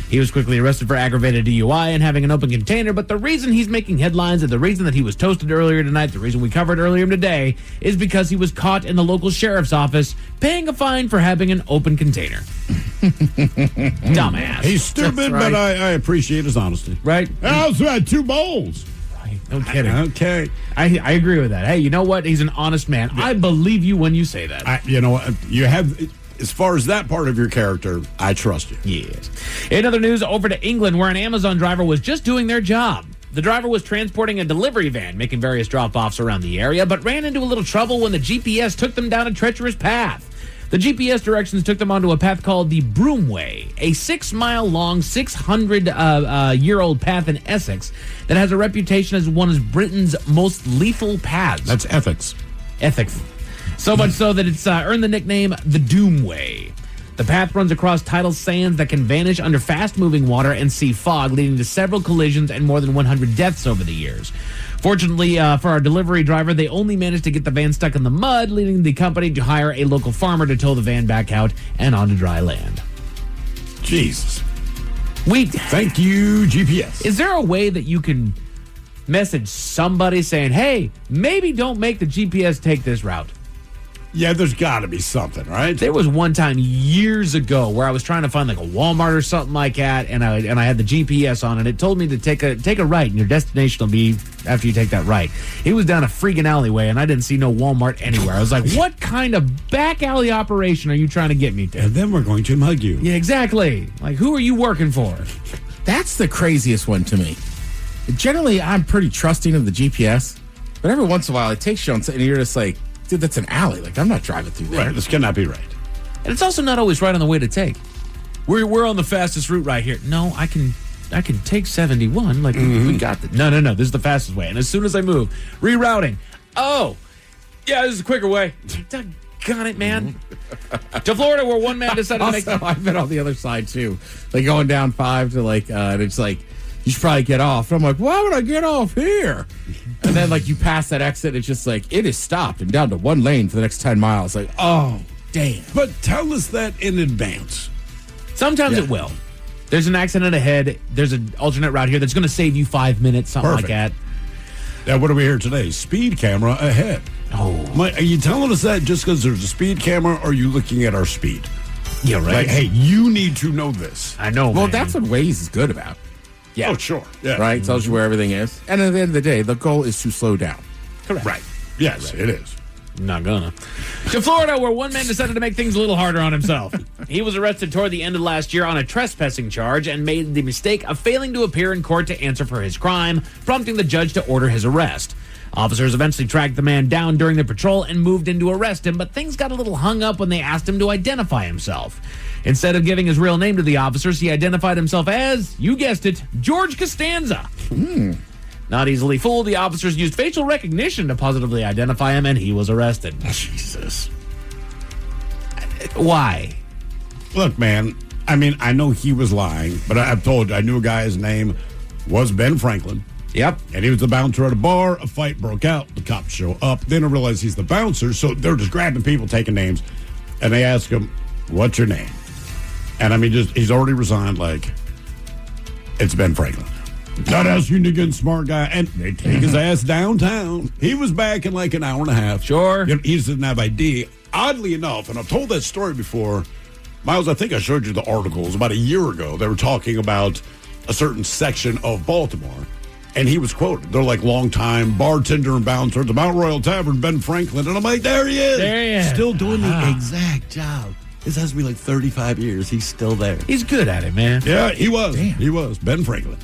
He was quickly arrested for aggravated DUI and having an open container, but the reason he's making headlines and the reason that he was toasted earlier tonight, the reason we covered earlier today, is because he was caught in the local sheriff's office paying a fine for having an open container. Dumbass. He's stupid, right. but I appreciate his honesty. Right? I also had 2 bowls. Right. No kidding. Okay. I agree with that. Hey, you know what? He's an honest man. I believe you when you say that. You know what? You have... As far as that part of your character, I trust you. Yes. In other news, over to England, where an Amazon driver was just doing their job. The driver was transporting a delivery van, making various drop-offs around the area, but ran into a little trouble when the GPS took them down a treacherous path. The GPS directions took them onto a path called the Broomway, a 6-mile-long, 600-year-old path in Essex that has a reputation as one of Britain's most lethal paths. That's ethics. Ethics. So much so that it's earned the nickname the Doomway. The path runs across tidal sands that can vanish under fast-moving water and sea fog, leading to several collisions and more than 100 deaths over the years. Fortunately for our delivery driver, they only managed to get the van stuck in the mud, leading the company to hire a local farmer to tow the van back out and onto dry land. Jesus. Thank you, GPS. Is there a way that you can message somebody saying, hey, maybe don't make the GPS take this route? Yeah, there's got to be something, right? There was one time years ago where I was trying to find like a Walmart or something like that, and I had the GPS on, and it told me to take a right, and your destination will be after you take that right. It was down a freaking alleyway, and I didn't see no Walmart anywhere. I was like, what kind of back alley operation are you trying to get me to? And then we're going to mug you. Yeah, exactly. Like, who are you working for? That's the craziest one to me. Generally, I'm pretty trusting of the GPS, but every once in a while, it takes you on something, and you're just like, dude, that's an alley. Like, I'm not driving through there. Right, this cannot be right. And it's also not always right on the way to take. We're on the fastest route right here. No, I can take 71. Like, we got this. No. This is the fastest way. And as soon as I move, rerouting. Oh, yeah, this is a quicker way. Doggone it, man. To Florida, where one man decided to make... I've been on the other side, too. Like, going down 5 to, like, and it's like, you should probably get off. And I'm like, why would I get off here? And then, like, you pass that exit, it's just like, it is stopped and down to 1 lane for the next 10 miles. Like, oh, damn. But tell us that in advance. Sometimes it will. There's an accident ahead. There's an alternate route here that's going to save you 5 minutes, something like that. Yeah, what do we hear today? Speed camera ahead. Oh. Are you telling us that just because there's a speed camera, or are you looking at our speed? Yeah, right. Like, hey, you need to know this. I know, Well, man. that's what Waze is good about. Yeah. Oh, sure. Yeah. Right? Tells you where everything is. And at the end of the day, the goal is to slow down. Correct. Right. Yes, it is. Not gonna. To Florida, where one man decided to make things a little harder on himself. He was arrested toward the end of last year on a trespassing charge and made the mistake of failing to appear in court to answer for his crime, prompting the judge to order his arrest. Officers eventually tracked the man down during the patrol and moved in to arrest him, but things got a little hung up when they asked him to identify himself. Instead of giving his real name to the officers, he identified himself as, you guessed it, George Costanza. Not easily fooled, the officers used facial recognition to positively identify him, and he was arrested. Jesus. Why? Look, man, I mean, I know he was lying, but I've told you, I knew a guy, his name was Ben Franklin. Yep. And he was the bouncer at a bar. A fight broke out. The cops show up. Then I realize he's the bouncer, so they're just grabbing people, taking names. And they ask him, what's your name? And I mean, he's already resigned, like, it's Ben Franklin. Not asking to get smart guy. And they take his ass downtown. He was back in like an hour and a half. Sure. He just didn't have ID. Oddly enough, and I've told that story before, Miles, I think I showed you the articles about a year ago. They were talking about a certain section of Baltimore. And he was quoted. They're like longtime bartender and bouncer at the Mount Royal Tavern, Ben Franklin. And I'm like, there he is. There he is. Still doing the exact job. This has to be like 35 years. He's still there. He's good at it, man. Yeah, he was. Damn. He was. Ben Franklin.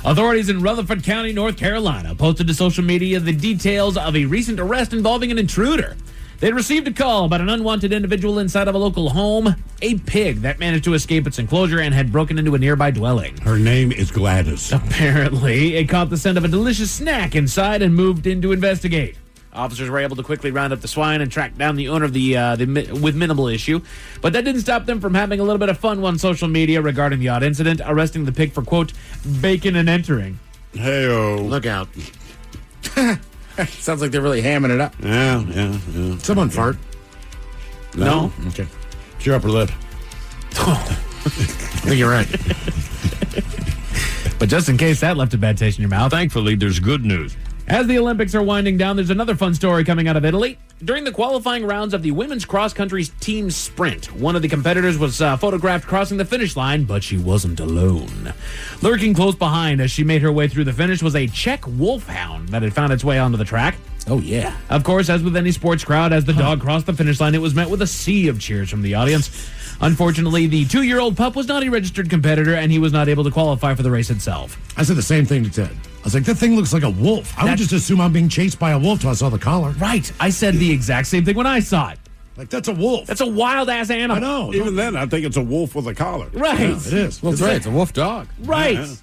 Authorities in Rutherford County, North Carolina, posted to social media the details of a recent arrest involving an intruder. They'd received a call about an unwanted individual inside of a local home, a pig that managed to escape its enclosure and had broken into a nearby dwelling. Her name is Gladys. Apparently, it caught the scent of a delicious snack inside and moved in to investigate. Officers were able to quickly round up the swine and track down the owner of with minimal issue. But that didn't stop them from having a little bit of fun on social media regarding the odd incident, arresting the pig for, quote, bacon and entering. Hey-o. Look out. Sounds like they're really hamming it up. Yeah. Someone fart. No? Okay. It's your upper lip. I think you're right. But just in case that left a bad taste in your mouth. Thankfully, there's good news. As the Olympics are winding down, there's another fun story coming out of Italy. During the qualifying rounds of the women's cross-country team sprint, one of the competitors was photographed crossing the finish line, but she wasn't alone. Lurking close behind as she made her way through the finish was a Czech wolfhound that had found its way onto the track. Oh, yeah. Of course, as with any sports crowd, as the dog crossed the finish line, it was met with a sea of cheers from the audience. Unfortunately, the 2-year-old pup was not a registered competitor, and he was not able to qualify for the race itself. I said the same thing to Ted. I was like, that thing looks like a wolf. I would just assume I'm being chased by a wolf till I saw the collar. Right. I said the exact same thing when I saw it. Like, that's a wolf. That's a wild-ass animal. I know. Even then, I think it's a wolf with a collar. Right. Yeah, it is. Well, that's right. It's a wolf dog. Right. Yeah.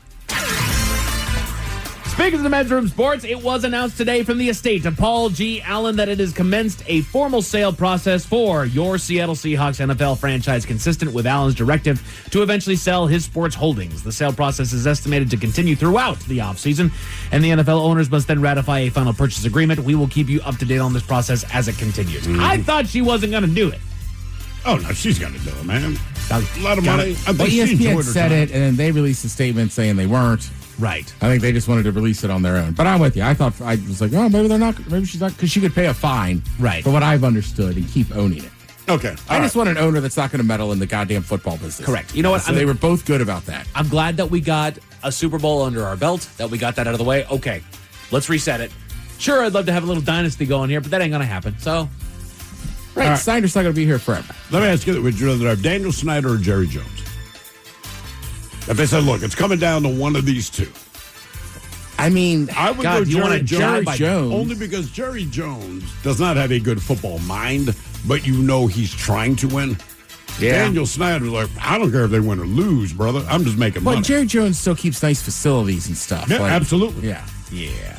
Speaking of the men's room sports, it was announced today from the estate of Paul G. Allen that it has commenced a formal sale process for your Seattle Seahawks NFL franchise, consistent with Allen's directive to eventually sell his sports holdings. The sale process is estimated to continue throughout the offseason, and the NFL owners must then ratify a final purchase agreement. We will keep you up to date on this process as it continues. I thought she wasn't going to do it. Oh, no, she's going to do it, man. A lot of money. I Well, think she enjoyed ESPN her said time. it, and then they released a statement saying they weren't. Right. I think they just wanted to release it on their own. But I'm with you. I was like, oh, maybe they're not. Maybe she's not, because she could pay a fine. Right. For what I've understood and keep owning it. Okay. I just want an owner that's not going to meddle in the goddamn football business. Correct. You know what? So they were both good about that. I'm glad that we got a Super Bowl under our belt, that we got that out of the way. Okay, let's reset it. Sure, I'd love to have a little dynasty going here, but that ain't going to happen. So, Right. Snyder's not going to be here forever. Let me ask you, would you rather have Daniel Snyder or Jerry Jones? If they said, look, it's coming down to one of these two. I mean, I would God, go you want Jerry to Jones only because Jerry Jones does not have a good football mind, but you know he's trying to win. Yeah. Daniel Snyder's like, I don't care if they win or lose, brother. I'm just making money. But Jerry Jones still keeps nice facilities and stuff. Yeah, absolutely. Yeah. yeah.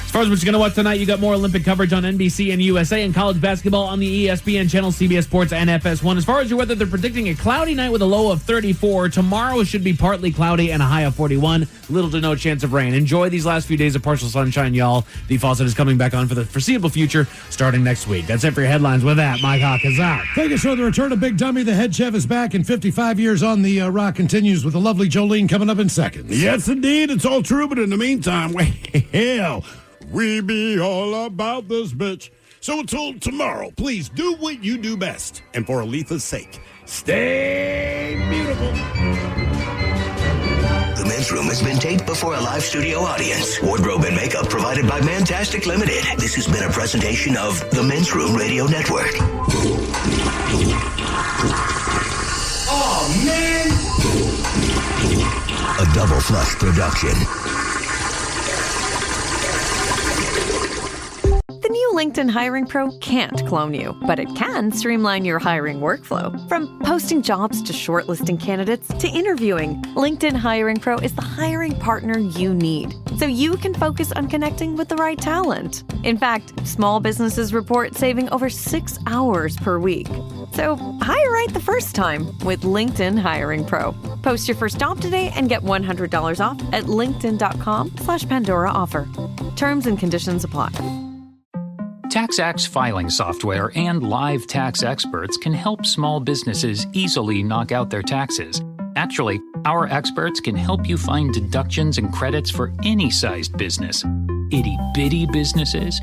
As far as what you're going to watch tonight, you got more Olympic coverage on NBC and USA and college basketball on the ESPN channel, CBS Sports, and FS1. As far as your weather, they're predicting a cloudy night with a low of 34. Tomorrow should be partly cloudy and a high of 41. Little to no chance of rain. Enjoy these last few days of partial sunshine, y'all. The faucet is coming back on for the foreseeable future starting next week. That's it for your headlines. With that, Mike Hawk is out. Thank you, sir. The return of Big Dummy, the head chef, is back, and 55 years on the rock continues with the lovely Jolene coming up in seconds. Yes, indeed. It's all true, but in the meantime, well, we be all about this bitch. So until tomorrow, please do what you do best. And for Aletha's sake, stay beautiful. The men's room has been taped before a live studio audience. Wardrobe and makeup provided provided by Mantastic Limited. This has been a presentation of the Men's Room Radio Network. Oh, man! A Double Flush production. The new LinkedIn Hiring Pro can't clone you, but it can streamline your hiring workflow. From posting jobs to shortlisting candidates to interviewing, LinkedIn Hiring Pro is the hiring partner you need, so you can focus on connecting with the right talent. In fact, small businesses report saving over 6 hours per week. So hire right the first time with LinkedIn Hiring Pro. Post your first job today and get $100 off at linkedin.com/Pandora offer. Terms and conditions apply. TaxAct filing software and live tax experts can help small businesses easily knock out their taxes. Actually, our experts can help you find deductions and credits for any sized business. Itty-bitty businesses,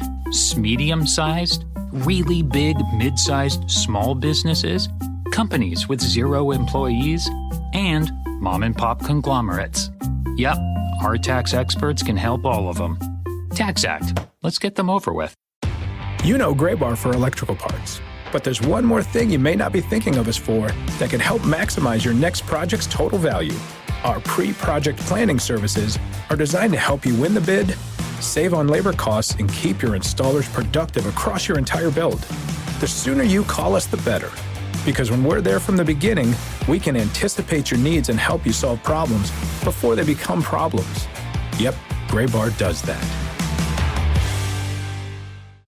medium-sized, really big, mid-sized, small businesses, companies with 0 employees, and mom-and-pop conglomerates. Yep, our tax experts can help all of them. TaxAct. Let's get them over with. You know Graybar for electrical parts, but there's one more thing you may not be thinking of us for that can help maximize your next project's total value. Our pre-project planning services are designed to help you win the bid, save on labor costs, and keep your installers productive across your entire build. The sooner you call us, the better. Because when we're there from the beginning, we can anticipate your needs and help you solve problems before they become problems. Yep, Graybar does that.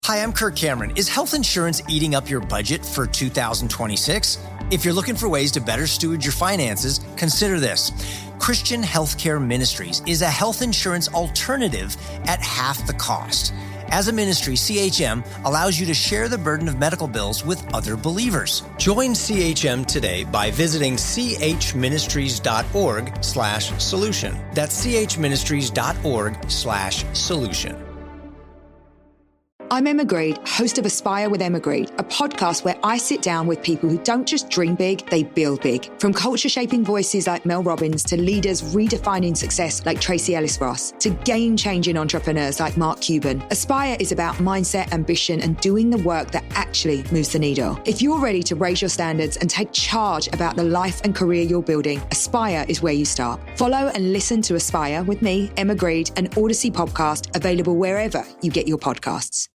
Hi, I'm Kirk Cameron. Is health insurance eating up your budget for 2026? If you're looking for ways to better steward your finances, consider this. Christian Healthcare Ministries is a health insurance alternative at half the cost. As a ministry, CHM allows you to share the burden of medical bills with other believers. Join CHM today by visiting chministries.org/solution. That's chministries.org/solution. I'm Emma Greed, host of Aspire with Emma Greed, a podcast where I sit down with people who don't just dream big, they build big. From culture-shaping voices like Mel Robbins to leaders redefining success like Tracy Ellis Ross to game-changing entrepreneurs like Mark Cuban. Aspire is about mindset, ambition, and doing the work that actually moves the needle. If you're ready to raise your standards and take charge about the life and career you're building, Aspire is where you start. Follow and listen to Aspire with me, Emma Greed, an Odyssey podcast available wherever you get your podcasts.